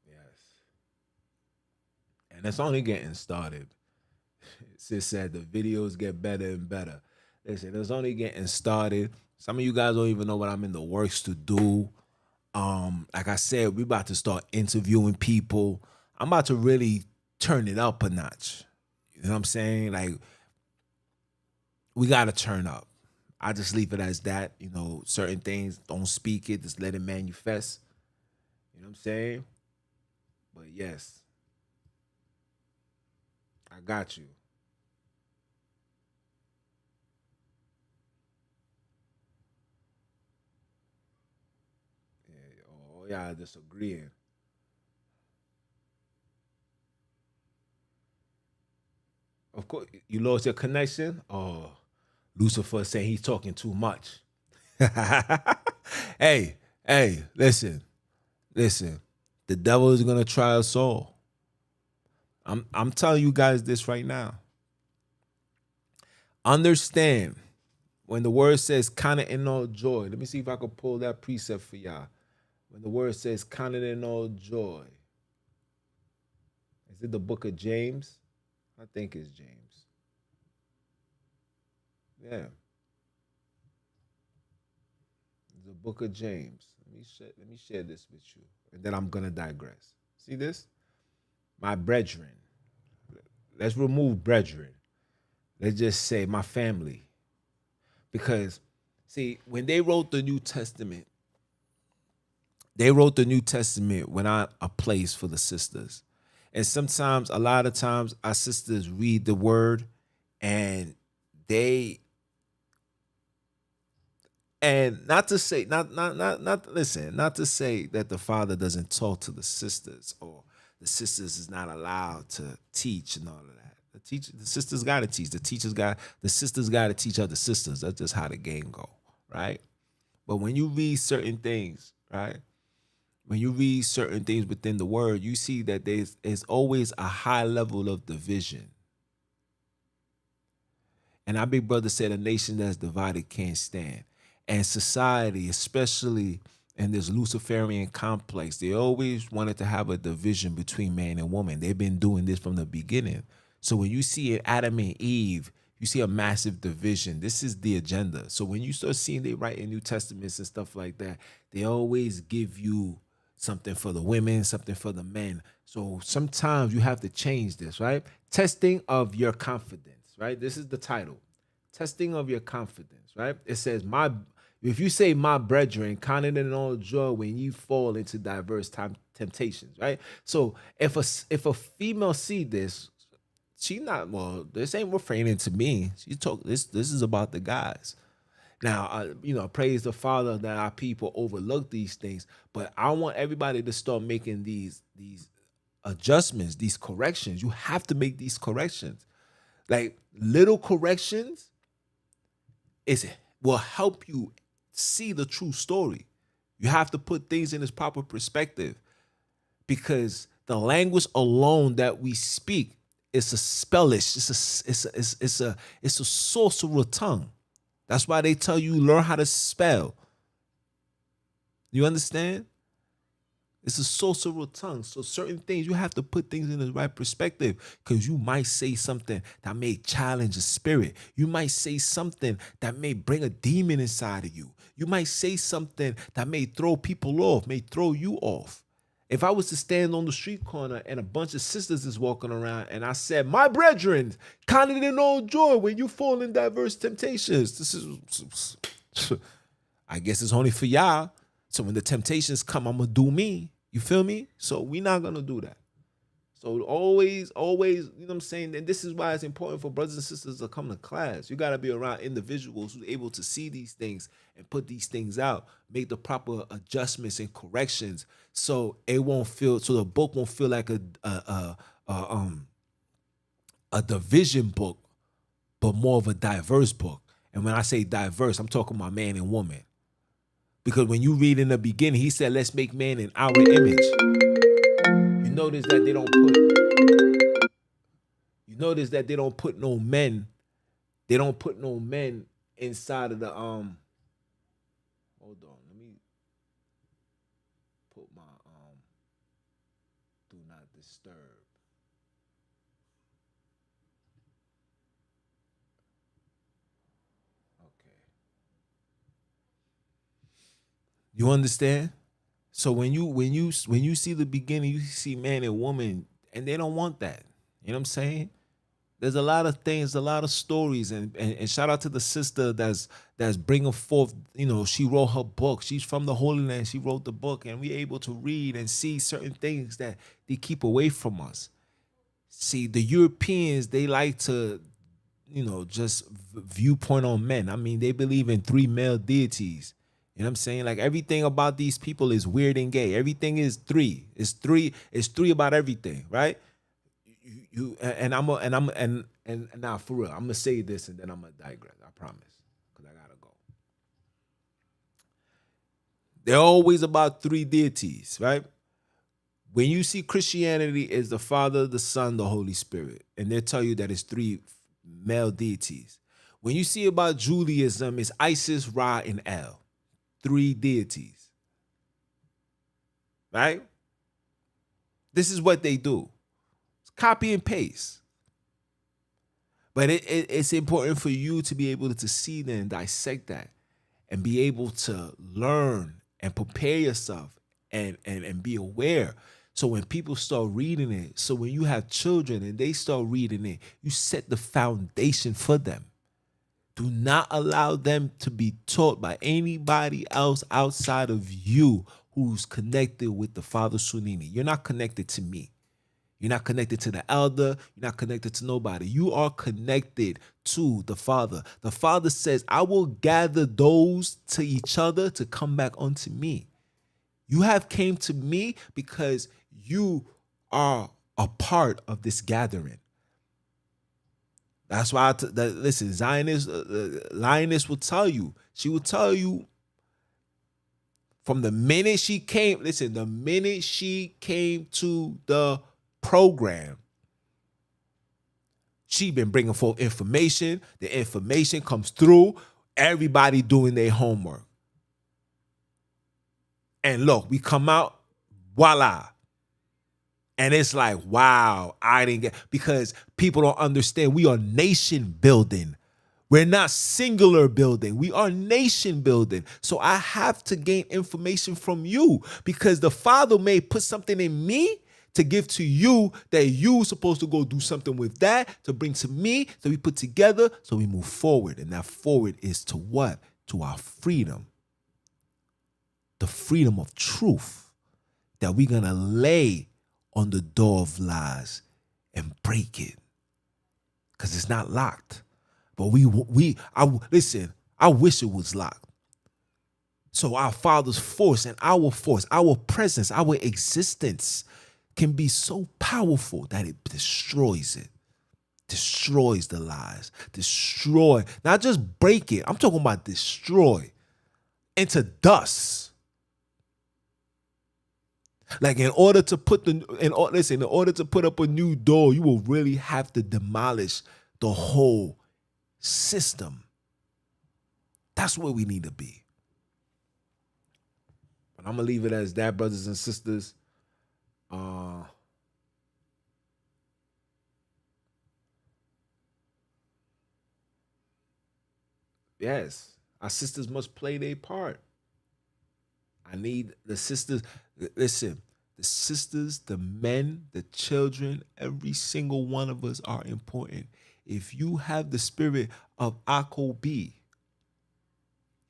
Yes. And it's only getting started. Sis said the videos get better and better. Listen, it's only getting started. Some of you guys don't even know what I'm in the works to do. Like I said, we about to start interviewing people. I'm about to really turn it up a notch. You know what I'm saying? Like, we gotta turn up. I just leave it as that. You know, certain things, don't speak it, just let it manifest. You know what I'm saying? But yes, I got you. Yeah, oh yeah, disagreeing. Of course, you lost your connection. Oh, Lucifer saying he's talking too much. Hey, hey, listen, listen. The devil is gonna try us all. I'm telling you guys this right now. Understand when the word says count it in all joy. Let me see if I can pull that precept for y'all. When the word says count it in all joy. Is it the book of James? I think it's James. Yeah. The book of James. Let me share this with you. And then I'm gonna digress. See this? My brethren. Let's remove brethren. Let's just say my family. Because see, when they wrote the New Testament, they wrote the New Testament without a place for the sisters. And sometimes, a lot of times, our sisters read the word and they and not to say not listen, not to say that the father doesn't talk to the sisters or the sisters is not allowed to teach and all of that. The sisters got to teach. The sisters got to teach other sisters. That's just how the game go, right? But when you read certain things, right? When you read certain things within the word, you see that there's always a high level of division. And our big brother said a nation that's divided can't stand. And society, especially in this Luciferian complex, they always wanted to have a division between man and woman. They've been doing this from the beginning. So when you see it, Adam and Eve, you see a massive division. This is the agenda. So when you start seeing they write in New Testaments and stuff like that, they always give you something for the women, something for the men. So sometimes you have to change this, right? Testing of your confidence, right? This is the title. Testing of your confidence, right? It says, my if you say my brethren, count it in all joy when you fall into diverse temptations, right? So if a female see this, she not well. This ain't refraining to me. She talk this. This is about the guys. Now, praise the Father that our people overlook these things. But I want everybody to start making these adjustments, these corrections. You have to make these corrections. Like little corrections is will help you see the true story. You have to put things in its proper perspective because the language alone that we speak is a spellish. It's a sorcerer tongue. That's why they tell you learn how to spell. You understand? It's a sorcerer tongue. So certain things, you have to put things in the right perspective because you might say something that may challenge a spirit. You might say something that may bring a demon inside of you. You might say something that may throw people off, may throw you off. If I was to stand on the street corner and a bunch of sisters is walking around and I said, my brethren, count it in all joy when you fall in diverse temptations. This is, I guess it's only for y'all. So when the temptations come, I'm going to do me. You feel me? So we're not going to do that. So always, you know what I'm saying? And this is why it's important for brothers and sisters to come to class. You got to be around individuals who are able to see these things and put these things out, make the proper adjustments and corrections, so it won't feel, so the book won't feel like a division book, but more of a diverse book. And when I say diverse, I'm talking about man and woman. Because when you read in the beginning, he said, let's make man in our image. You notice that they don't put, you notice that they don't put no men, they don't put no men inside of the hold on, let me put my do not disturb. Okay. You understand? So when you see the beginning, you see man and woman, and they don't want that. You know what I'm saying? There's a lot of things, a lot of stories, and shout out to the sister that's bringing forth. You know, she wrote her book. She's from the Holy Land. She wrote the book, and we able to read and see certain things that they keep away from us. See, the Europeans, they like to, just viewpoint on men. I mean, they believe in three male deities. You know what I'm saying? Like everything about these people is weird and gay. Everything is three. It's three. It's three about everything, right? You and I'm a, and now for real, I'm gonna say this and then I'm gonna digress. I promise, because I gotta go. They're always about three deities, right? When you see Christianity is the Father, the Son, the Holy Spirit, and they tell you that it's three male deities. When you see about Judaism, it's Isis, Ra, and El, three deities, right? This is what they do. It's copy and paste. But it's important for you to be able to see that and dissect that and be able to learn and prepare yourself and be aware. So when people start reading it, so when you have children and they start reading it, you set the foundation for them. Do not allow them to be taught by anybody else outside of you who's connected with the Father Sonini. You're not connected to me. You're not connected to the elder. You're not connected to nobody. You are connected to the Father. The Father says, I will gather those to each other to come back unto me. You have came to me because you are a part of this gathering. That's why, listen, Zionist, Lioness will tell you. She will tell you from the minute she came, listen, the minute she came to the program, she been bringing forth information. The information comes through. Everybody doing their homework. And look, we come out, voila. And it's like, wow, I didn't get, because people don't understand. We are nation building. We're not singular building. We are nation building. So I have to gain information from you because the Father may put something in me to give to you that you supposed to go do something with that to bring to me. So we put together, so we move forward. And that forward is to what? To our freedom. The freedom of truth that we're going to lay on the door of lies and break it because it's not locked. But listen, I wish it was locked. So our Father's force and our presence, our existence can be so powerful that it destroys it. Destroys the lies. Destroy. Not just break it. I'm talking about destroy into dust. Like in order to put up a new door, you will really have to demolish the whole system. That's where we need to be. But I'm gonna leave it as that, brothers and sisters. Yes, our sisters must play their part. I need the sisters. Listen, the sisters, the men, the children, every single one of us are important. If you have the spirit of Akobi,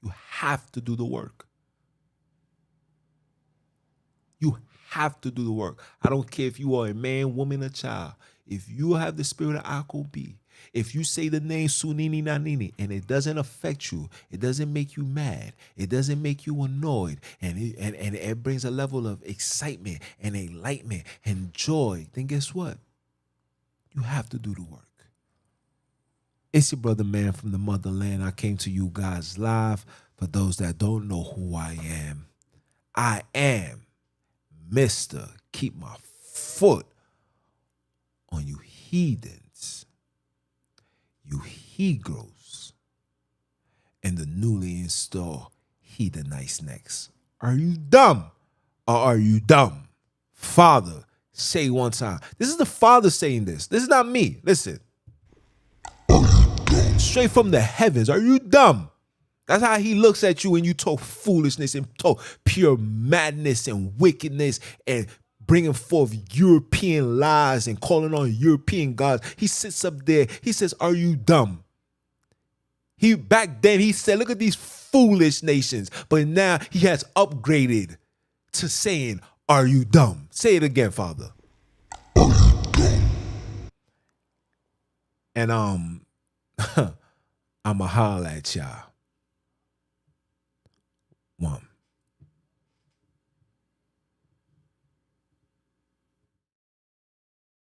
you have to do the work. You have to do the work. I don't care if you are a man, woman, or child. If you have the spirit of Akobi, if you say the name Sonini NaNini and it doesn't affect you, it doesn't make you mad, it doesn't make you annoyed, and it brings a level of excitement and enlightenment and joy, then guess what? You have to do the work. It's your brother, man, from the motherland. I came to you guys live. For those that don't know who I am Mr. Keep My Foot on you heathens, you he-grows, and the newly installed heathenites next. Are you dumb or are you dumb? Father, say one time. This is the Father saying this. This is not me. Listen. Straight from the heavens. Are you dumb? That's how he looks at you when you talk foolishness and talk pure madness and wickedness and bringing forth European lies and calling on European gods. He sits up there. He says, are you dumb? Back then he said, look at these foolish nations. But now he has upgraded to saying, are you dumb? Say it again, Father. And I'ma holler at y'all. One.